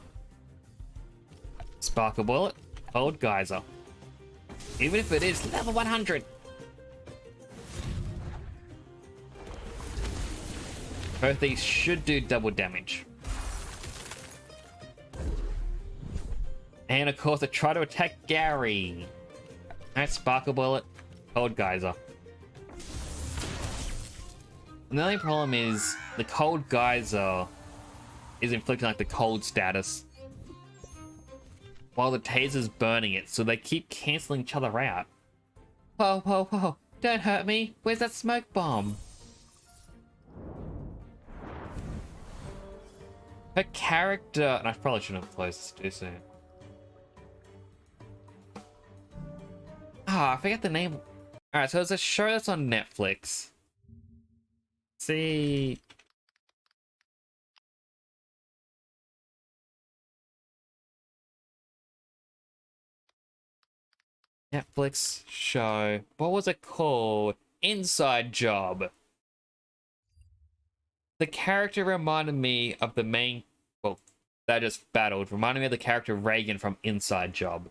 Sparkle Bullet, Old Geyser. Even if it is level 100. Both these should do double damage. And of course, I try to attack Gary. Alright, Sparkle Bullet, Cold Geyser. And the only problem is the Cold Geyser is inflicting like the cold status, while the taser's burning it, so they keep cancelling each other out. Whoa, whoa, whoa! Don't hurt me! Where's that smoke bomb? Her character, and I probably shouldn't have closed this too soon. Ah, I forget the name. Alright, so it's a show that's on Netflix. See. Netflix show. What was it called? Inside Job. The character reminded me of the main... Well, that just battled. Reminded me of the character Reagan from Inside Job.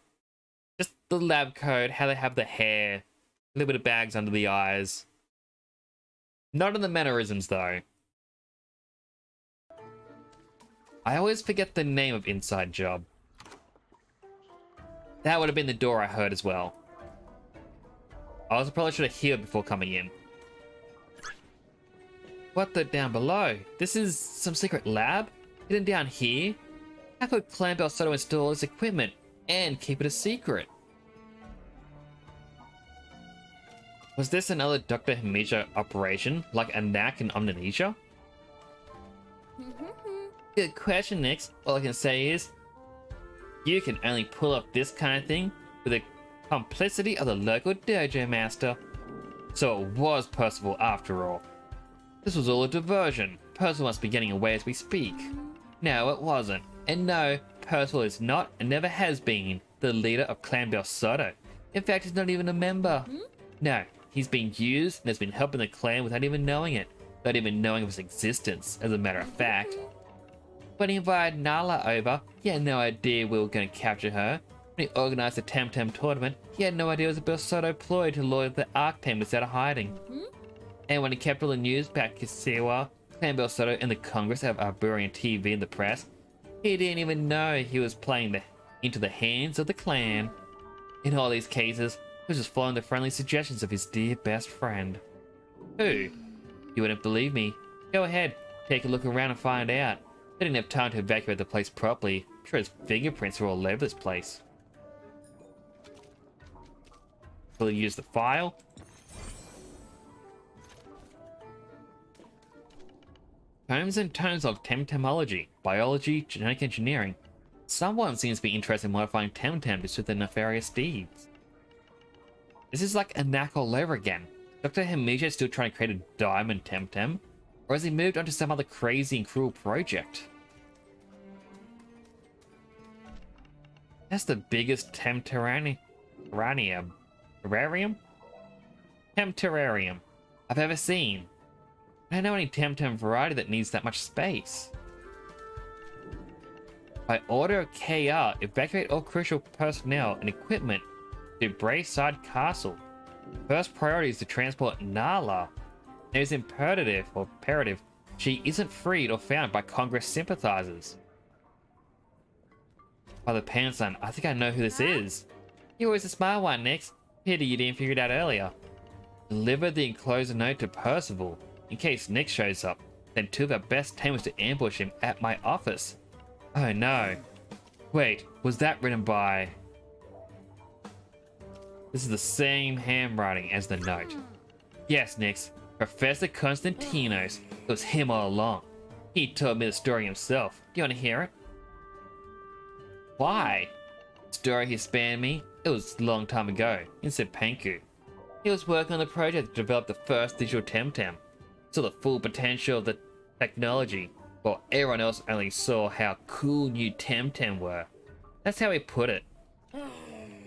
Just the lab coat, how they have the hair, a little bit of bags under the eyes. Not in the mannerisms, though. I always forget the name of Inside Job. That would have been the door I heard as well. I also probably should have healed before coming in. What the down below? This is some secret lab? Hidden down here? How could Clan Soto install his equipment and keep it a secret? Was this another Dr. Hamisha operation, like a knack in Omninesia? Good question, Nix. All I can say is, you can only pull off this kind of thing with the complicity of the local dojo master. So it was Percival after all. This was all a diversion. Percival must be getting away as we speak. No, it wasn't. And no, Percival is not and never has been the leader of Clan Soto. In fact, he's not even a member. No, he's been used and has been helping the clan without even knowing it. Without even knowing of his existence, as a matter of fact. When he invited Nala over, he had no idea we were going to capture her. When he organized the Temtem tournament, he had no idea it was a Soto ploy to lure the Archtamers out of hiding. And when he kept all the news about Kisiwa, Clan Soto, and the Congress out of Arbury TV and the press, he didn't even know he was playing into the hands of the clan. In all these cases, he was just following the friendly suggestions of his dear best friend. Who? You wouldn't believe me. Go ahead, take a look around and find out. They didn't have time to evacuate the place properly. I'm sure his fingerprints are all over this place. Will he use the file? Tomes and tomes of Temtemology, biology, genetic engineering. Someone seems to be interested in modifying Temtem to suit their nefarious deeds. This is like a knack all over again. Dr. Hamisha is still trying to create a diamond Temtem, or has he moved on to some other crazy and cruel project? That's the biggest Temterrarium I've ever seen. I don't know any Temtem variety that needs that much space. By order of KR, evacuate all crucial personnel and equipment to Braeside Castle. First priority is to transport Nala. It is imperative she isn't freed or found by Congress sympathizers. By the Panson, I think I know who this is. You're always a smart one, Nix. Pity you didn't figure it out earlier. Deliver the enclosed note to Percival. In case Nick shows up, then two of our best team was to ambush him at my office. Oh no. Wait, was that written by... This is the same handwriting as the note. Yes, Nix. Professor Konstantinos. It was him all along. He told me the story himself. Do you want to hear it? Why? The story he spared me, it was a long time ago, in Sepanku. He was working on the project to develop the first digital Temtem. Saw the full potential of the technology, while everyone else only saw how cool new Temtem were. That's how he put it.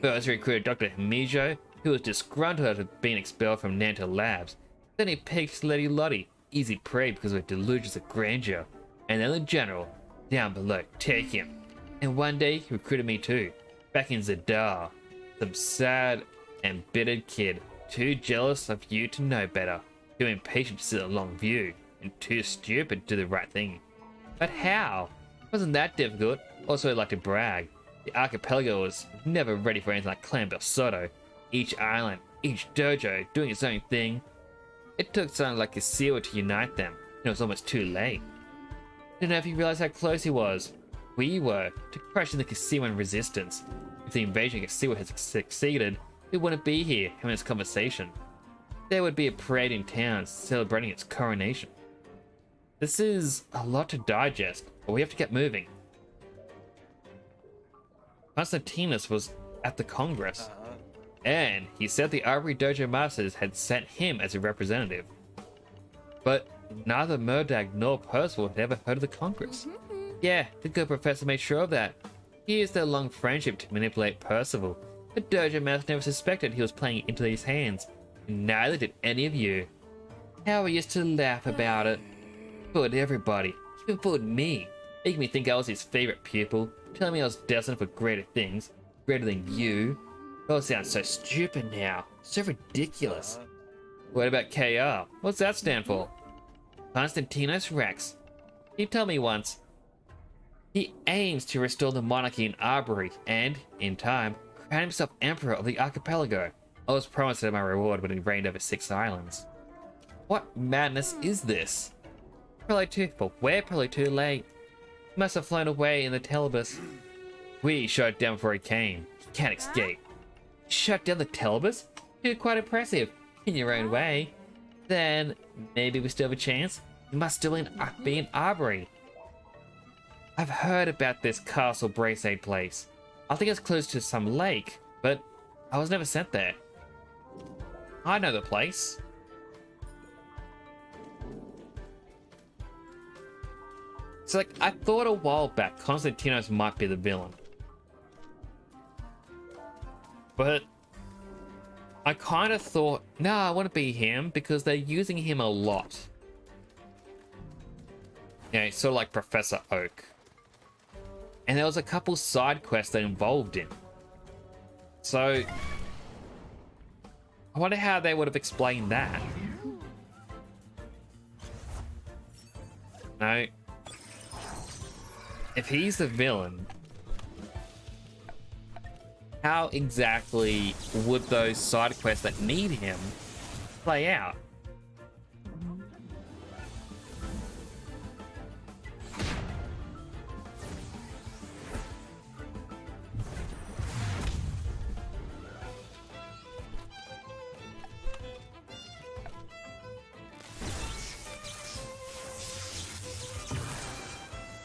First he recruited Dr. Himijo, who was disgruntled at being expelled from Nanta Labs. Then he picked Lady Lottie, easy prey because of her delusions of grandeur. And then the general, down below, take him. And one day he recruited me too, back in Zadar. Some sad, embittered kid, too jealous of you to know better, too impatient to sit a long view, and too stupid to do the right thing. But how? Wasn't that difficult? Also, I'd like to brag. The archipelago was never ready for anything like Clan Soto. Each island, each dojo, doing its own thing. It took something like Kisiwa to unite them, and it was almost too late. I don't know if you realize how close he was. We were to crushing the Kisiwan resistance. If the invasion of Kisiwa has succeeded, we wouldn't be here having this conversation. There would be a parade in town celebrating its coronation. This is a lot to digest, but we have to get moving. Konstantinos was at the Congress, and he said the Arbury Dojo Masters had sent him as a representative. But neither Murdag nor Percival had ever heard of the Congress. Yeah, the good professor made sure of that. He used their long friendship to manipulate Percival. The Dojo Master never suspected he was playing into these hands, and neither did any of you. How we used to laugh about it. Fooled everybody, even fooled me, making me think I was his favorite pupil, telling me I was destined for greater things, greater than you. It all sounds so stupid now, so ridiculous. What about KR? What's that stand for? Konstantinos Rex. He told me once. He aims to restore the monarchy in Arbury and, in time, crown himself emperor of the archipelago. I was promised my reward when he reigned over 6 islands. What madness is this? Probably too, but we're probably too late. Must have flown away in the telebus. We shot it down before he came. He can't escape. Shut down the telebus? You're quite impressive, in your own way. Then, maybe we still have a chance? You must still be in Arbury. I've heard about this Castle Braceade place. I think it's close to some lake, but I was never sent there. I know the place. So, like, I thought a while back Konstantinos might be the villain. But I kind of thought, no, I want to be him because they're using him a lot. Yeah, sort of like Professor Oak. And there was a couple side quests that involved him. So I wonder how they would have explained that. No. If he's the villain, how exactly would those side quests that need him play out?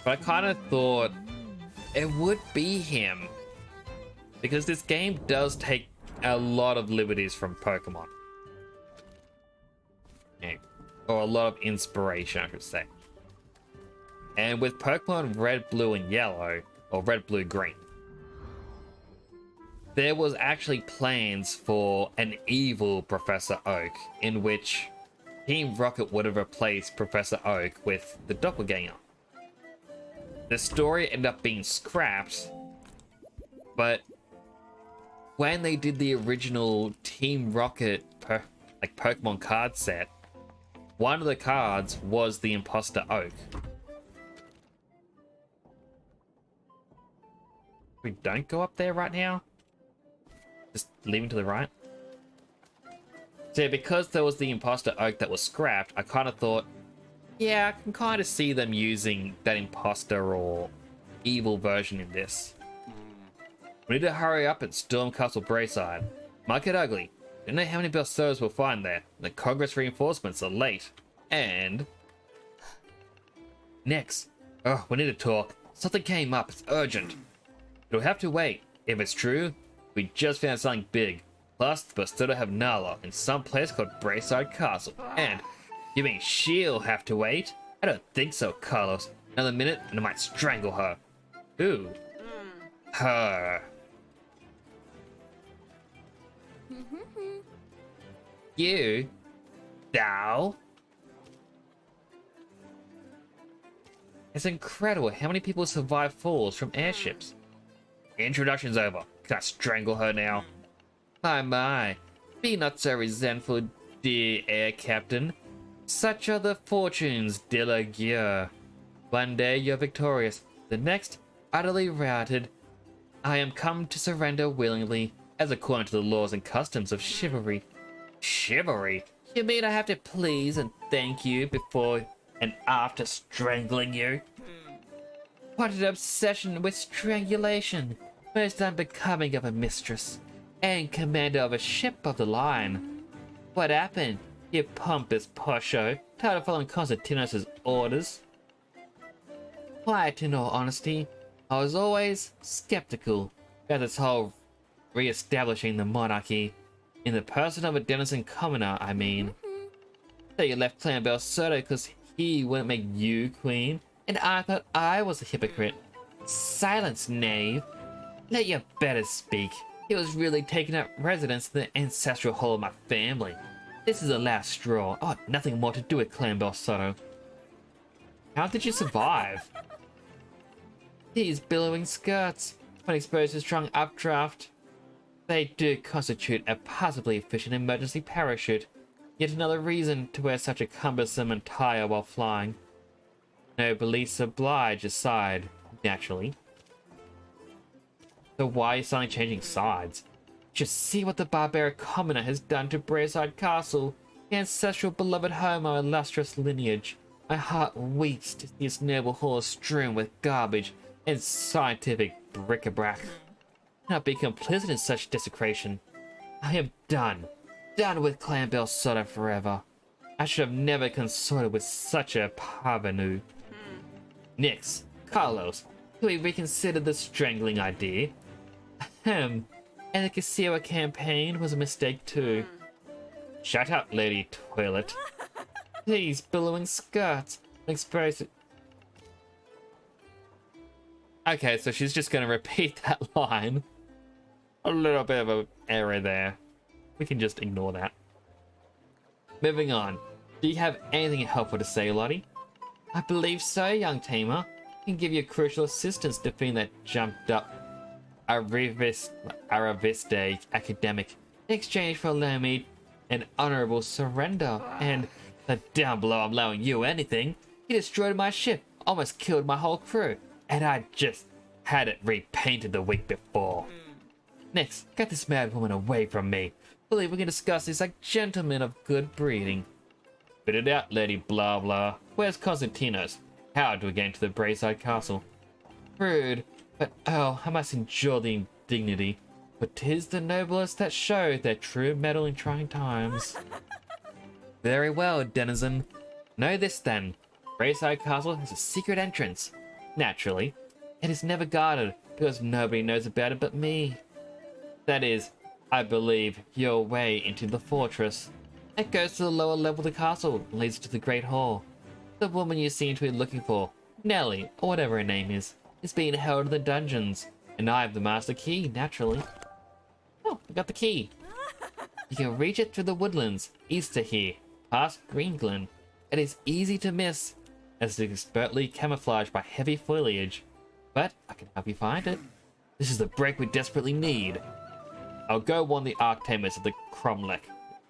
But I kind of thought it would be him, because this game does take a lot of liberties from Pokemon. Yeah. Or a lot of inspiration, I should say. And with Pokemon Red, Blue, and Yellow, or Red, Blue, Green, there was actually plans for an evil Professor Oak, in which Team Rocket would have replaced Professor Oak with the Doppelganger. The story ended up being scrapped, but when they did the original Team Rocket Pokemon card set, one of the cards was the Imposter Oak. We don't go up there right now? Just leave him to the right? So yeah, because there was the Imposter Oak that was scrapped, I kind of thought, yeah, I can kind of see them using that imposter or evil version in this. We need to hurry up and storm Castle Braceade. Might get ugly. Don't know how many Berserkers we'll find there. The Congress reinforcements are late. And next. Oh, we need to talk. Something came up. It's urgent. It'll have to wait. If it's true, we just found something big. Plus, the Berserkers have Nala in some place called Braceade Castle. And you mean she'll have to wait? I don't think so, Carlos. Another minute and I might strangle her. Who? Her. You? Thou? It's incredible how many people survive falls from airships. Introduction's over. Can I strangle her now? My. Be not so resentful, dear air captain. Such are the fortunes de la guerre. One day you're victorious, the next utterly routed. I am come to surrender willingly, as according to the laws and customs of chivalry. Chivalry? You mean I have to please and thank you before and after strangling you? What an obsession with strangulation! Most unbecoming of a mistress, and commander of a ship of the line. What happened? You pompous posho, tired of following Konstantinos' orders? Quiet, in all honesty, I was always skeptical about this whole re-establishing the monarchy. In the person of a denizen commoner, I mean. So you left Clan Belsoto because he wouldn't make you queen, and I thought I was a hypocrite. Silence, knave. Let your betters speak. He was really taking up residence in the ancestral hall of my family. This is the last straw. Oh, nothing more to do with Clan Belsoto. How did you survive? These billowing skirts, when exposed to strong updraft, they do constitute a possibly efficient emergency parachute. Yet another reason to wear such a cumbersome attire while flying. No beliefs oblige aside, naturally. So why are you suddenly changing sides? Just see what the barbaric commoner has done to Braceade Castle, the ancestral beloved home of our illustrious lineage. My heart weeps to see its noble halls strewn with garbage and scientific bric-a-brac. I cannot be complicit in such desecration. I am done. Done with Clanbell Soda forever. I should have never consorted with such a parvenu. Nix, Carlos, can we reconsider the strangling idea? Ahem. And the Casilla campaign was a mistake too. Shut up, Lady Toilet. These billowing skirts expose. Okay, so she's just gonna repeat that line. A little bit of an error there. We can just ignore that. Moving on. Do you have anything helpful to say, Lottie? I believe so, young tamer. I can give you crucial assistance defeating that jumped up Araviste academic in exchange for allowing me an honorable surrender. And the down below I'm allowing you anything. He destroyed my ship, almost killed my whole crew, and I just had it repainted the week before. Next, get this mad woman away from me. Believe we can discuss this like gentlemen of good breeding. Spit it out, Lady Blah Blah. Where's Constantinos? How do we get into the Brayside Castle? Rude, but oh, I must endure the indignity. But 'tis the noblest that show their true mettle in trying times. Very well, denizen. Know this then. Brayside Castle has a secret entrance. Naturally, it is never guarded because nobody knows about it but me. That is, I believe, your way into the fortress. It goes to the lower level of the castle and leads to the Great Hall. The woman you seem to be looking for, Nellie, or whatever her name is being held in the dungeons, and I have the master key, naturally. Oh, I got the key. You can reach it through the woodlands, east of here, past Greenglen. It is easy to miss, as it is expertly camouflaged by heavy foliage, but I can help you find it. This is the break we desperately need. I'll go warn the Arctamers of the Cromlech.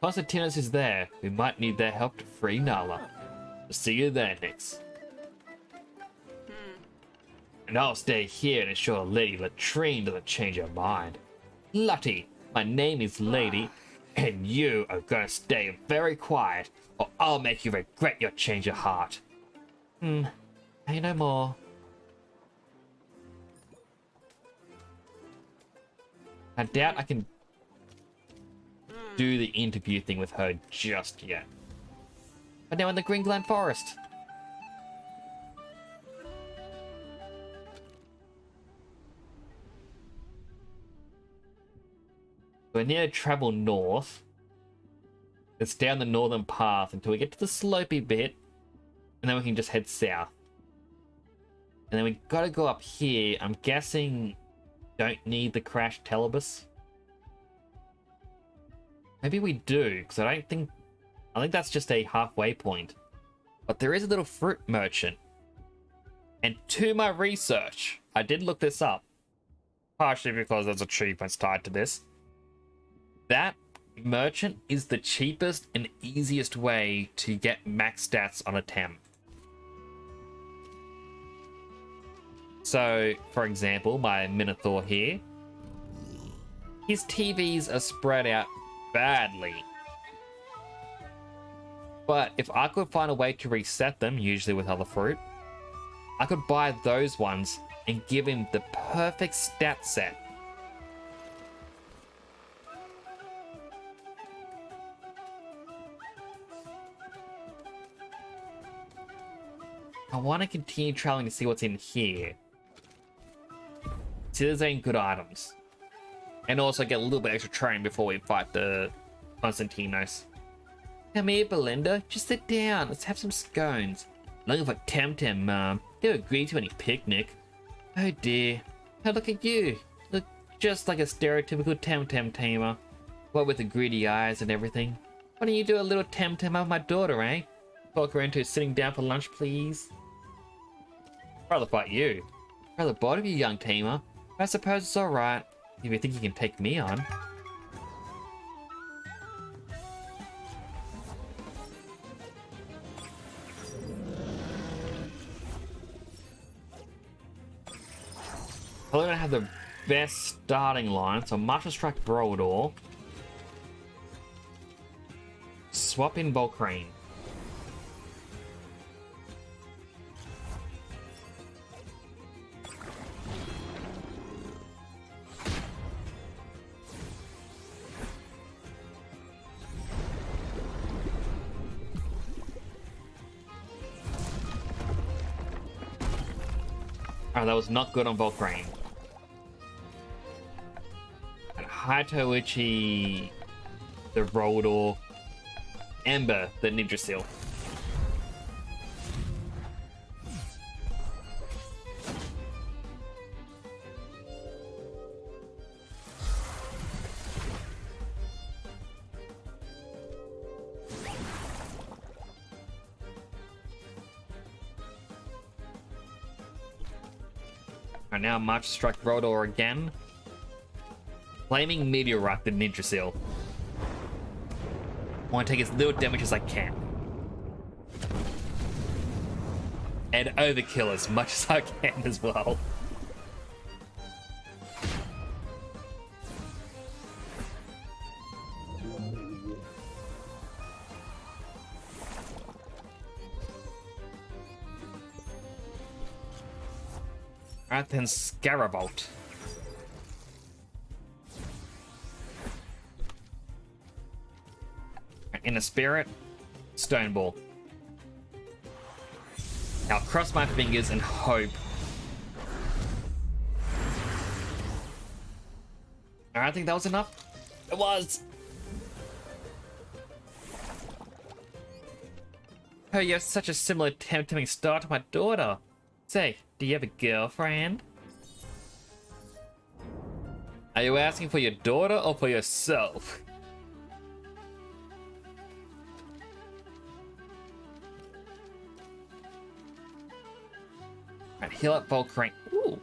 Constantinos is there. We might need their help to free Nala. See you there, Nix. And I'll stay here and ensure Lady Latrine doesn't change her mind. Lottie, my name is Lady, and you are gonna stay very quiet, or I'll make you regret your change of heart. Say no more. I doubt I can do the interview thing with her just yet. But now in the Greenglen Forest. We need to travel north. It's down the northern path until we get to the slopey bit, and then we can just head south. And then we gotta go up here. I'm guessing don't need the crash telebus. Maybe we do, because I think that's just a halfway point. But there is a little fruit merchant. And to my research, I did look this up. Partially because there's achievements tied to this. That merchant is the cheapest and easiest way to get max stats on a Tem. So, for example, my Minotaur here. His TVs are spread out badly. But if I could find a way to reset them, usually with other fruit, I could buy those ones and give him the perfect stat set. I want to continue traveling to see what's in here. See, there's any good items. And also get a little bit extra training before we fight the Constantinos. Come here, Belinda. Just sit down. Let's have some scones. Looking for Temtem, Mom. Never agreed to any picnic. Oh dear. Oh, look at you. Look just like a stereotypical Temtem tamer. What with the greedy eyes and everything. Why don't you do a little Temtem of my daughter, eh? Talk her into sitting down for lunch, please. Rather fight you. Rather bored of you, young tamer. I suppose it's alright. If you think you can take me on. Probably don't have the best starting line, so Martial Strike Brodor. Swap in Volcrane. Oh, that was not good on Volcrane. And Haitoichi, the Roldor, Ember, the Ninja Seal. Right now, March Strike Roldor again. Flaming Meteorite, the Ninja Seal. I want to take as little damage as I can. And overkill as much as I can as well. Alright then, Scarabolt. In a spirit, Stone Ball. I'll cross my fingers and hope. I think that was enough. It was. Oh, you have such a similar tempting start to my daughter. Say, do you have a girlfriend? Are you asking for your daughter or for yourself? Right, heal up Volcrane. Ooh.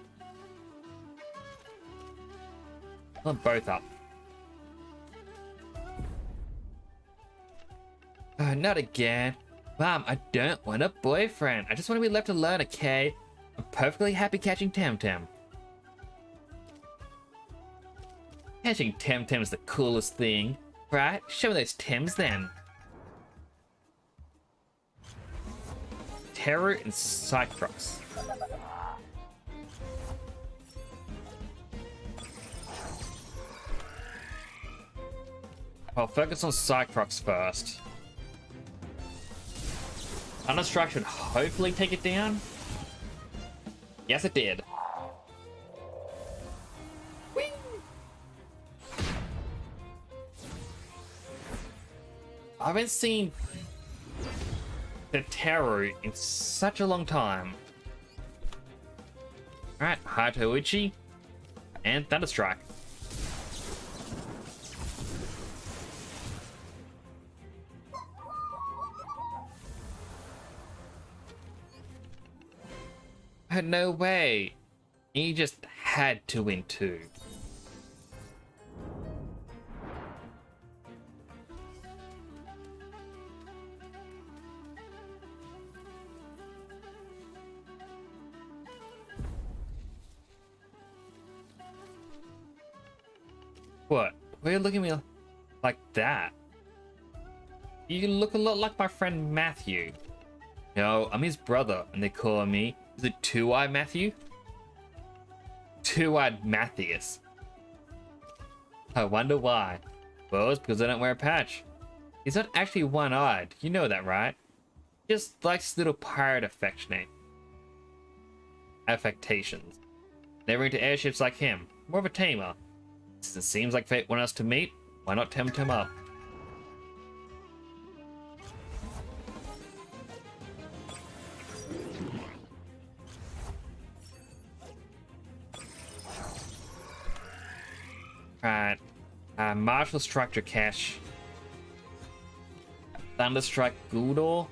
Heal them both up. Oh, not again. Mom, I don't want a boyfriend. I just want to be left alone, okay? I'm perfectly happy catching Temtem. Catching Temtem's the coolest thing, right? Show me those Tems then. Terror and Cyclops. I'll focus on Cyclops first. Thunderstrike should hopefully take it down. Yes, it did. Whee! I haven't seen the Terror in such a long time. Alright, Haitoichi and Thunderstrike. No way. He just had to win too. What? Why are you looking at me like that? You look a lot like my friend Matthew. No, I'm his brother, and they call me... Is it Two-Eyed Matthew? Two-Eyed Matthias. I wonder why. Well, it's because I don't wear a patch. He's not actually one-eyed. You know that, right? Just likes little pirate affectations. Never into airships like him. More of a tamer. Since it seems like fate wanted us to meet, why not tempt him up? Right. Martial Structure Cash. Thunderstrike Gul'dor.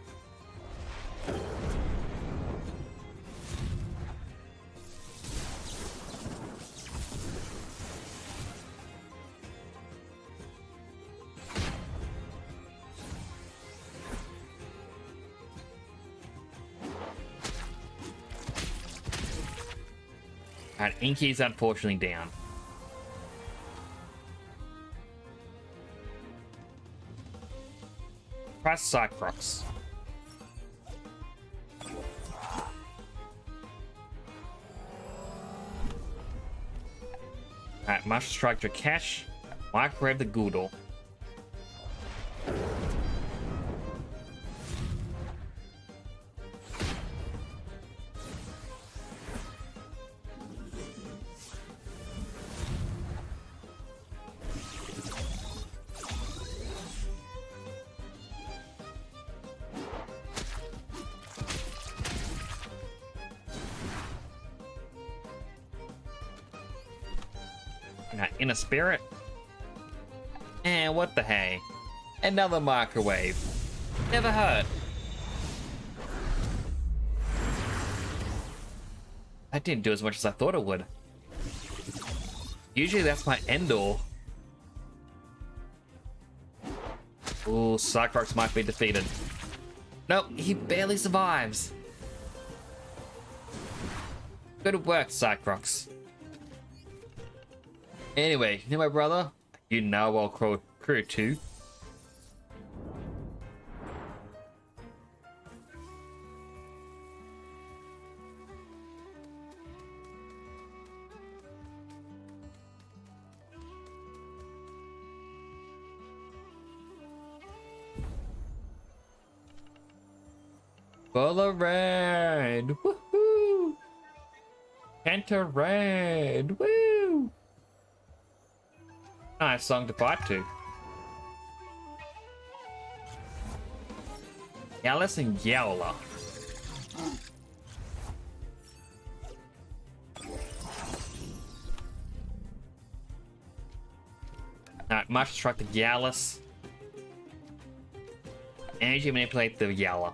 Alright, Inky's unfortunately down. Press Cyclops. Alright, Martial Strike to Cash. Microwave the Gul'dor. Inner Spirit. And what the hey? Another microwave. Never hurt. That didn't do as much as I thought it would. Usually that's my end-all. Ooh, Cyclops might be defeated. Nope, he barely survives. Good work, Cyclops. Anyway, you know my brother? You know I'll crew too. Full of red, woohoo! Enter red, woo! Nice song to fight to. Yalis and Yowler. Alright, Marshall struck the Yalis. Energy manipulate the Yowler.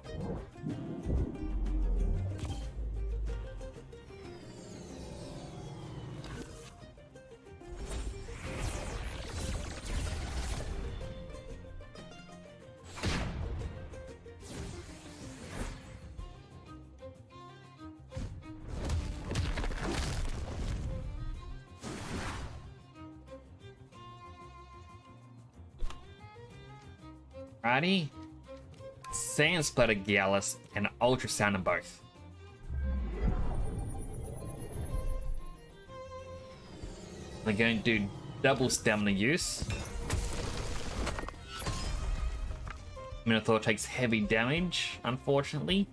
Righty. Sand Splatter Gallus and Ultrasound in both. We're going to do double stamina use. Minotaur takes heavy damage, unfortunately.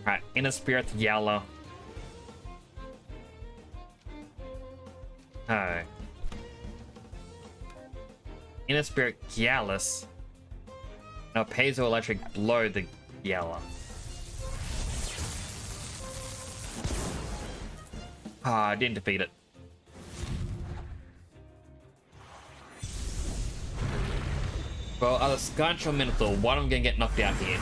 Alright, Inner Spirit Yowler. Oh. Inner Spirit Gallus. Now Piezoelectric Blow the Yowler. Ah, I didn't defeat it. Well, either Skunch or Minotaur, one of them gonna get knocked out here.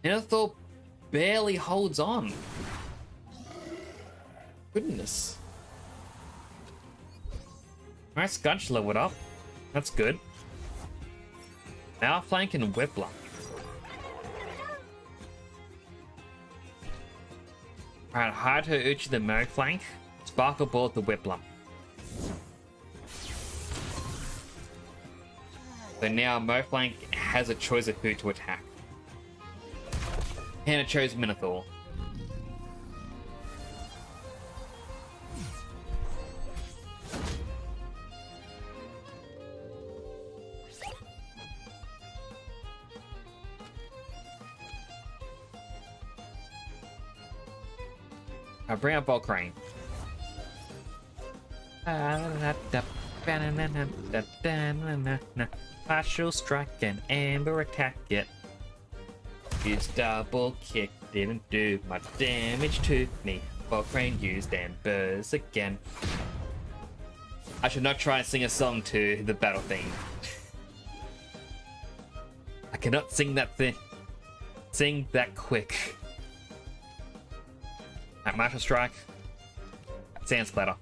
Minotaur barely holds on. Goodness. Alright, Skunch leveled up. That's good. Now flank and Whipler. Alright, hide her Uchi the Mo flank. Sparkle Ball the Whipler. So now Mo flank has a choice of who to attack. And it chose Minotaur. I bring up Volcrane. Partial strike and amber attack it. His double kick didn't do much damage to me. Volcrane used embers again. I should not try and sing a song to the battle theme. I cannot sing that thing. Sing that quick. At Martial Strike. Sand Splatter.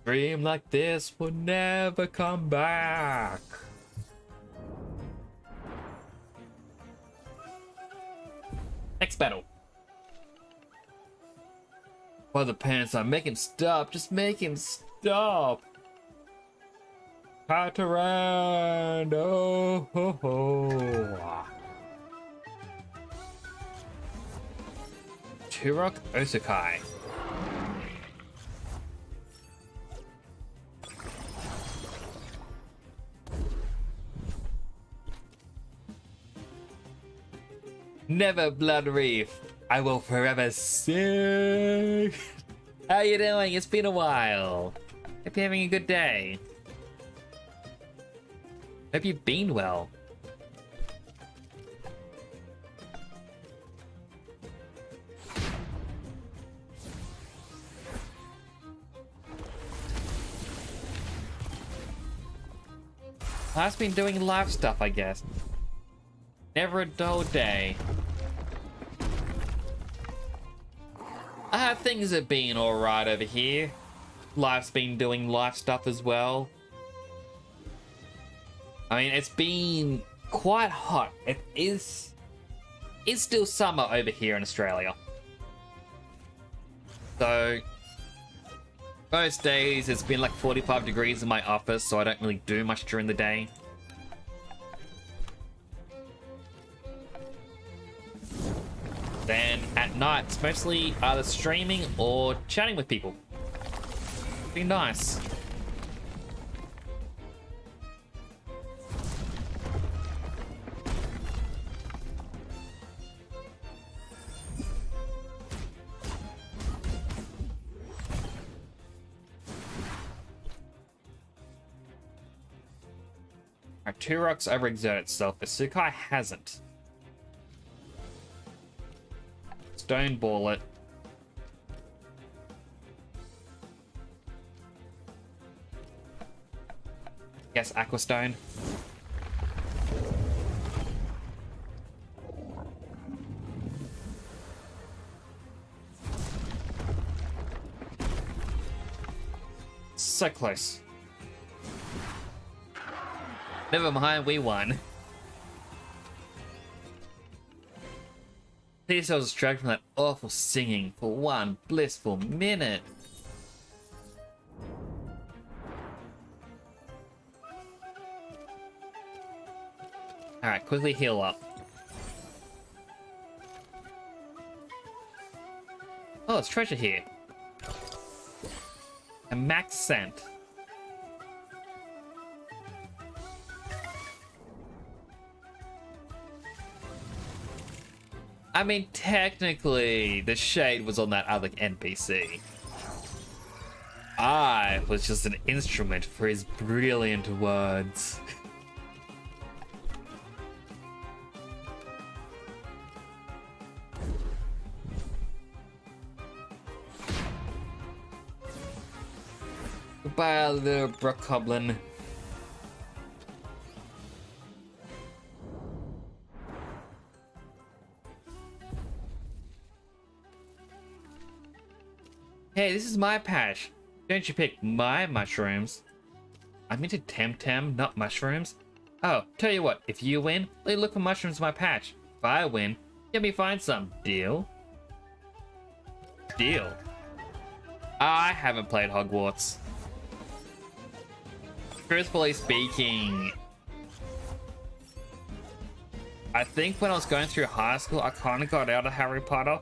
Dream like this will never come back. Next battle. While the parents are make him stop, just make him stop. Pat around, oh ho ho. Turok Osakai. Never Blood Reef. I will forever sing. How you doing? It's been a while. Hope you're having a good day. Hope you've been well. I've been doing live stuff, I guess. Never a dull day. Things have been alright over here. Life's been doing life stuff as well. I mean, it's been quite hot. It's still summer over here in Australia. So, most days it's been like 45 degrees in my office, so I don't really do much during the day. Then at night, it's mostly either streaming or chatting with people. Be nice. Our Turok's overexerted itself, but Sukai hasn't. Stone ball it. Yes, Aquastone. So close. Never mind, we won. Please, I was distracted from that awful singing for one blissful minute. Alright, quickly heal up. Oh, there's treasure here. A max scent. I mean, technically, the shade was on that other NPC. I was just an instrument for his brilliant words. Goodbye, little brook goblin. Hey, this is my patch. Don't you pick my mushrooms. I'm into Temtem, not mushrooms. Oh, tell you what, if you win, let me look for mushrooms in my patch. If I win, let me find some. Deal? Deal. I haven't played Hogwarts. Truthfully speaking, I think when I was going through high school, I kind of got out of Harry Potter.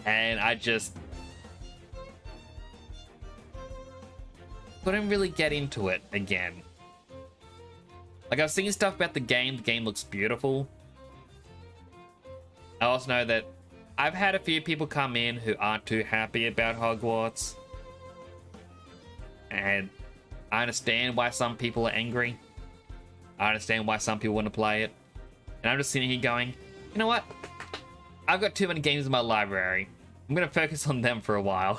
And I just couldn't really get into it again. Like, I've seen stuff about the game looks beautiful. I also know that I've had a few people come in who aren't too happy about Hogwarts. And I understand why some people are angry. I understand why some people want to play it. And I'm just sitting here going, you know what? I've got too many games in my library. I'm gonna focus on them for a while.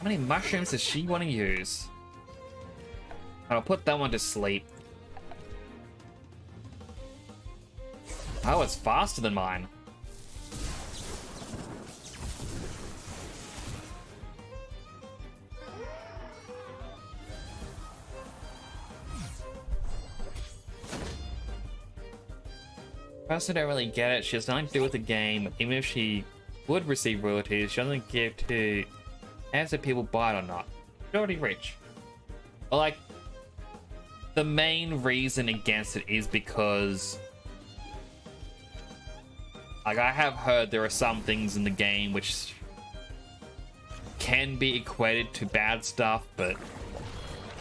How many mushrooms does she want to use? I'll put that one to sleep. Oh, it's faster than mine. I also don't really get it. She has nothing to do with the game. Even if she would receive royalties, she doesn't give to as if people buy it or not. She's already rich. But like, the main reason against it is because, like, I have heard there are some things in the game which can be equated to bad stuff, but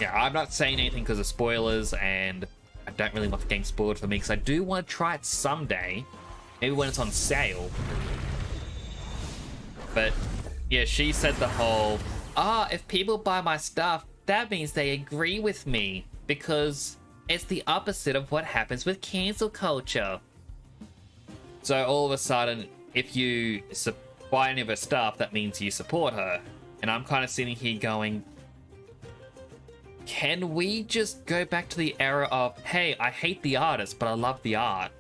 yeah, I'm not saying anything because of spoilers, and I don't really want the game spoiled for me because I do want to try it someday, maybe when it's on sale. But yeah, she said the whole, if people buy my stuff, that means they agree with me, because it's the opposite of what happens with cancel culture. So all of a sudden, if you buy any of her stuff, that means you support her. And I'm kind of sitting here going, can we just go back to the era of, hey, I hate the artist, but I love the art?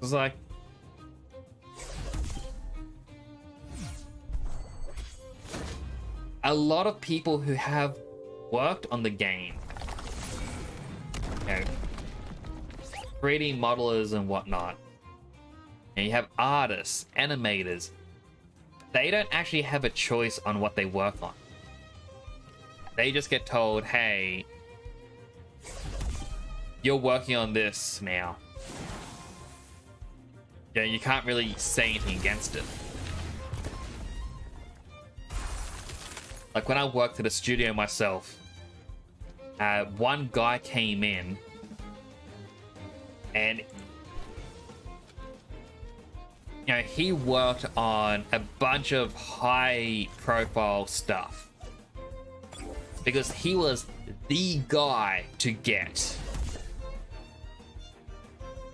It's like, a lot of people who have worked on the game, you know, 3D modelers and whatnot, and you have artists, animators, they don't actually have a choice on what they work on. They just get told, hey, you're working on this now. Yeah, you can't really say anything against it. Like when I worked at a studio myself, one guy came in and he worked on a bunch of high profile stuff because he was the guy to get.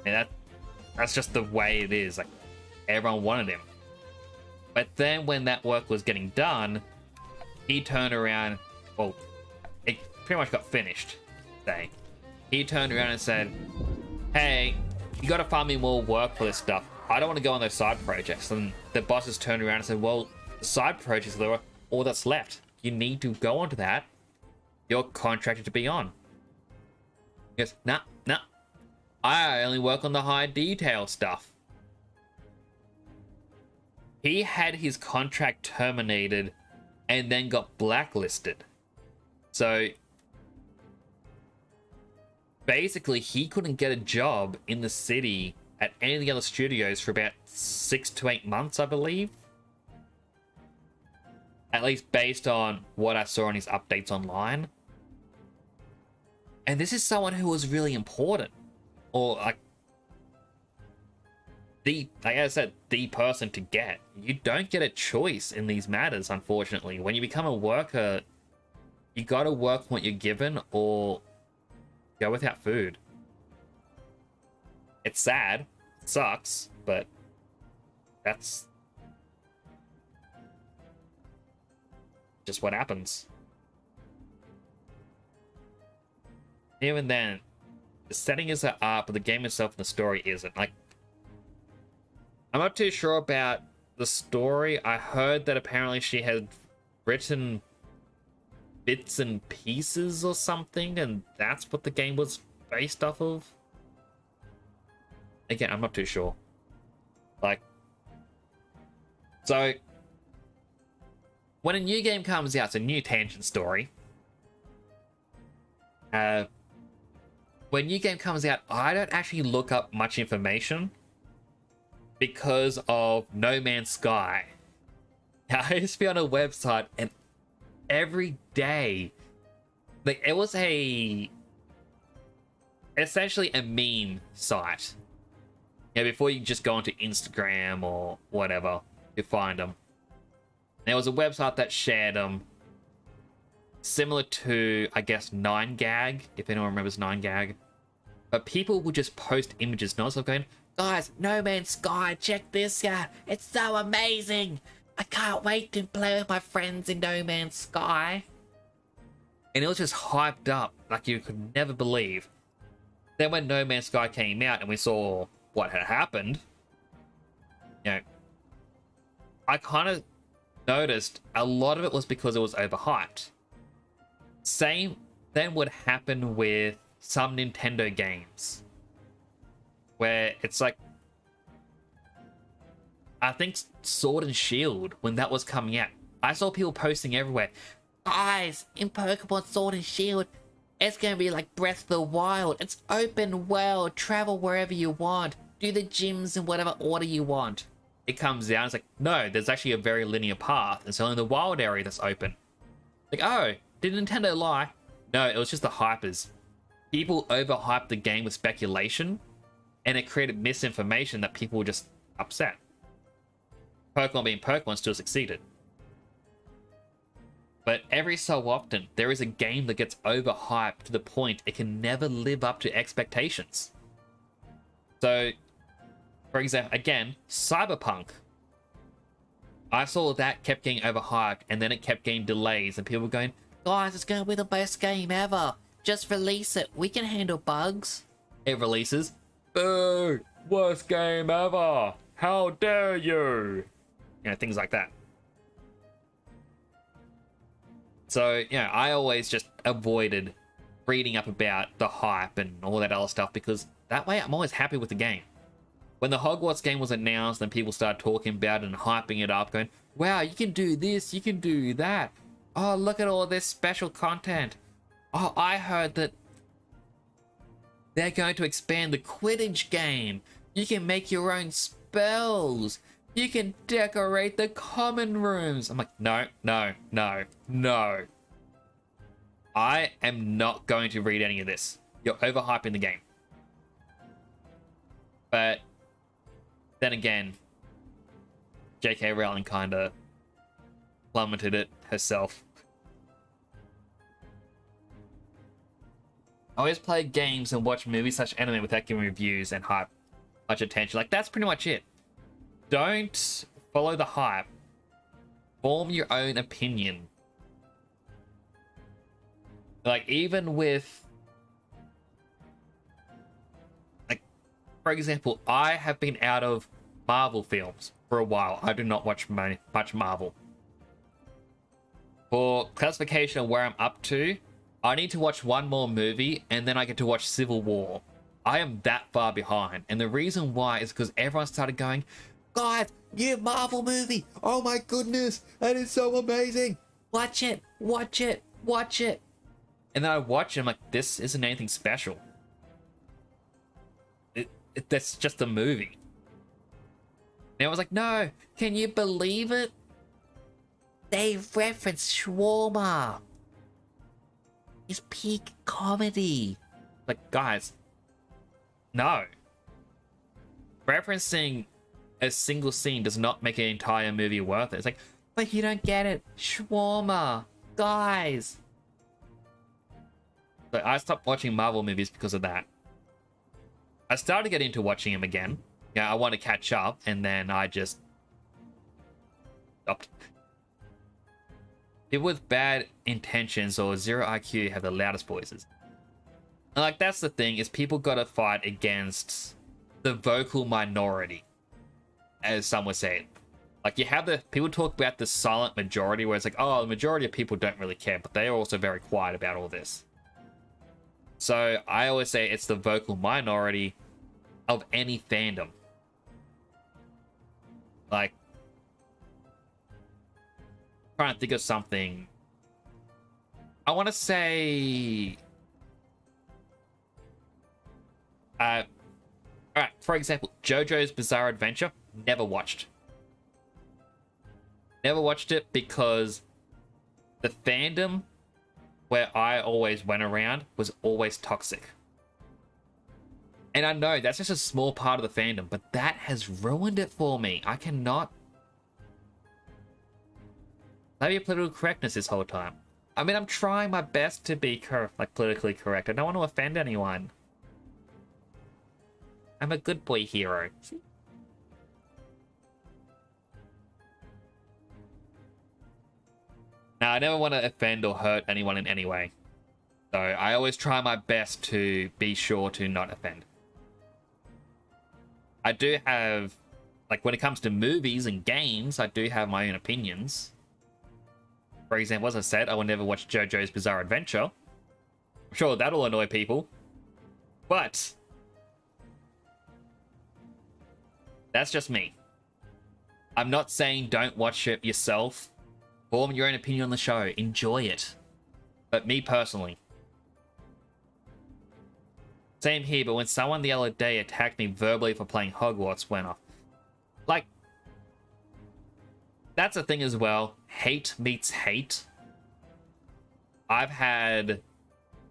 And that's just the way it is. Like, everyone wanted him. But then when that work was getting done, he turned around, well, it pretty much got finished, say. He turned around and said, hey, you gotta find me more work for this stuff. I don't want to go on those side projects. And the bosses turned around and said, well, the side projects are all that's left. You need to go onto that. You're contracted to be on. He goes, nah. I only work on the high detail stuff. He had his contract terminated and then got blacklisted. So basically he couldn't get a job in the city at any of the other studios for about 6 to 8 months, I believe. At least based on what I saw in his updates online. And this is someone who was really important. Or like I said, the person to get. You don't get a choice in these matters, unfortunately. When you become a worker, you gotta work what you're given or go without food. It's sad, it sucks, but that's just what happens. Even then, the setting is the art, but the game itself and the story isn't. Like, I'm not too sure about the story. I heard that apparently she had written bits and pieces or something, and that's what the game was based off of. Again, I'm not too sure. Like, so when a new game comes out, it's a new tangent story. When a new game comes out, I don't actually look up much information because of No Man's Sky. I used to be on a website and every day, like, it was essentially a meme site. Before you just go onto Instagram or whatever, you find them. There was a website that shared them. Similar to, I guess, 9gag, if anyone remembers 9gag. But people would just post images non-stop going, guys, No Man's Sky, check this out. It's so amazing. I can't wait to play with my friends in No Man's Sky. And it was just hyped up like you could never believe. Then when No Man's Sky came out and we saw what had happened, I kind of noticed a lot of it was because it was overhyped. Same then would happen with some Nintendo games, where it's like, I think Sword and Shield, when that was coming out, I saw people posting everywhere, guys, in Pokemon Sword and Shield, it's gonna be like Breath of the Wild. It's open world, travel wherever you want, do the gyms in whatever order you want. It comes down, it's like, no, there's actually a very linear path. It's only the wild area that's open. Like, oh, did Nintendo lie? No, it was just the hypers. People overhyped the game with speculation, and it created misinformation that people were just upset. Pokemon being Pokemon still succeeded. But every so often, there is a game that gets overhyped to the point it can never live up to expectations. So, for example, again, Cyberpunk. I saw that kept getting overhyped, and then it kept getting delays, and people were going, guys, it's going to be the best game ever. Just release it. We can handle bugs. It releases. Boo! Worst game ever! How dare you! You know, things like that. So, you know, I always just avoided reading up about the hype and all that other stuff, because that way I'm always happy with the game. When the Hogwarts game was announced and people started talking about it and hyping it up, going, wow, you can do this, you can do that. Oh, look at all this special content. Oh, I heard that they're going to expand the Quidditch game. You can make your own spells. You can decorate the common rooms. I'm like, no, no, no, no. I am not going to read any of this. You're overhyping the game. But then again, J.K. Rowling kind of plummeted it herself. I always play games and watch movies/anime without giving reviews and hype much attention. Like, that's pretty much it. Don't follow the hype. Form your own opinion. Like, even with, like, for example, I have been out of Marvel films for a while. I do not watch much Marvel. For classification of where I'm up to, I need to watch one more movie and then I get to watch Civil War. I am that far behind. And the reason why is because everyone started going, guys, new Marvel movie. Oh my goodness. That is so amazing. Watch it. Watch it. Watch it. And then I watch it. I'm like, this isn't anything special. That's just a movie. And I was like, no. Can you believe it? They reference shawarma. It's peak comedy. Like, guys, no. Referencing a single scene does not make an entire movie worth it. It's like, but you don't get it. Shawarma. Guys. So I stopped watching Marvel movies because of that. I started to get into watching them again. Yeah, I want to catch up, and then I just stopped. People with bad intentions or zero IQ have the loudest voices. And like, that's the thing, is people gotta fight against the vocal minority, as some would say. Like, you have the people talk about the silent majority, where it's like, oh, the majority of people don't really care, but they are also very quiet about all this. So I always say it's the vocal minority of any fandom. Like, trying to think of something. I want to say, all right, for example, JoJo's Bizarre Adventure, never watched. Never watched it because the fandom where I always went around was always toxic. And I know that's just a small part of the fandom, but that has ruined it for me. I cannot. Maybe political correctness this whole time. I mean, I'm trying my best to be politically correct. I don't want to offend anyone. I'm a good boy hero. Now, I never want to offend or hurt anyone in any way. So I always try my best to be sure to not offend. I do have, like, when it comes to movies and games, I do have my own opinions. For example, as I said, I will never watch JoJo's Bizarre Adventure. I'm sure that'll annoy people. But that's just me. I'm not saying don't watch it yourself. Form your own opinion on the show. Enjoy it. But me personally. Same here, but when someone the other day attacked me verbally for playing Hogwarts went off. Like, that's a thing as well. Hate meets hate. I've had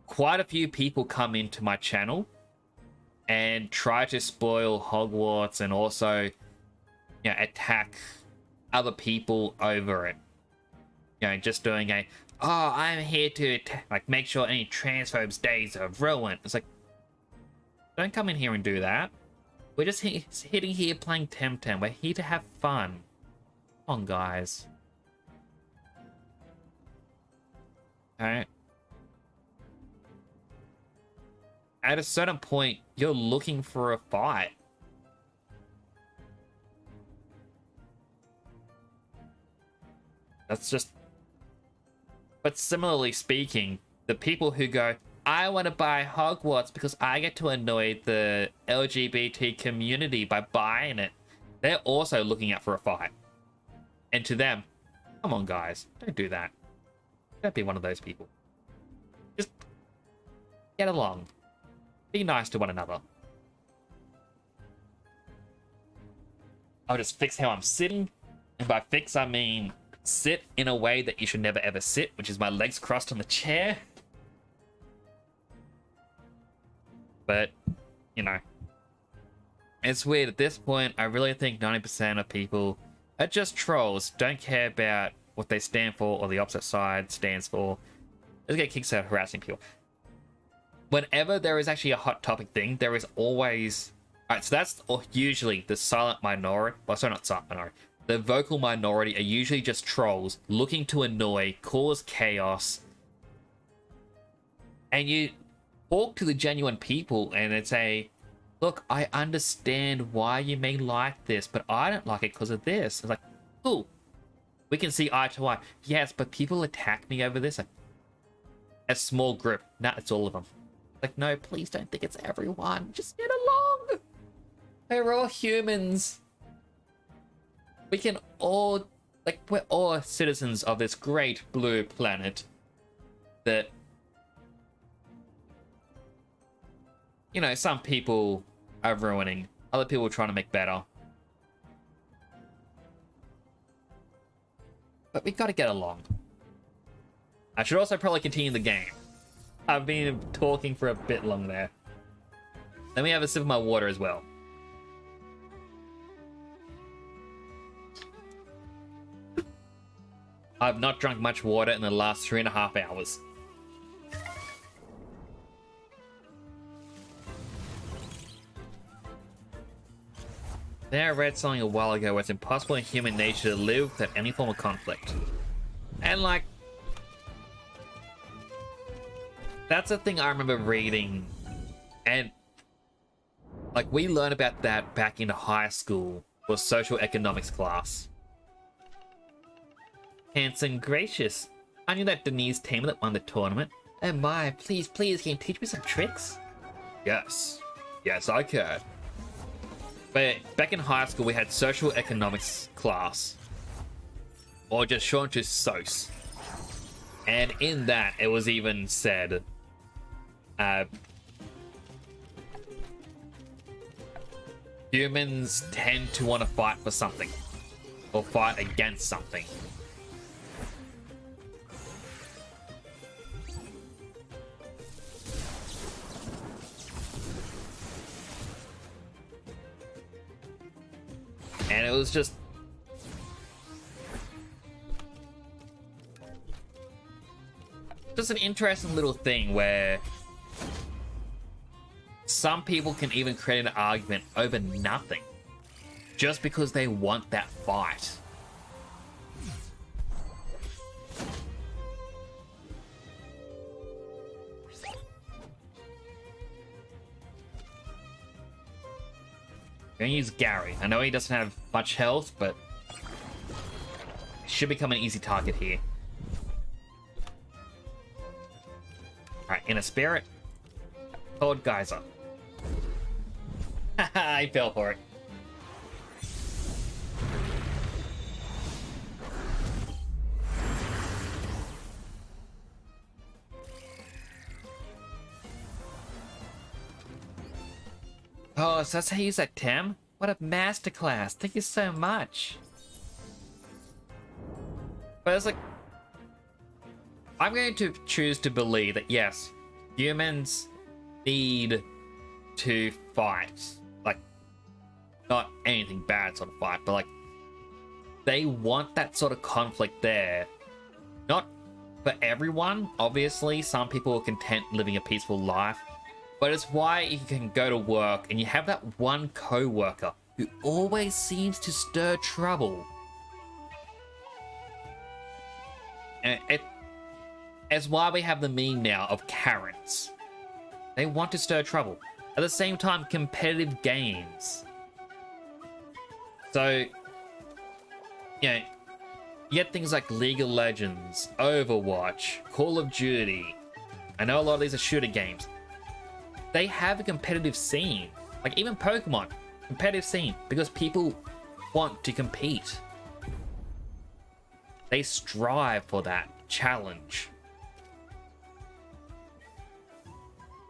quite a few people come into my channel and try to spoil Hogwarts and also, you know, attack other people over it. You know, just doing a, oh, I'm here to like make sure any transphobes' days are ruined. It's like, don't come in here and do that. We're just sitting here playing Temtem. We're here to have fun. Come on, guys. Alright. At a certain point, you're looking for a fight. That's just... But similarly speaking, the people who go, I want to buy Hogwarts because I get to annoy the LGBT community by buying it, they're also looking out for a fight. And to them, come on guys, don't do that. Don't be one of those people. Just get along. Be nice to one another. I'll just fix how I'm sitting. And by fix, I mean sit in a way that you should never ever sit, which is my legs crossed on the chair. But, you know, it's weird. At this point, I really think 90% of people are just trolls. Don't care about what they stand for or the opposite side stands for. Just get kicked out harassing people. Whenever there is actually a hot topic thing, there is always... Alright, so that's usually the silent minority. Well, sorry, not silent minority. The vocal minority are usually just trolls looking to annoy, cause chaos. And you talk to the genuine people and it's a, look, I understand why you may like this, but I don't like it because of this. It's like, cool. We can see eye to eye. Yes, but people attack me over this. Like, a small group. Nah, it's all of them. Like, no, please don't think it's everyone. Just get along. We're all humans. We can all, like, we're all citizens of this great blue planet that, you know, some people are ruining, other people are trying to make better. But we gotta get along. I should also probably continue the game. I've been talking for a bit long there. Let me have a sip of my water as well. I've not drunk much water in the last 3.5 hours. Then I read something a while ago where it's impossible in human nature to live without any form of conflict. And like, that's a thing I remember reading. And like, we learned about that back in high school for social economics class. Handsome gracious. I knew that Denise team that won the tournament. Oh my, please, please, can you teach me some tricks? Yes. Yes, I can. But back in high school, we had social economics class. Or just short to SOS. And in that, it was even said, humans tend to want to fight for something. Or fight against something. And it was just an interesting little thing where some people can even create an argument over nothing just because they want that fight. I'm gonna use Gary. I know he doesn't have much health, but should become an easy target here. Alright, in a spirit. Cold Geyser. Haha, I fell for it. Oh, so that's how you use that, Tem? What a masterclass. Thank you so much. But it's like, I'm going to choose to believe that yes, humans need to fight. Like, not anything bad sort of fight, but like, they want that sort of conflict there. Not for everyone, obviously. Some people are content living a peaceful life. But it's why you can go to work and you have that one co-worker who always seems to stir trouble. And it's why we have the meme now of Karens. They want to stir trouble. At the same time, competitive games. So, you know, you get things like League of Legends, Overwatch, Call of Duty. I know a lot of these are shooter games. They have a competitive scene. Like even Pokemon, competitive scene, because people want to compete. They strive for that challenge. Can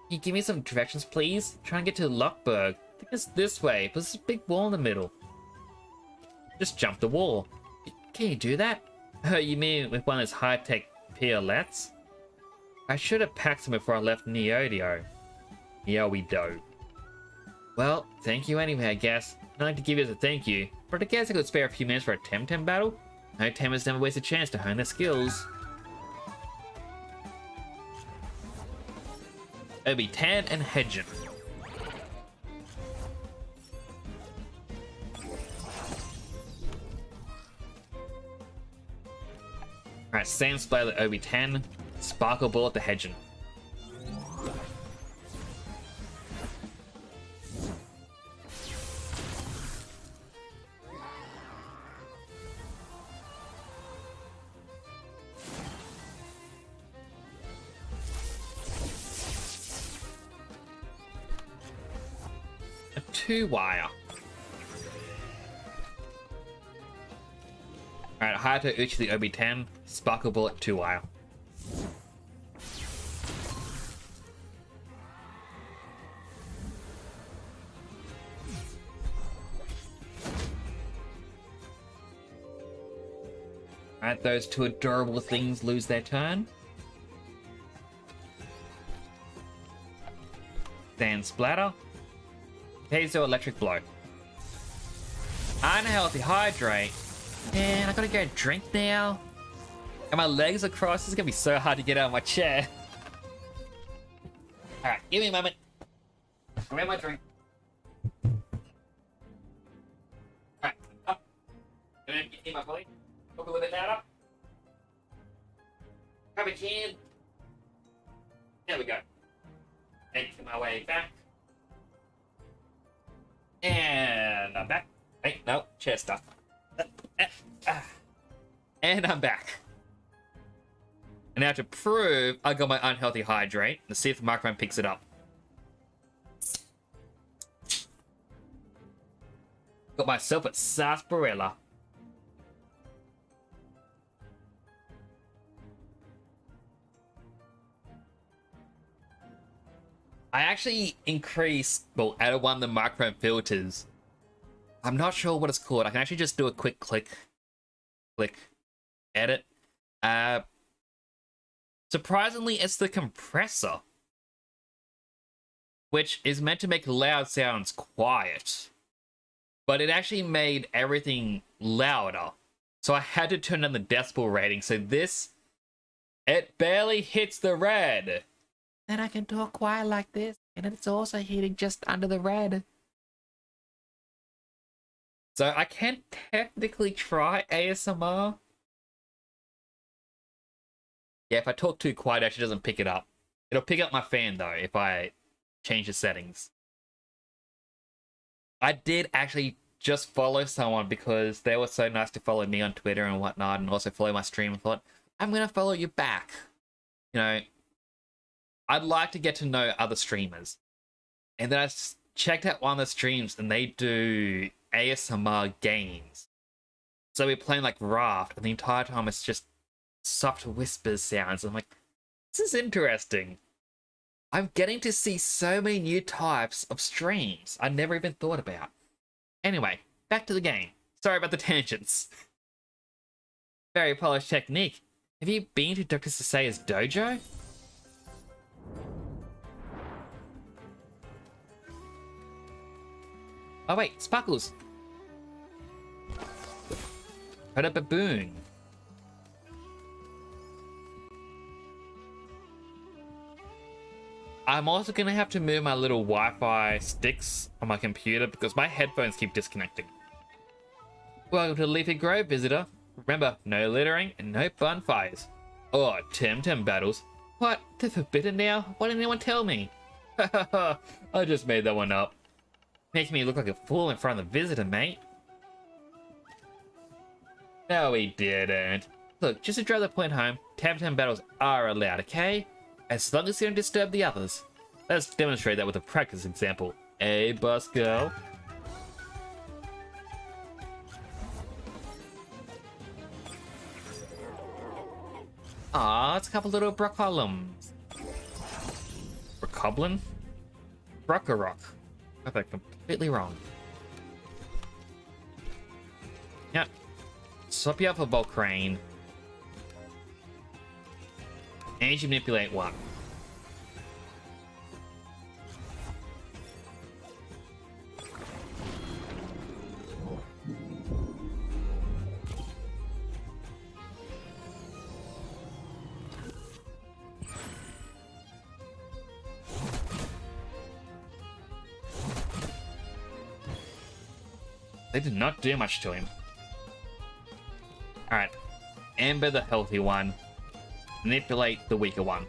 you give me some directions, please? Try and get to Lockberg. I think it's this way, but there's a big wall in the middle. Just jump the wall. Can you do that? Oh, you mean with one of those high-tech PLETs? I should have packed some before I left Neodio. Neodio. Well, thank you anyway, I guess. I'd like to give you as a thank you, but I guess I could spare a few minutes for a Temtem battle? No Temers never waste a chance to hone their skills. Obi-Tan and Hedgen. Alright, Sand Splatter the Obi-Tan, Sparkle Bullet the Hedgen. A 2-wire. Alright, Hayato Uchi the Obi-Tan, Sparkle Bullet 2-wire. Alright, those two adorable things lose their turn. Sand Splatter. Piezo Electric Blow. Unhealthy Hydrate. And I gotta go drink now. And my legs are crossed. It's gonna be so hard to get out of my chair. Alright, give me a moment. Grab my drink. Alright, up. Gonna get my plate. Talk a little bit louder. Grab a can. There we go. Make my way back. And I'm back. Hey, no, chair stuff. And I'm back. And now to prove I got my unhealthy hydrate, let's see if the microphone picks it up. Got myself a sarsaparilla. I actually increased, well, added one of the microphone filters. I'm not sure what it's called. I can actually just do a quick click, edit. Surprisingly, it's the compressor, which is meant to make loud sounds quiet, but it actually made everything louder. So I had to turn down the decibel rating. So this, it barely hits the red. Then I can talk quiet like this, and it's also hitting just under the red. So I can technically try ASMR. Yeah, if I talk too quiet, it actually doesn't pick it up. It'll pick up my fan, though, if I change the settings. I did actually just follow someone because they were so nice to follow me on Twitter and whatnot, and also follow my stream. I thought, I'm going to follow you back. You know, I'd like to get to know other streamers. And then checked out one of the streams and they do ASMR games. So we're playing like Raft, and the entire time it's just soft whispers sounds. I'm like, this is interesting. I'm getting to see so many new types of streams I never even thought about. Anyway, back to the game. Sorry about the tangents. Very polished technique. Have you been to Dr. Sasaya's dojo? Oh wait, Sparkles. Heard a baboon. I'm also gonna have to move my little Wi-Fi sticks on my computer because my headphones keep disconnecting. Welcome to Leafy Grove, visitor. Remember, no littering and no bonfires. Oh, Temtem battles. What? They're forbidden now? Why didn't anyone tell me? I just made that one up. Making me look like a fool in front of the visitor, mate. No, he didn't. Look, just to drive the point home, Temtem battles are allowed, okay? As long as you don't disturb the others. Let's demonstrate that with a practice example. Hey, boss girl. Ah, it's a couple little brocolums. Brocoblin? Brockarok. Got that completely wrong. Yep. Swap you up for Volcrane. And you manipulate one. They did not do much to him. Alright. Amber the healthy one. Manipulate the weaker one.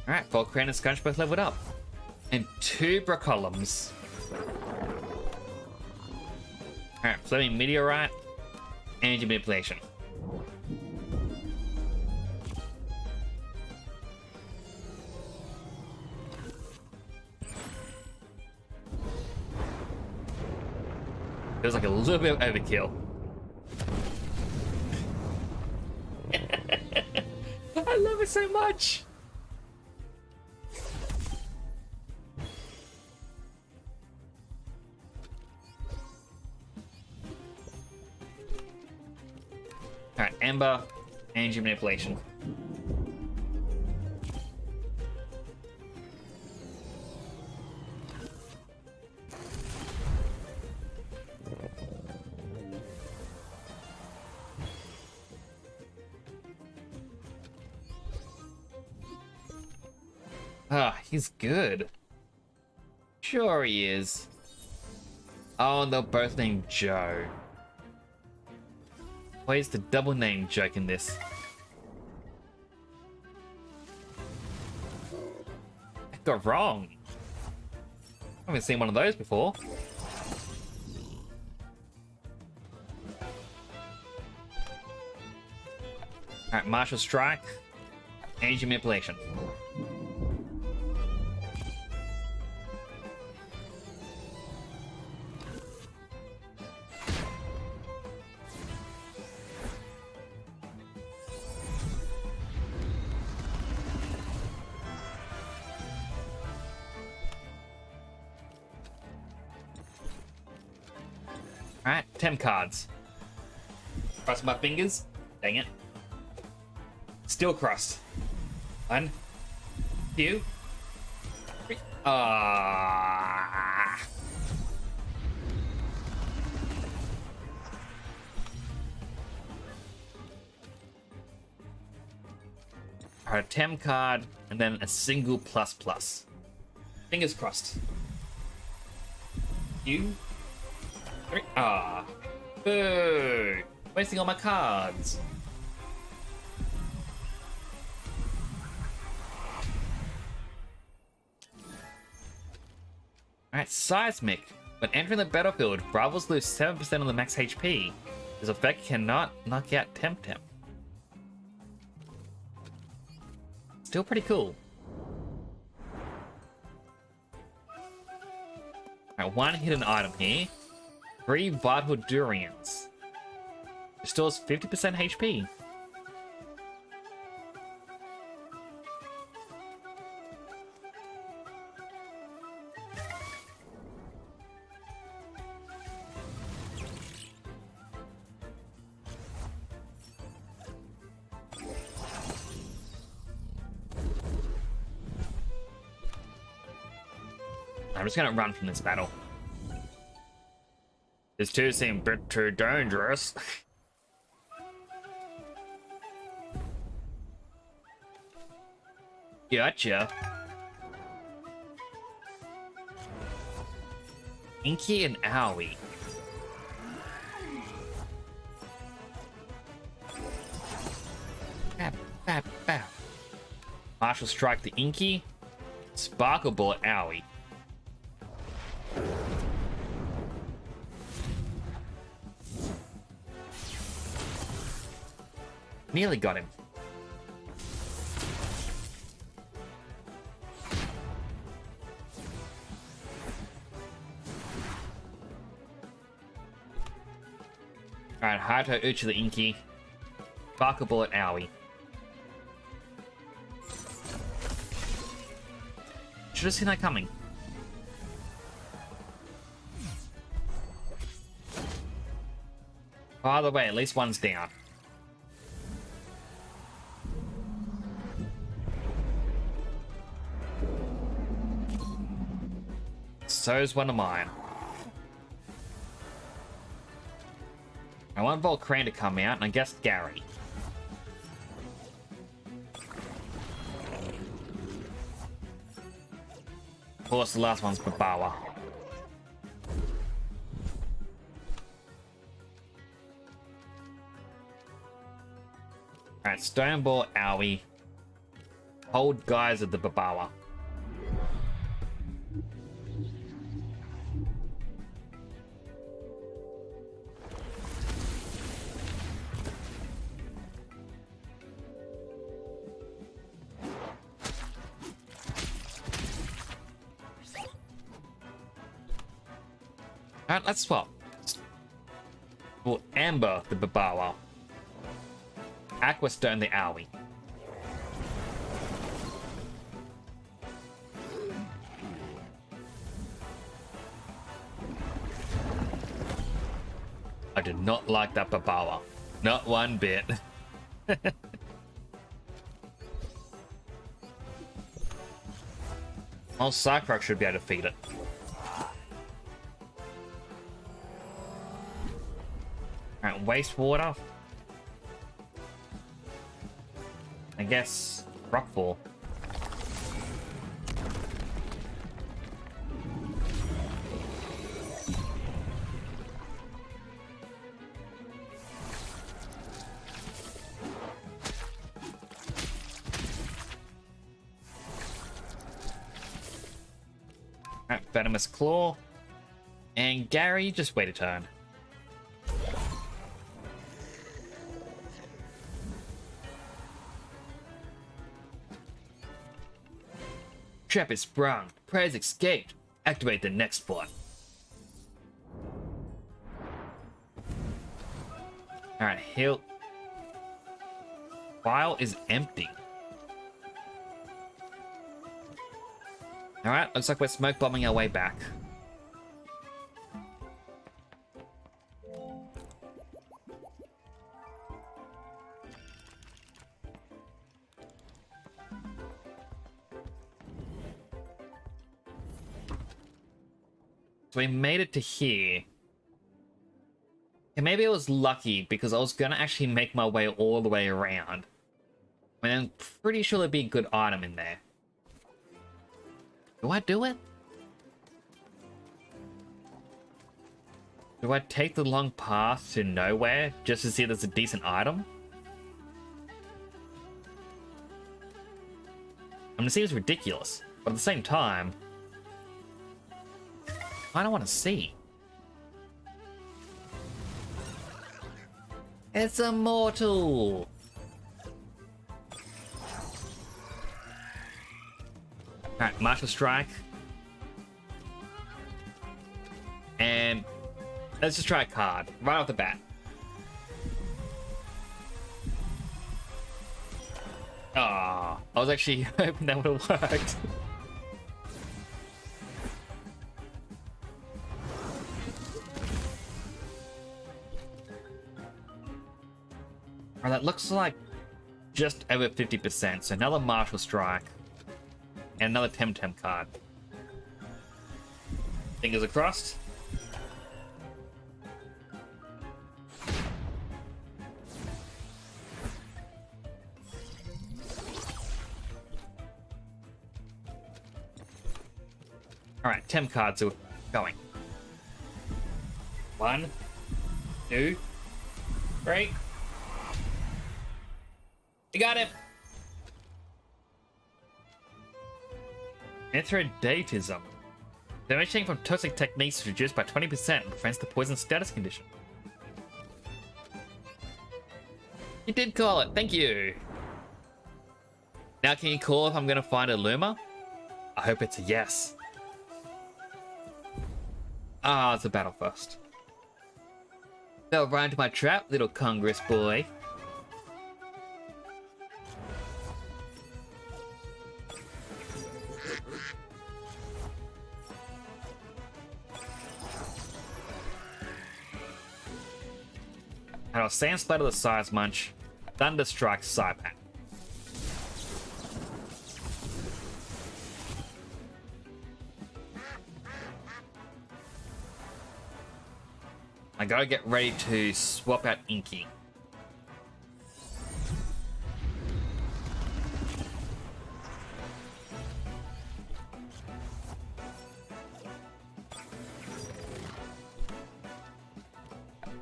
Alright, Volcrane and Scunch both leveled up. And 2 Brocolums. Alright, Flaming Meteorite. Energy Manipulation. Feels like a little bit of overkill. I love it so much. Alright, Amber, energy manipulation. Ah, he's good. Sure he is. Oh, and they're both named Joe. Where's the double name joke in this? I got wrong. I haven't seen one of those before. Alright, Martial Strike. Energy Manipulation. Alright, 10 cards. Cross my fingers. Dang it. Still crossed. 1, 2, 3. Ah. Alright, a Tem card, and then a single ++. Fingers crossed. 2, 3. Ah. Boo. Wasting all my cards. Alright, Seismic. When entering the battlefield, rivals lose 7% of the max HP. This effect cannot knock out Temtem. Still pretty cool. Alright, one hidden item here. 3 vital durians. Restores 50% HP. I'm just gonna run from this battle. This two seem a bit too dangerous. Gotcha. Inky and Owie. Bap, bap, bap. Martial Strike the Inky. Sparkle Bullet Owie. Nearly got him. Alright, Hato Uchi the Inky. Sparkle Bullet Owie. Should have seen that coming. By the way, at least one's down. So's one of mine. I want Volcrane to come out, and I guess Gary. Of course, the last one's Babawa. Alright, Stone Ball Owie. Hold guys at the Babawa. Alright, let's swap. We'll Amber the Babawa. Aquastone the Owie. I did not like that Babawa. Not one bit. Well, Cycroc should be able to defeat it. Alright, Wastewater. I guess Rockfall. Alright, Venomous Claw. And Gary, just wait a turn. Trap is sprung. Prey's escaped. Activate the next one. Alright, heal. File is empty. Alright, looks like we're smoke bombing our way back. So we made it to here. And maybe I was lucky because I was gonna actually make my way all the way around. I mean, I'm pretty sure there'd be a good item in there. Do I do it? Do I take the long path to nowhere just to see if there's a decent item? I mean, it seems ridiculous, but at the same time, I don't want to see. It's immortal. Alright, Martial Strike. And let's just try a card right off the bat. Ah, I was actually hoping that would have worked. Alright, that looks like just over 50%. So another Martial Strike and another Temtem card. Fingers are crossed. Alright, 10 cards are going. 1, 2, 3. We got him! Mithridatism. Damaging from toxic techniques is reduced by 20% and prevents the poison status condition. You did call it, thank you! Now can you call if I'm gonna find a Luma? I hope it's a yes. Ah, it's a battle first. Fell right into my trap, little Congress boy. And I'll Sand Splatter the Size Munch, Thunder Strike Saipan. I gotta get ready to swap out Inky.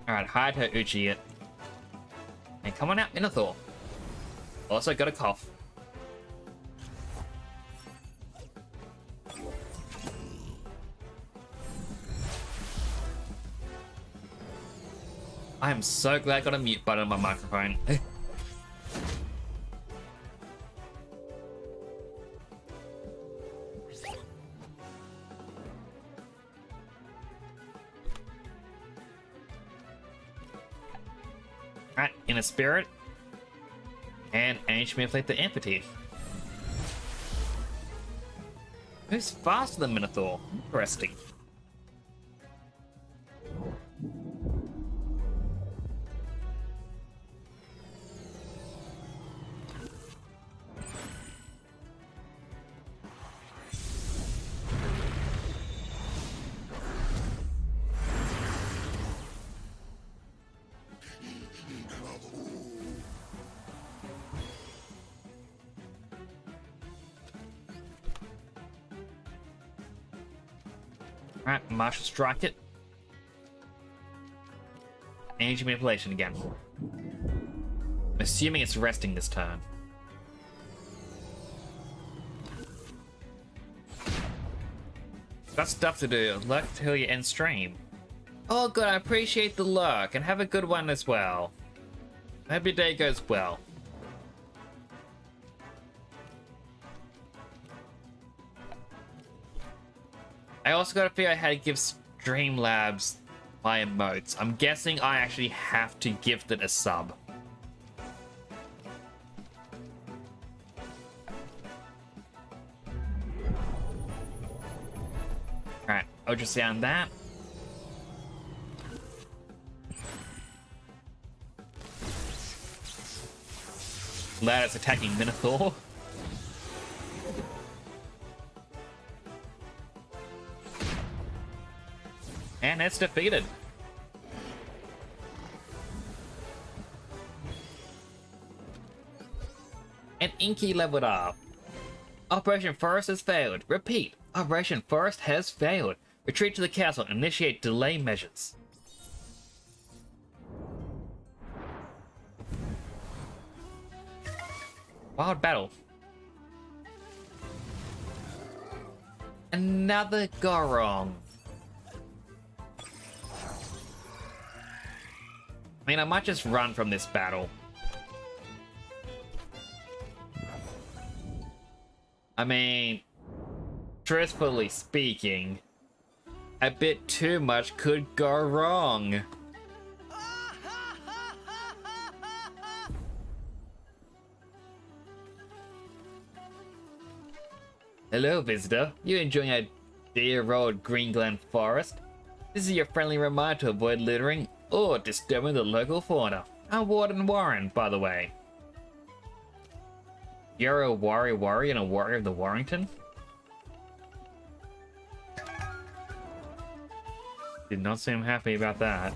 Alright, hide her Uchi it. And come on out, Minotaur. Also got a cough. I am so glad I got a mute button on my microphone. Alright, Inner Spirit. And Ancient Manipulate the Empathy. Who's faster than Minotaur? Interesting. Alright, Martial Strike it. Energy Manipulation again. I'm assuming it's resting this turn. Got stuff to do. Lurk till you end stream. Oh good, I appreciate the lurk, and have a good one as well. I hope your day goes well. I also got to figure out how to give Streamlabs my emotes. I'm guessing I actually have to gift it a sub. Alright, ultrasound that. Glad it's attacking Minotaur. And it's defeated. And Inky leveled up. Operation Forest has failed. Repeat. Operation Forest has failed. Retreat to the castle and initiate delay measures. Wild battle. Another Gorong. I mean, I might just run from this battle. I mean, truthfully speaking, a bit too much could go wrong. Hello, visitor. You enjoying a dear old Green Glen forest? This is your friendly reminder to avoid littering or disturbing the local fauna. I'm Warden Warren, by the way. You're a Warrior and a warrior of the Warrington? Did not seem happy about that.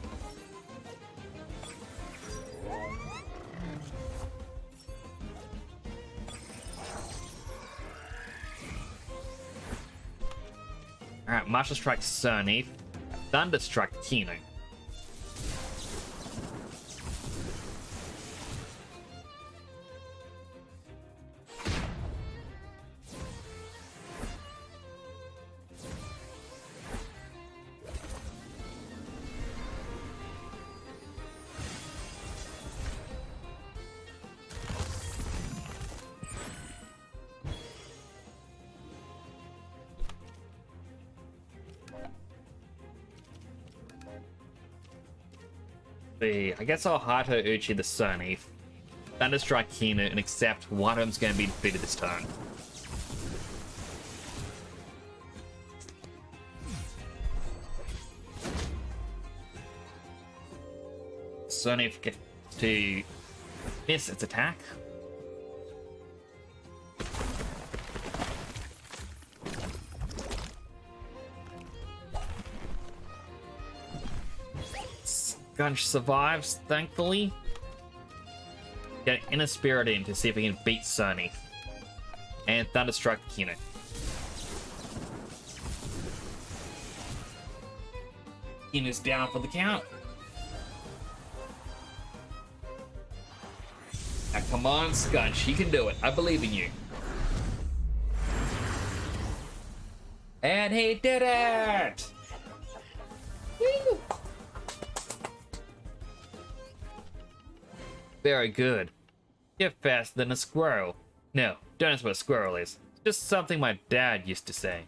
Alright, Martial Strike Cerny, Thunder Strike Kino. I guess I'll Hato Uchi the Cerny, Thunderstrike Kino, and accept one of them's going to be defeated this turn. Cerny gets to miss its attack. Gunch survives, thankfully. Get an Inner Spirit in to see if we can beat Cerny. And Thunderstruck Kino. Kino's down for the count. Now come on, Scunch, you can do it. I believe in you. And he did it! Woo! Very good. You're faster than a squirrel. No, don't ask what a squirrel is. It's just something my dad used to say.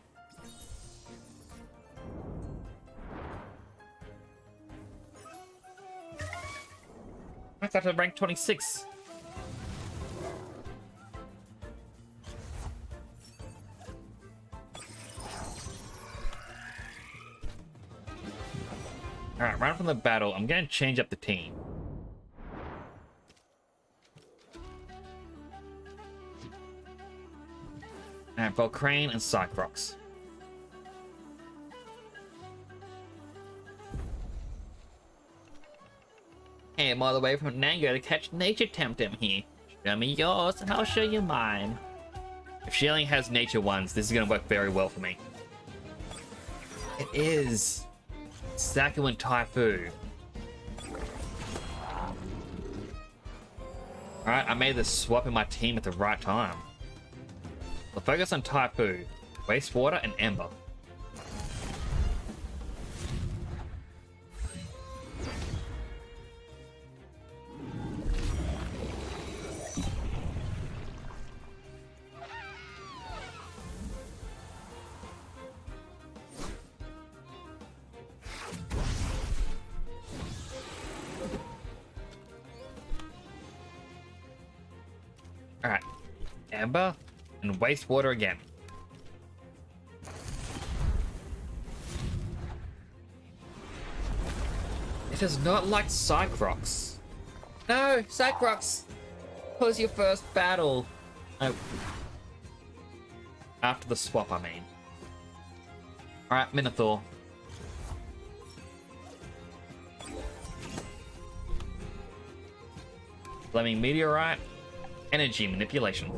I got to rank 26. Alright, run from the battle. I'm gonna change up the team. Alright, Volcrane and Cycrox. Hey, I'm all the way from Nango to catch Nature Temtem here. Show me yours and I'll show you mine. If she only has nature ones, this is going to work very well for me. It is. Saku and Taifu. Alright, I made the swap in my team at the right time. We'll focus on Taifu, Wastewater, and Ember. Alright, Ember and Wastewater again. It does not like Cycrox. No, Cycrox! What was your first battle? Oh. After the swap, I mean. Alright, Minotaur. Flaming Meteorite. Energy Manipulation.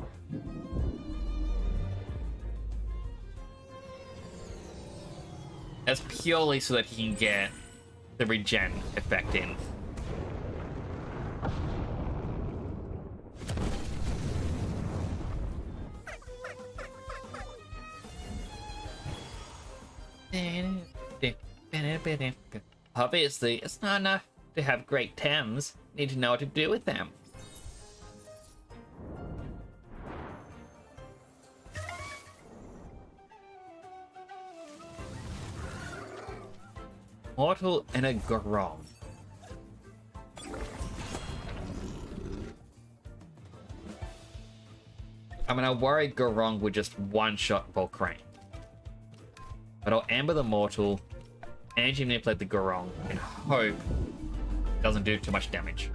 That's purely so that he can get the regen effect in. Obviously, it's not enough To have great Tems, need to know what to do with them. Mortal and a Gorong. I mean, I worry Gorong would just one-shot Volcrane. But I'll Amber the Mortal, Energy Manipulate the Gorong, and hope it doesn't do too much damage.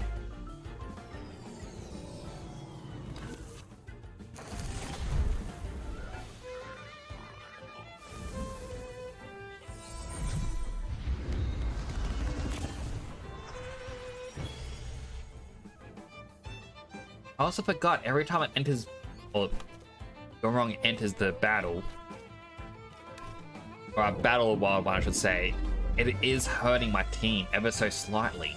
I also forgot, every time it enters, or Gorong enters the battle, or a battle of wild one, I should say, it is hurting my team ever so slightly.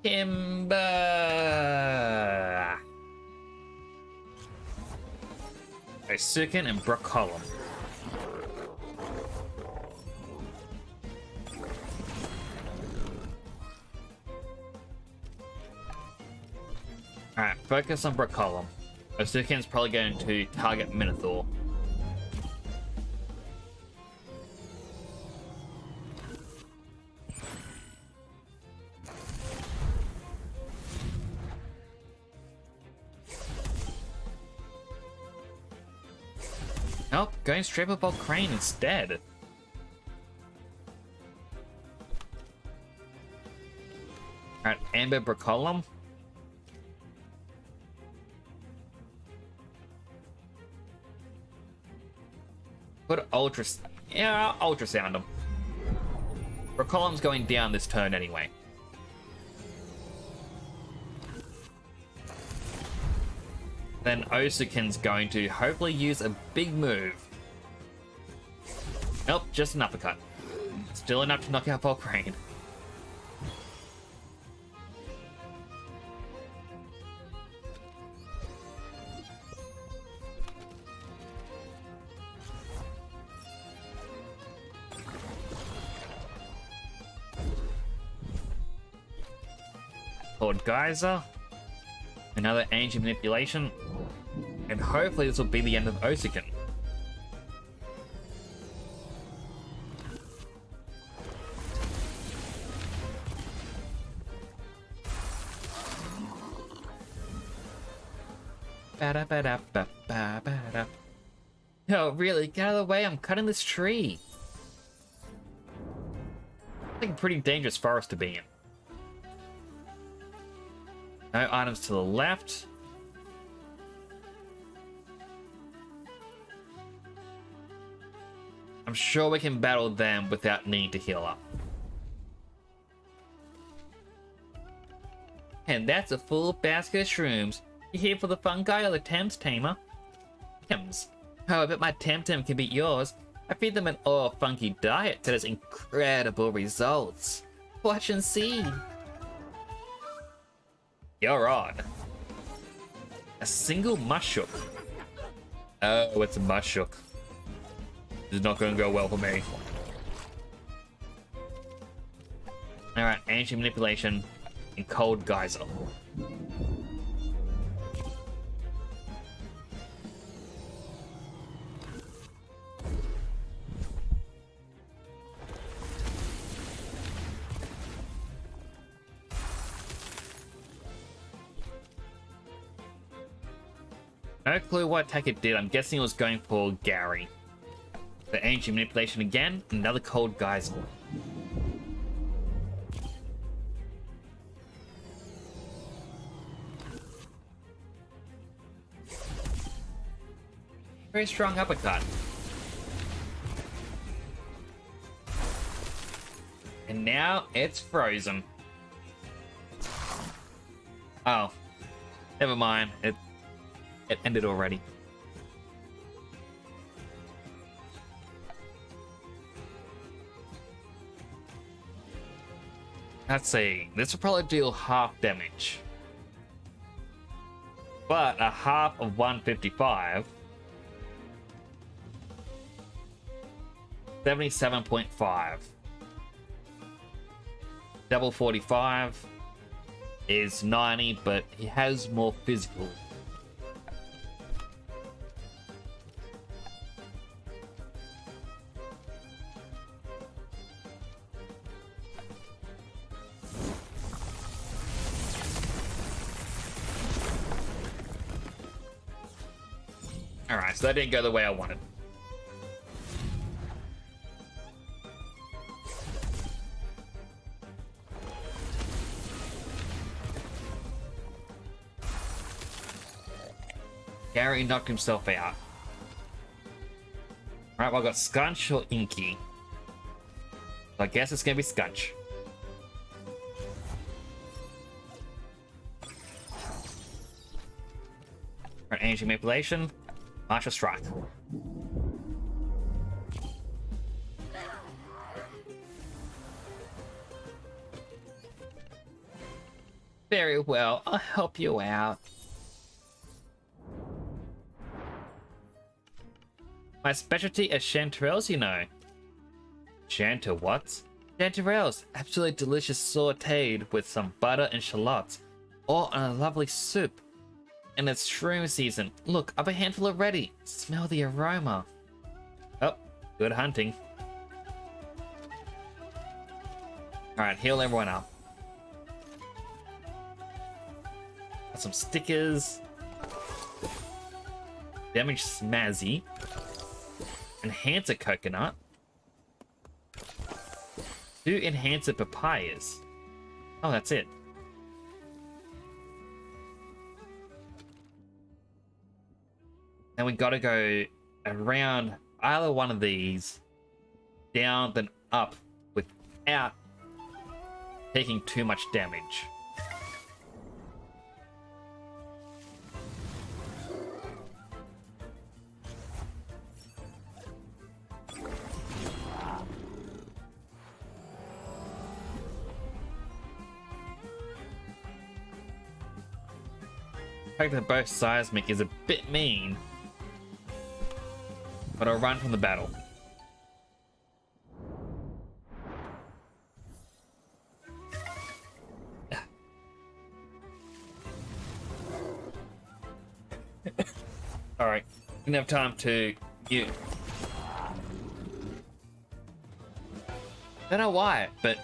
Timber! Sukin and Brocolum. Alright, focus on Brocolum. Osukin's probably going to target Minotaur. Nope, going straight for Volcrane instead. Alright, Amber Brocolum. Put yeah, ultrasound him. Brocolum's going down this turn anyway. Then Osukin's going to hopefully use a big move. Nope, just an uppercut. Still enough to knock out Volcrane. Lord Geyser. Another ancient manipulation. And hopefully this will be the end of Osukin. No, really, get out of the way, I'm cutting this tree. It's like a pretty dangerous forest to be in. No items to the left. I'm sure we can battle them without needing to heal up. And that's a full basket of shrooms. You here for the fungi or the Thames tamer? Thames. Oh, I bet my Temtem can beat yours. I feed them an all funky diet that has incredible results. Watch and see. You're on. A single Mushrook. Oh, it's a Mushrook. This is not going to go well for me. Alright, ancient manipulation and cold geyser. No clue what attack it did. I'm guessing it was going for Gary. The ancient manipulation again, another cold geyser. Very strong uppercut. And now it's frozen. Oh, never mind. It ended already. Let's see. This will probably deal half damage. But a half of 155. 77.5. Double 45 is 90, but he has more physical. Alright, so that didn't go the way I wanted. Gary knocked himself out. Alright, well, I got Scunch or Inky. So I guess it's gonna be Scunch. Alright, energy manipulation. Martial strike. Very well, I'll help you out. My specialty is chanterelles, you know. Chanter what? Chanterelles, absolutely delicious sauteed with some butter and shallots, or in a lovely soup. And it's shroom season. Look, I have a handful already. Smell the aroma. Oh, good hunting. Alright, heal everyone up. Got some stickers. Damage Smazzy. Enhancer Coconut. 2 Enhancer Papayas. Oh, that's it. Now we gotta go around either one of these, down then up, without taking too much damage. The fact that both seismic is a bit mean, but I'll run from the battle. Alright, didn't have time to use. Don't know why, but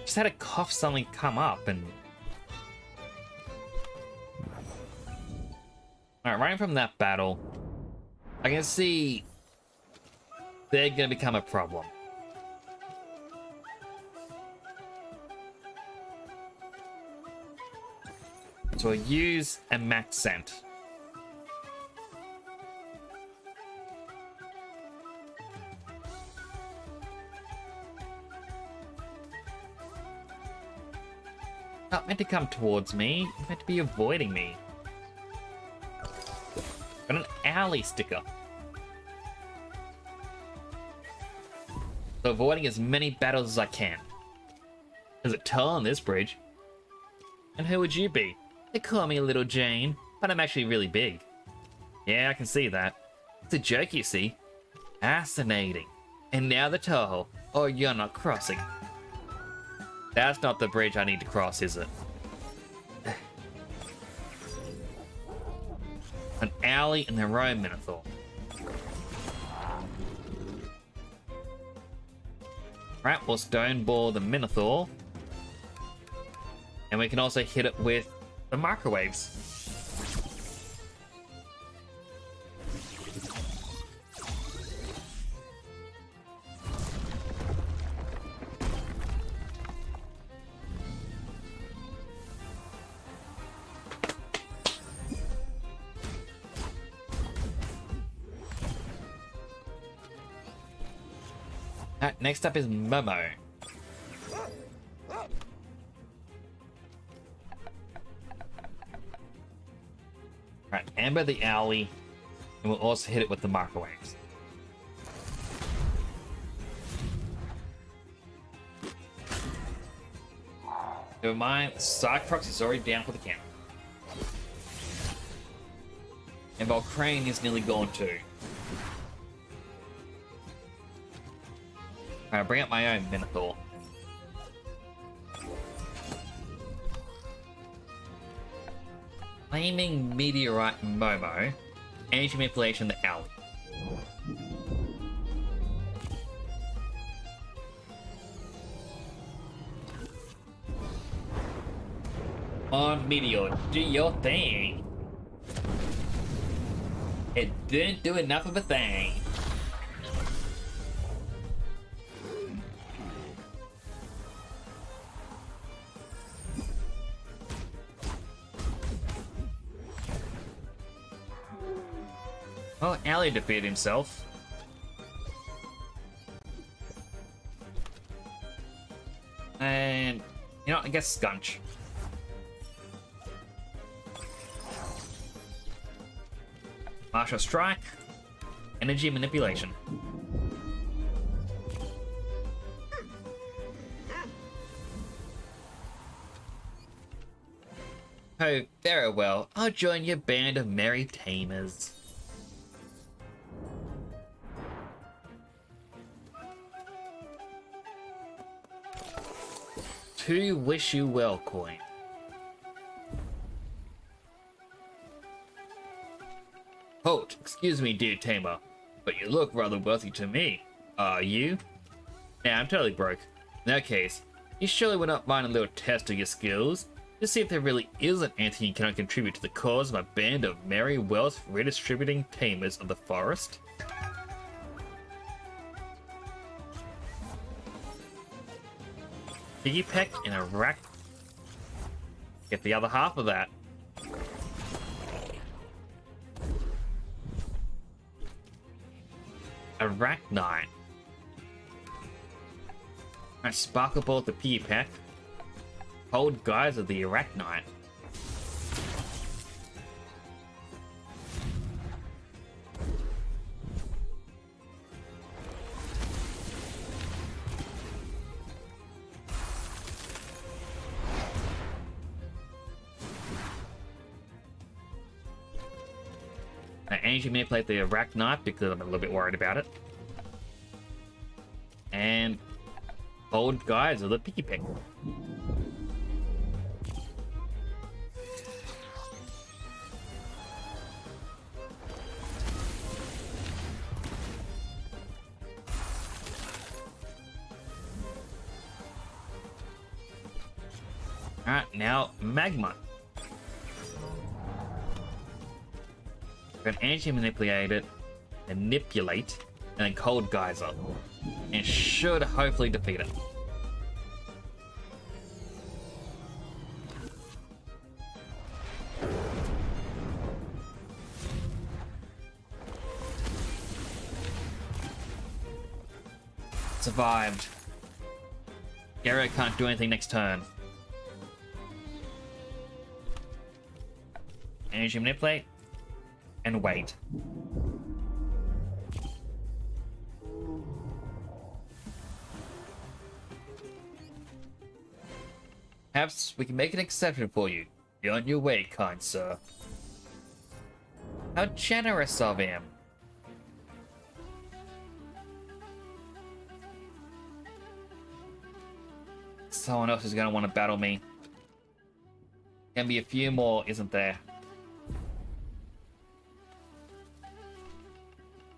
just had a cough suddenly come up and. Alright, running from that battle, I can see they're gonna become a problem. So I'll use a max scent. Not meant to come towards me, meant to be avoiding me. Got an alley sticker. So avoiding as many battles as I can. There's a tall on this bridge. And who would you be? They call me Little Jane, but I'm actually really big. Yeah, I can see that. It's a joke, you see. Fascinating. And now the toll. Oh, you're not crossing. That's not the bridge I need to cross, is it? An alley in the Rome Minotaur. Right, we'll stone ball the Minotaur. And we can also hit it with the microwaves. Alright, next up is Momo. Alright, Amber the Owlie, and we'll also hit it with the microwaves. Never mind, Cyclops is already down for the count. And Volcrane is nearly gone too. Alright, bring up my own Minotaur. Flaming Meteorite Momo. Energy Manipulation the Alley. On Meteor, do your thing. It didn't do enough of a thing. Well, Ali defeated himself. And, you know, I guess Skunch. Martial Strike. Energy Manipulation. Oh, very well. I'll join your band of merry tamers. To wish you well, coin. Halt, excuse me, dear tamer, but you look rather wealthy to me. Are you? Nah, I'm totally broke. In that case, you surely would not mind a little test of your skills to see if there really isn't anything you cannot contribute to the cause of my band of merry wealth redistributing tamers of the forest. Piggy peck and a rack. Get the other half of that. Arachnite. Alright, Sparkle Ball the Piggy Pack. Cold Guys of the Arachnite. I energy manipulate the Arachnite because I'm a little bit worried about it. And Cold Guys of the Piggy Peck. Alright, now Magma. Can energy manipulate it, and then Cold Geyser, and should hopefully defeat it. Survived. Gary can't do anything next turn. Energy manipulate. And wait. Perhaps we can make an exception for you. Be on your way, kind sir. How generous of him. Someone else is going to want to battle me. Can be a few more, isn't there?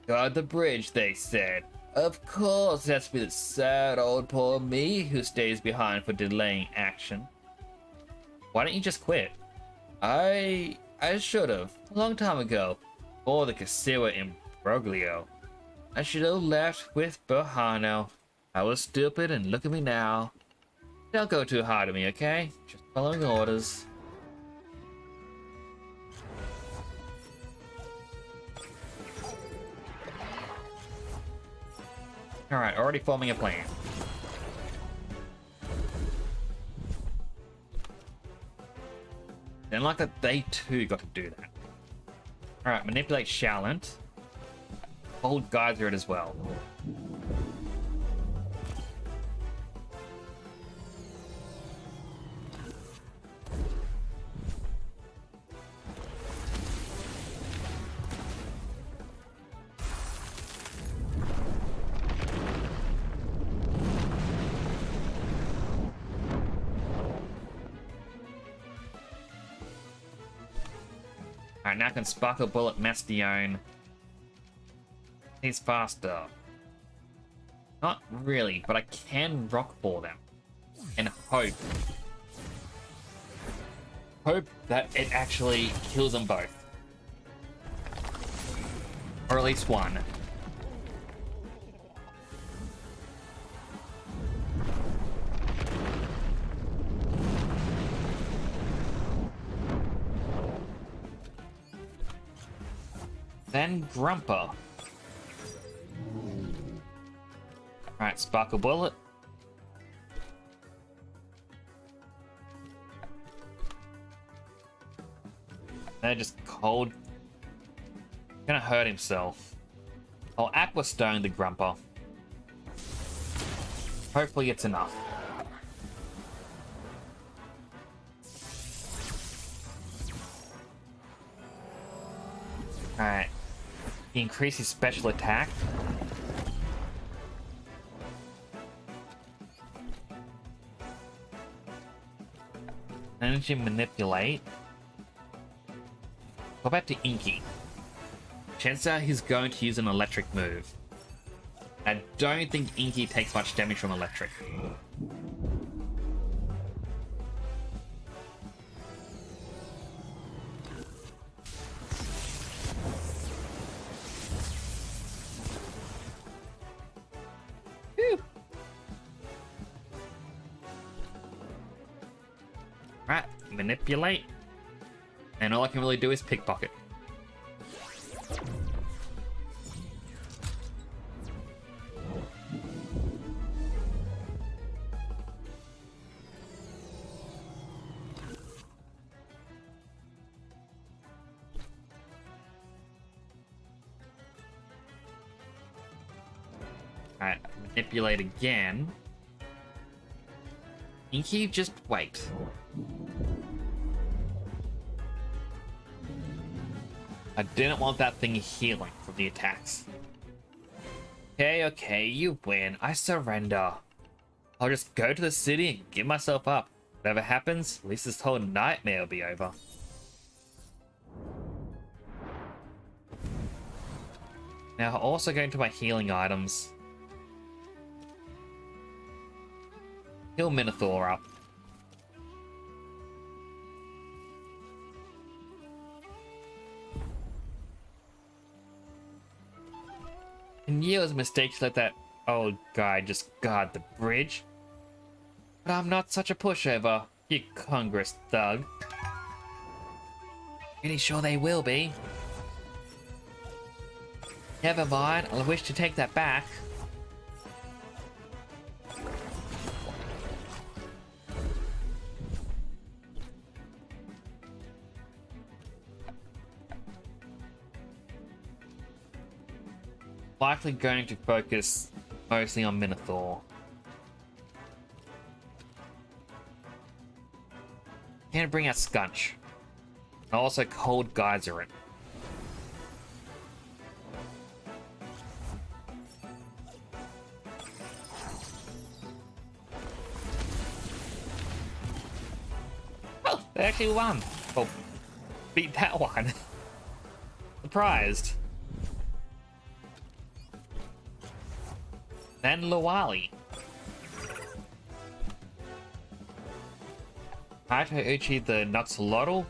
Guard the bridge, they said. Of course, that's be the sad old poor me who stays behind for delaying action. Why don't you just quit? I should have, a long time ago, before the Kasiwa imbroglio. I should have left with Bohano. I was stupid and look at me now. Don't go too hard on me, okay? Just following orders. Alright, already forming a plan. Didn't like that they too got to do that. Alright, manipulate Shalant. Hold Geyser it as well. Alright, now I can Sparkle Bullet Mastion. He's faster. Not really, but I can Rock Ball them. And hope. Hope that it actually kills them both. Or at least one. Then Grumper. Alright, Sparkle Bullet. They're just cold. Gonna hurt himself. I'll Aqua Stone the Grumper. Hopefully it's enough. Alright. He increases special attack. Energy Manipulate. What about to Inky? Chances are he's going to use an electric move. I don't think Inky takes much damage from electric. Whew. Right, manipulate. And all I can really do is pickpocket. Alright, manipulate again. Inky, just wait. I didn't want that thing healing from the attacks. Okay, you win. I surrender. I'll just go to the city and give myself up. Whatever happens, at least this whole nightmare will be over. Now, also going to my healing items. Heal Minotaur up. And yeah, it was a mistake to let that old guy just guard the bridge. But I'm not such a pushover, you Congress thug. Pretty sure they will be. Never mind, I wish to take that back. Likely going to focus mostly on Minotaur. Can bring out Skunch. And also Cold Geyser it. Oh, they actually won. Well, beat that one. Surprised. Then Luwali. Naito Uchi the Nuxalotl.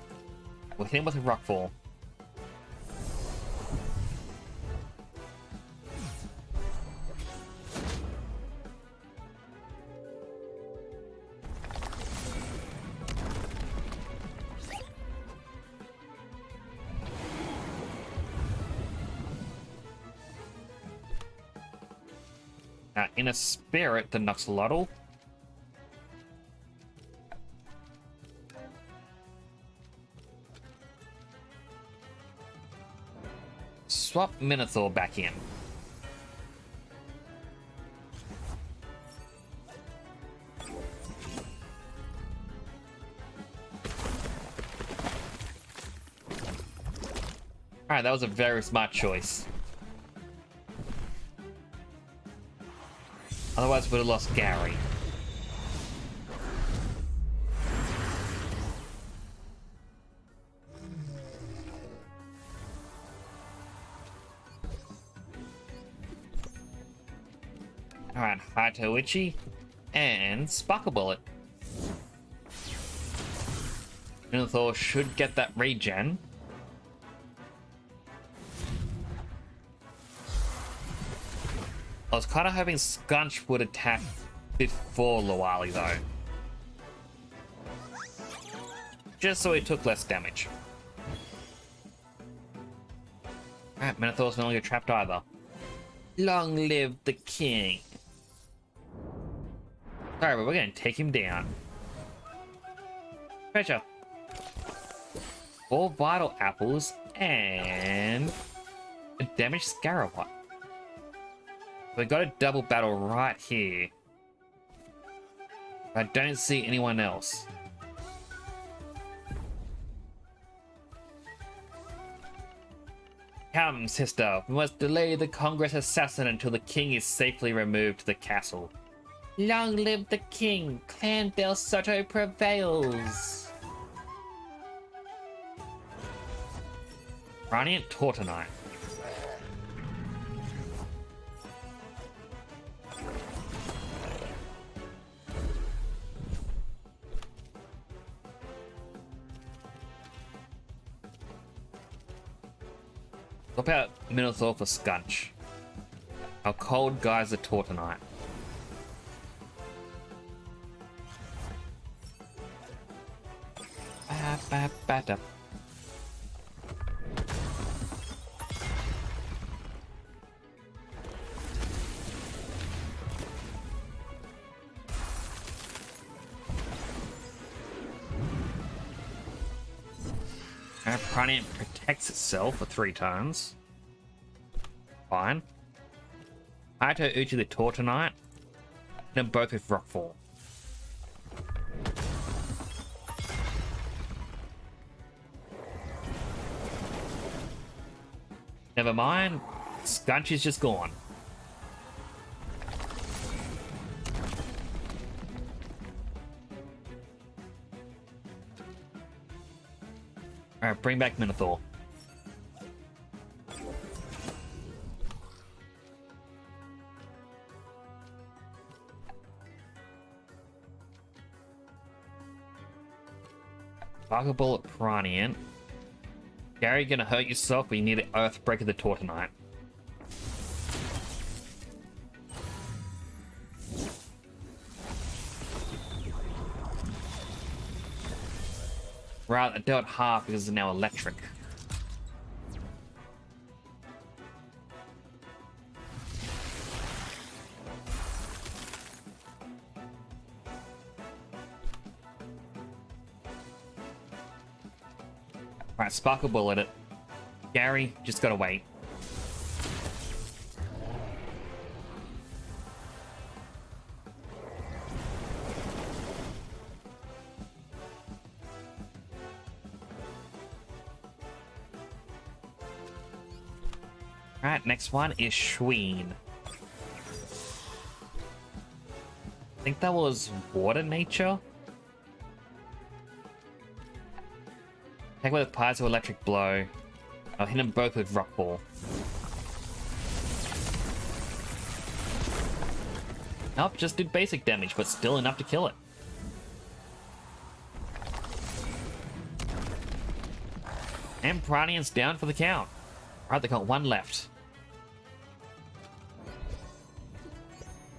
With him with a Rockfall. Now, in a spirit, the Nuxalotl. Swap Minotaur back in. Alright, that was a very smart choice. Otherwise, we'd have lost Gary. Alright, Hatoichi and Sparkle Bullet. Minotaur should get that regen. I was kind of hoping Skunch would attack before Lawali though. Just so he took less damage. Alright, Minotaur's no longer trapped either. Long live the king. Sorry, but we're gonna take him down. Treasure. 4 vital apples and a damaged Scarabot. We got a double battle right here. I don't see anyone else. Come, sister, we must delay the Congress assassin until the king is safely removed to the castle. Long live the king! Clan Del Soto prevails! Radiant Tortonite. Swap out Minotaur for Skunch. Our cold guys are Tortonite. Ba-ba-ba-da. Our Praniant protects itself for 3 turns. Fine. Hayato Uchi the Tortonite. And then both with Rockfall. Never mind. Skunch is just gone. Alright, bring back Minotaur. Sparkle Bullet Praniant. Gary, gonna hurt yourself, but you need an Earthbreaker the Tortonite. Right, I dealt half because it's now electric. Alright, Sparkle Bullet it. Gary, just gotta wait. Alright, next one is Schween. I think that was Water Nature? Attack with Piezo Electric Blow. I'll hit them both with Rock Ball. Nope, just did basic damage, but still enough to kill it. And Pranian's down for the count. Alright, they got 1 left.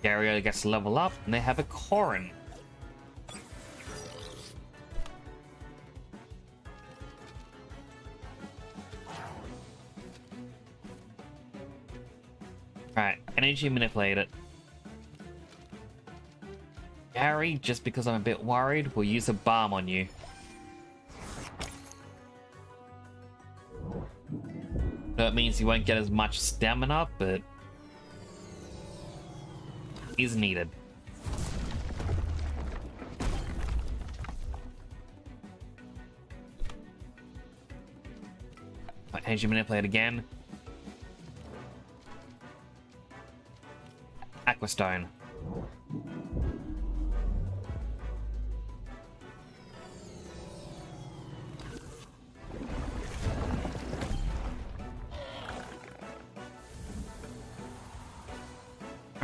Gario gets to level up, and they have a Corrin. Alright, energy manipulate it. Gary, just because I'm a bit worried, will use a balm on you. That means you won't get as much stamina, but is needed. Energy manipulate again. Aquastone.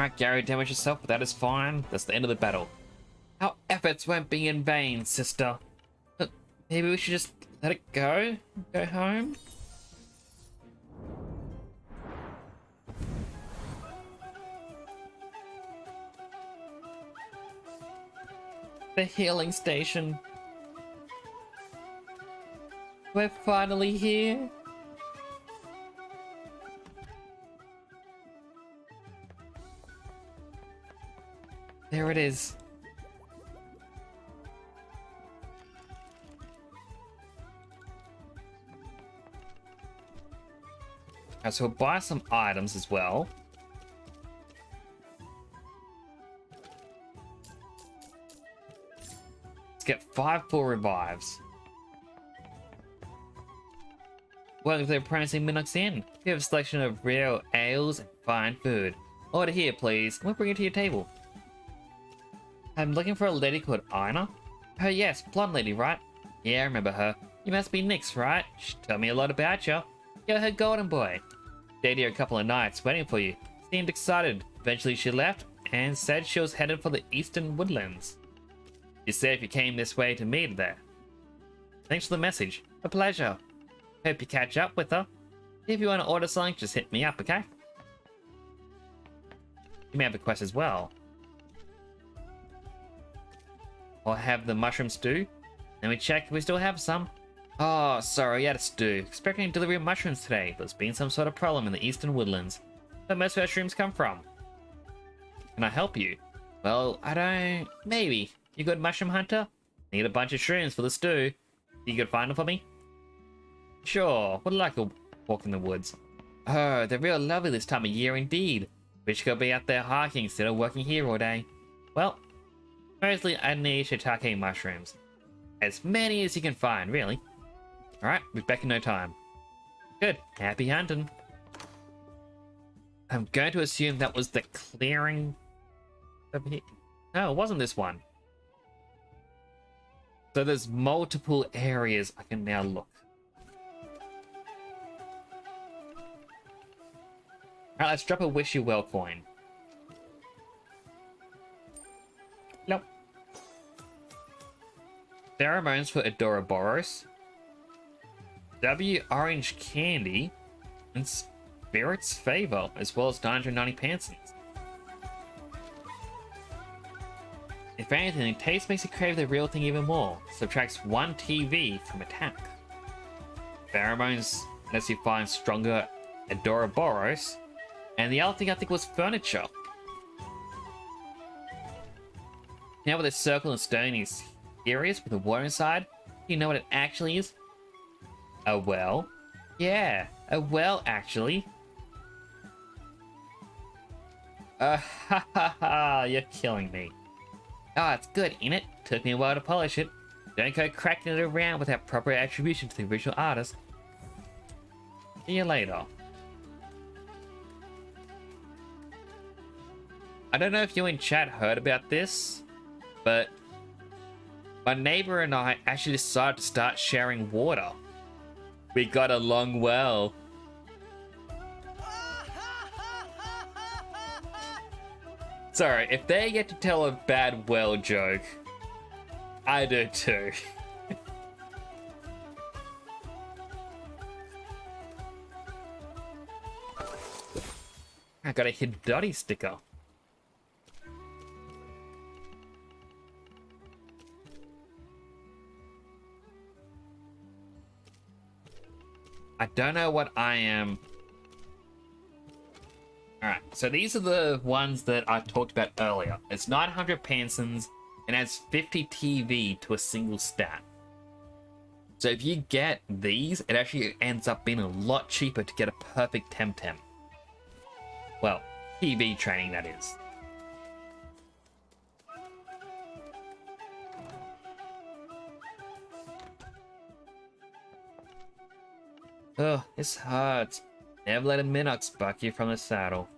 Alright, Gary, damage yourself, but that is fine. That's the end of the battle. Our efforts won't be in vain, sister. But maybe we should just let it go? Go home? The healing station. We're finally here. There it is. Alright, so we'll buy some items as well. Let's get 5 full revives. Welcome to the Promising Minox Inn. We have a selection of rare ales and fine food. Order here, please. We'll bring it to your table. I'm looking for a lady called Ina. Oh yes, blonde lady, right? Yeah, I remember her. You must be Nyx, right? She told me a lot about you. You're her golden boy. Stayed here a couple of nights waiting for you. Seemed excited. Eventually she left and said she was headed for the eastern woodlands. She said if you came this way to meet her there. Thanks for the message. A pleasure. Hope you catch up with her. If you want to order something, just hit me up, okay? You may have a quest as well. I'll have the mushroom stew. Let me check if we still have some. Oh, sorry, I had a stew. Expecting a delivery of mushrooms today, but there's been some sort of problem in the eastern woodlands. Where most of our shrooms come from. Can I help you? Well, I don't... Maybe. You good mushroom hunter? Need a bunch of shrooms for the stew. You could find them for me? Sure, would like a walk in the woods. Oh, they're real lovely this time of year indeed. Wish could be out there hiking instead of working here all day. Well, mostly I need shiitake mushrooms. As many as you can find, really. Alright, we're back in no time. Good, happy hunting. I'm going to assume that was the clearing over here. No, it wasn't this one. So there's multiple areas I can now look. Alright, let's drop a wish you well coin. Nope. Pheromones for Adoraboros. W orange candy. And Spirit's Favor, as well as 990 pansons. If anything, taste makes you crave the real thing even more. Subtracts 1 TV from attack. Pheromones lets you find stronger Adoraboros. And the other thing I think was furniture. Now with a circle and stone is curious with a water inside, you know what it actually is? A well? Yeah, a well actually. Ha ha ha, you're killing me. Oh, it's good, ain't it? Took me a while to polish it. Don't go cracking it around without proper attribution to the original artist. See you later. I don't know if you in chat heard about this, but my neighbor and I actually decided to start sharing water. We got along well. Sorry, if they get to tell a bad well joke, I do too. I got a Hidori sticker. I don't know what I am. Alright, so these are the ones that I talked about earlier. It's 900 pansons and adds 50 TV to a single stat. So if you get these, it actually ends up being a lot cheaper to get a perfect Temtem. Well, TV training, that is. Ugh, this hurts. Never let a Minox buck you from the saddle.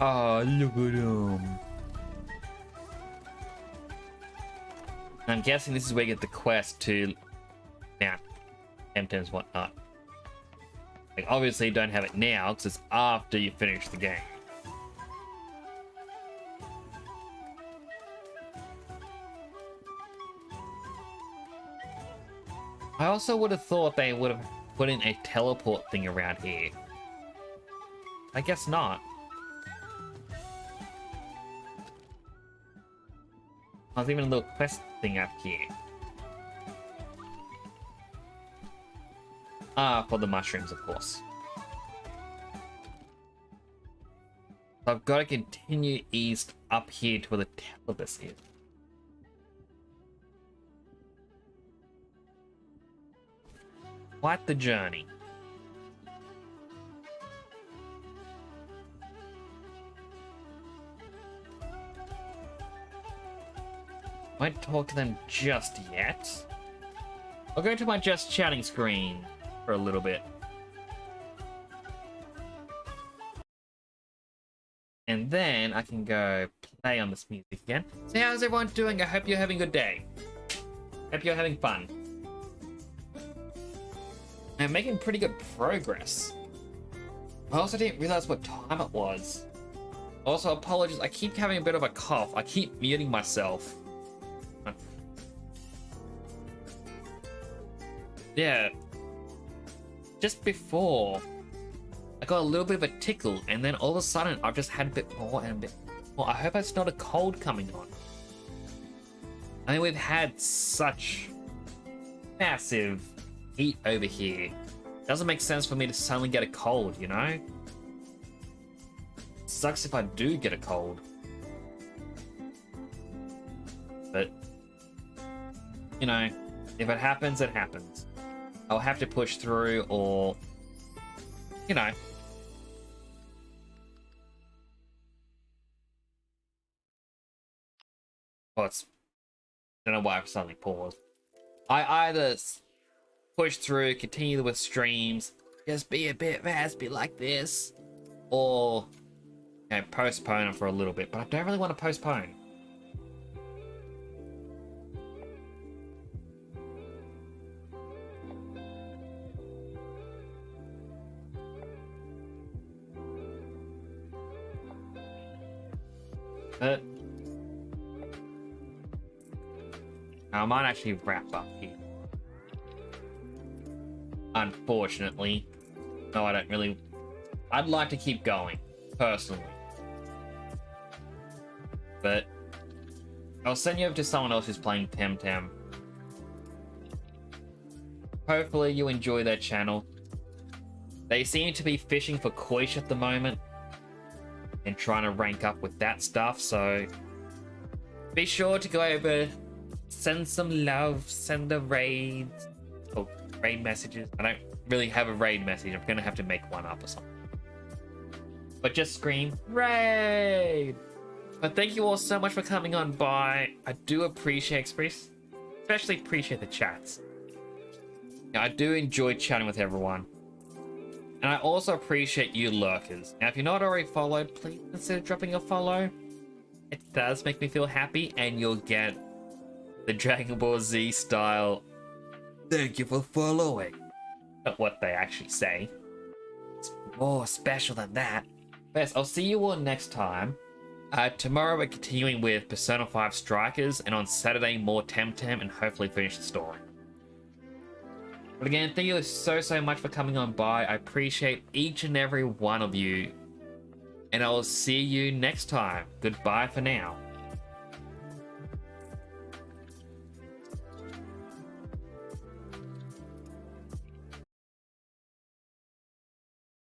Oh, look at him. I'm guessing this is where you get the quest to mount Temtems and whatnot. Like, obviously you don't have it now because it's after you finish the game. I also would have thought they would have put in a teleport thing around here. I guess not. There's even a little quest thing up here. Ah, for the mushrooms, of course. So I've got to continue east up here to where the Telebus is. Quite the journey. Won't talk to them just yet. I'll go to my just chatting screen for a little bit. And then I can go play on this music again. So how's everyone doing? I hope you're having a good day. Hope you're having fun. I'm making pretty good progress. I also didn't realize what time it was. Also, apologies, I keep having a bit of a cough. I keep muting myself. Yeah. Just before, I got a little bit of a tickle, and then all of a sudden, I've just had a bit more and a bit more. I hope it's not a cold coming on. I mean, we've had such massive heat over here. Doesn't make sense for me to suddenly get a cold, you know? Sucks if I do get a cold. But, you know, if it happens, it happens. I'll have to push through, or, you know. Oh, it's, I don't know why I've suddenly paused. I either push through, continue with streams, just be a bit raspy like this, or, you know, postpone them for a little bit, but I don't really want to postpone. But I might actually wrap up here. Unfortunately. No, I don't really. I'd like to keep going, personally. But I'll send you over to someone else who's playing Temtem. Hopefully you enjoy their channel. They seem to be fishing for Koish at the moment and trying to rank up with that stuff, so be sure to go over, send some love, send a raid, or raid messages. I don't really have a raid message. I'm gonna have to make one up or something. But just scream raid. But thank you all so much for coming on by. I do appreciate, especially appreciate the chats. Now, I do enjoy chatting with everyone. And I also appreciate you lurkers. Now, if you're not already followed, please consider dropping a follow. It does make me feel happy, and you'll get the Dragon Ball Z style "thank you for following." Not what they actually say. It's more special than that. But yes, I'll see you all next time. Tomorrow we're continuing with Persona 5 Strikers, and on Saturday more Temtem, and hopefully finish the story. But again, thank you so much for coming on by. I appreciate each and every one of you. And I will see you next time. Goodbye for now.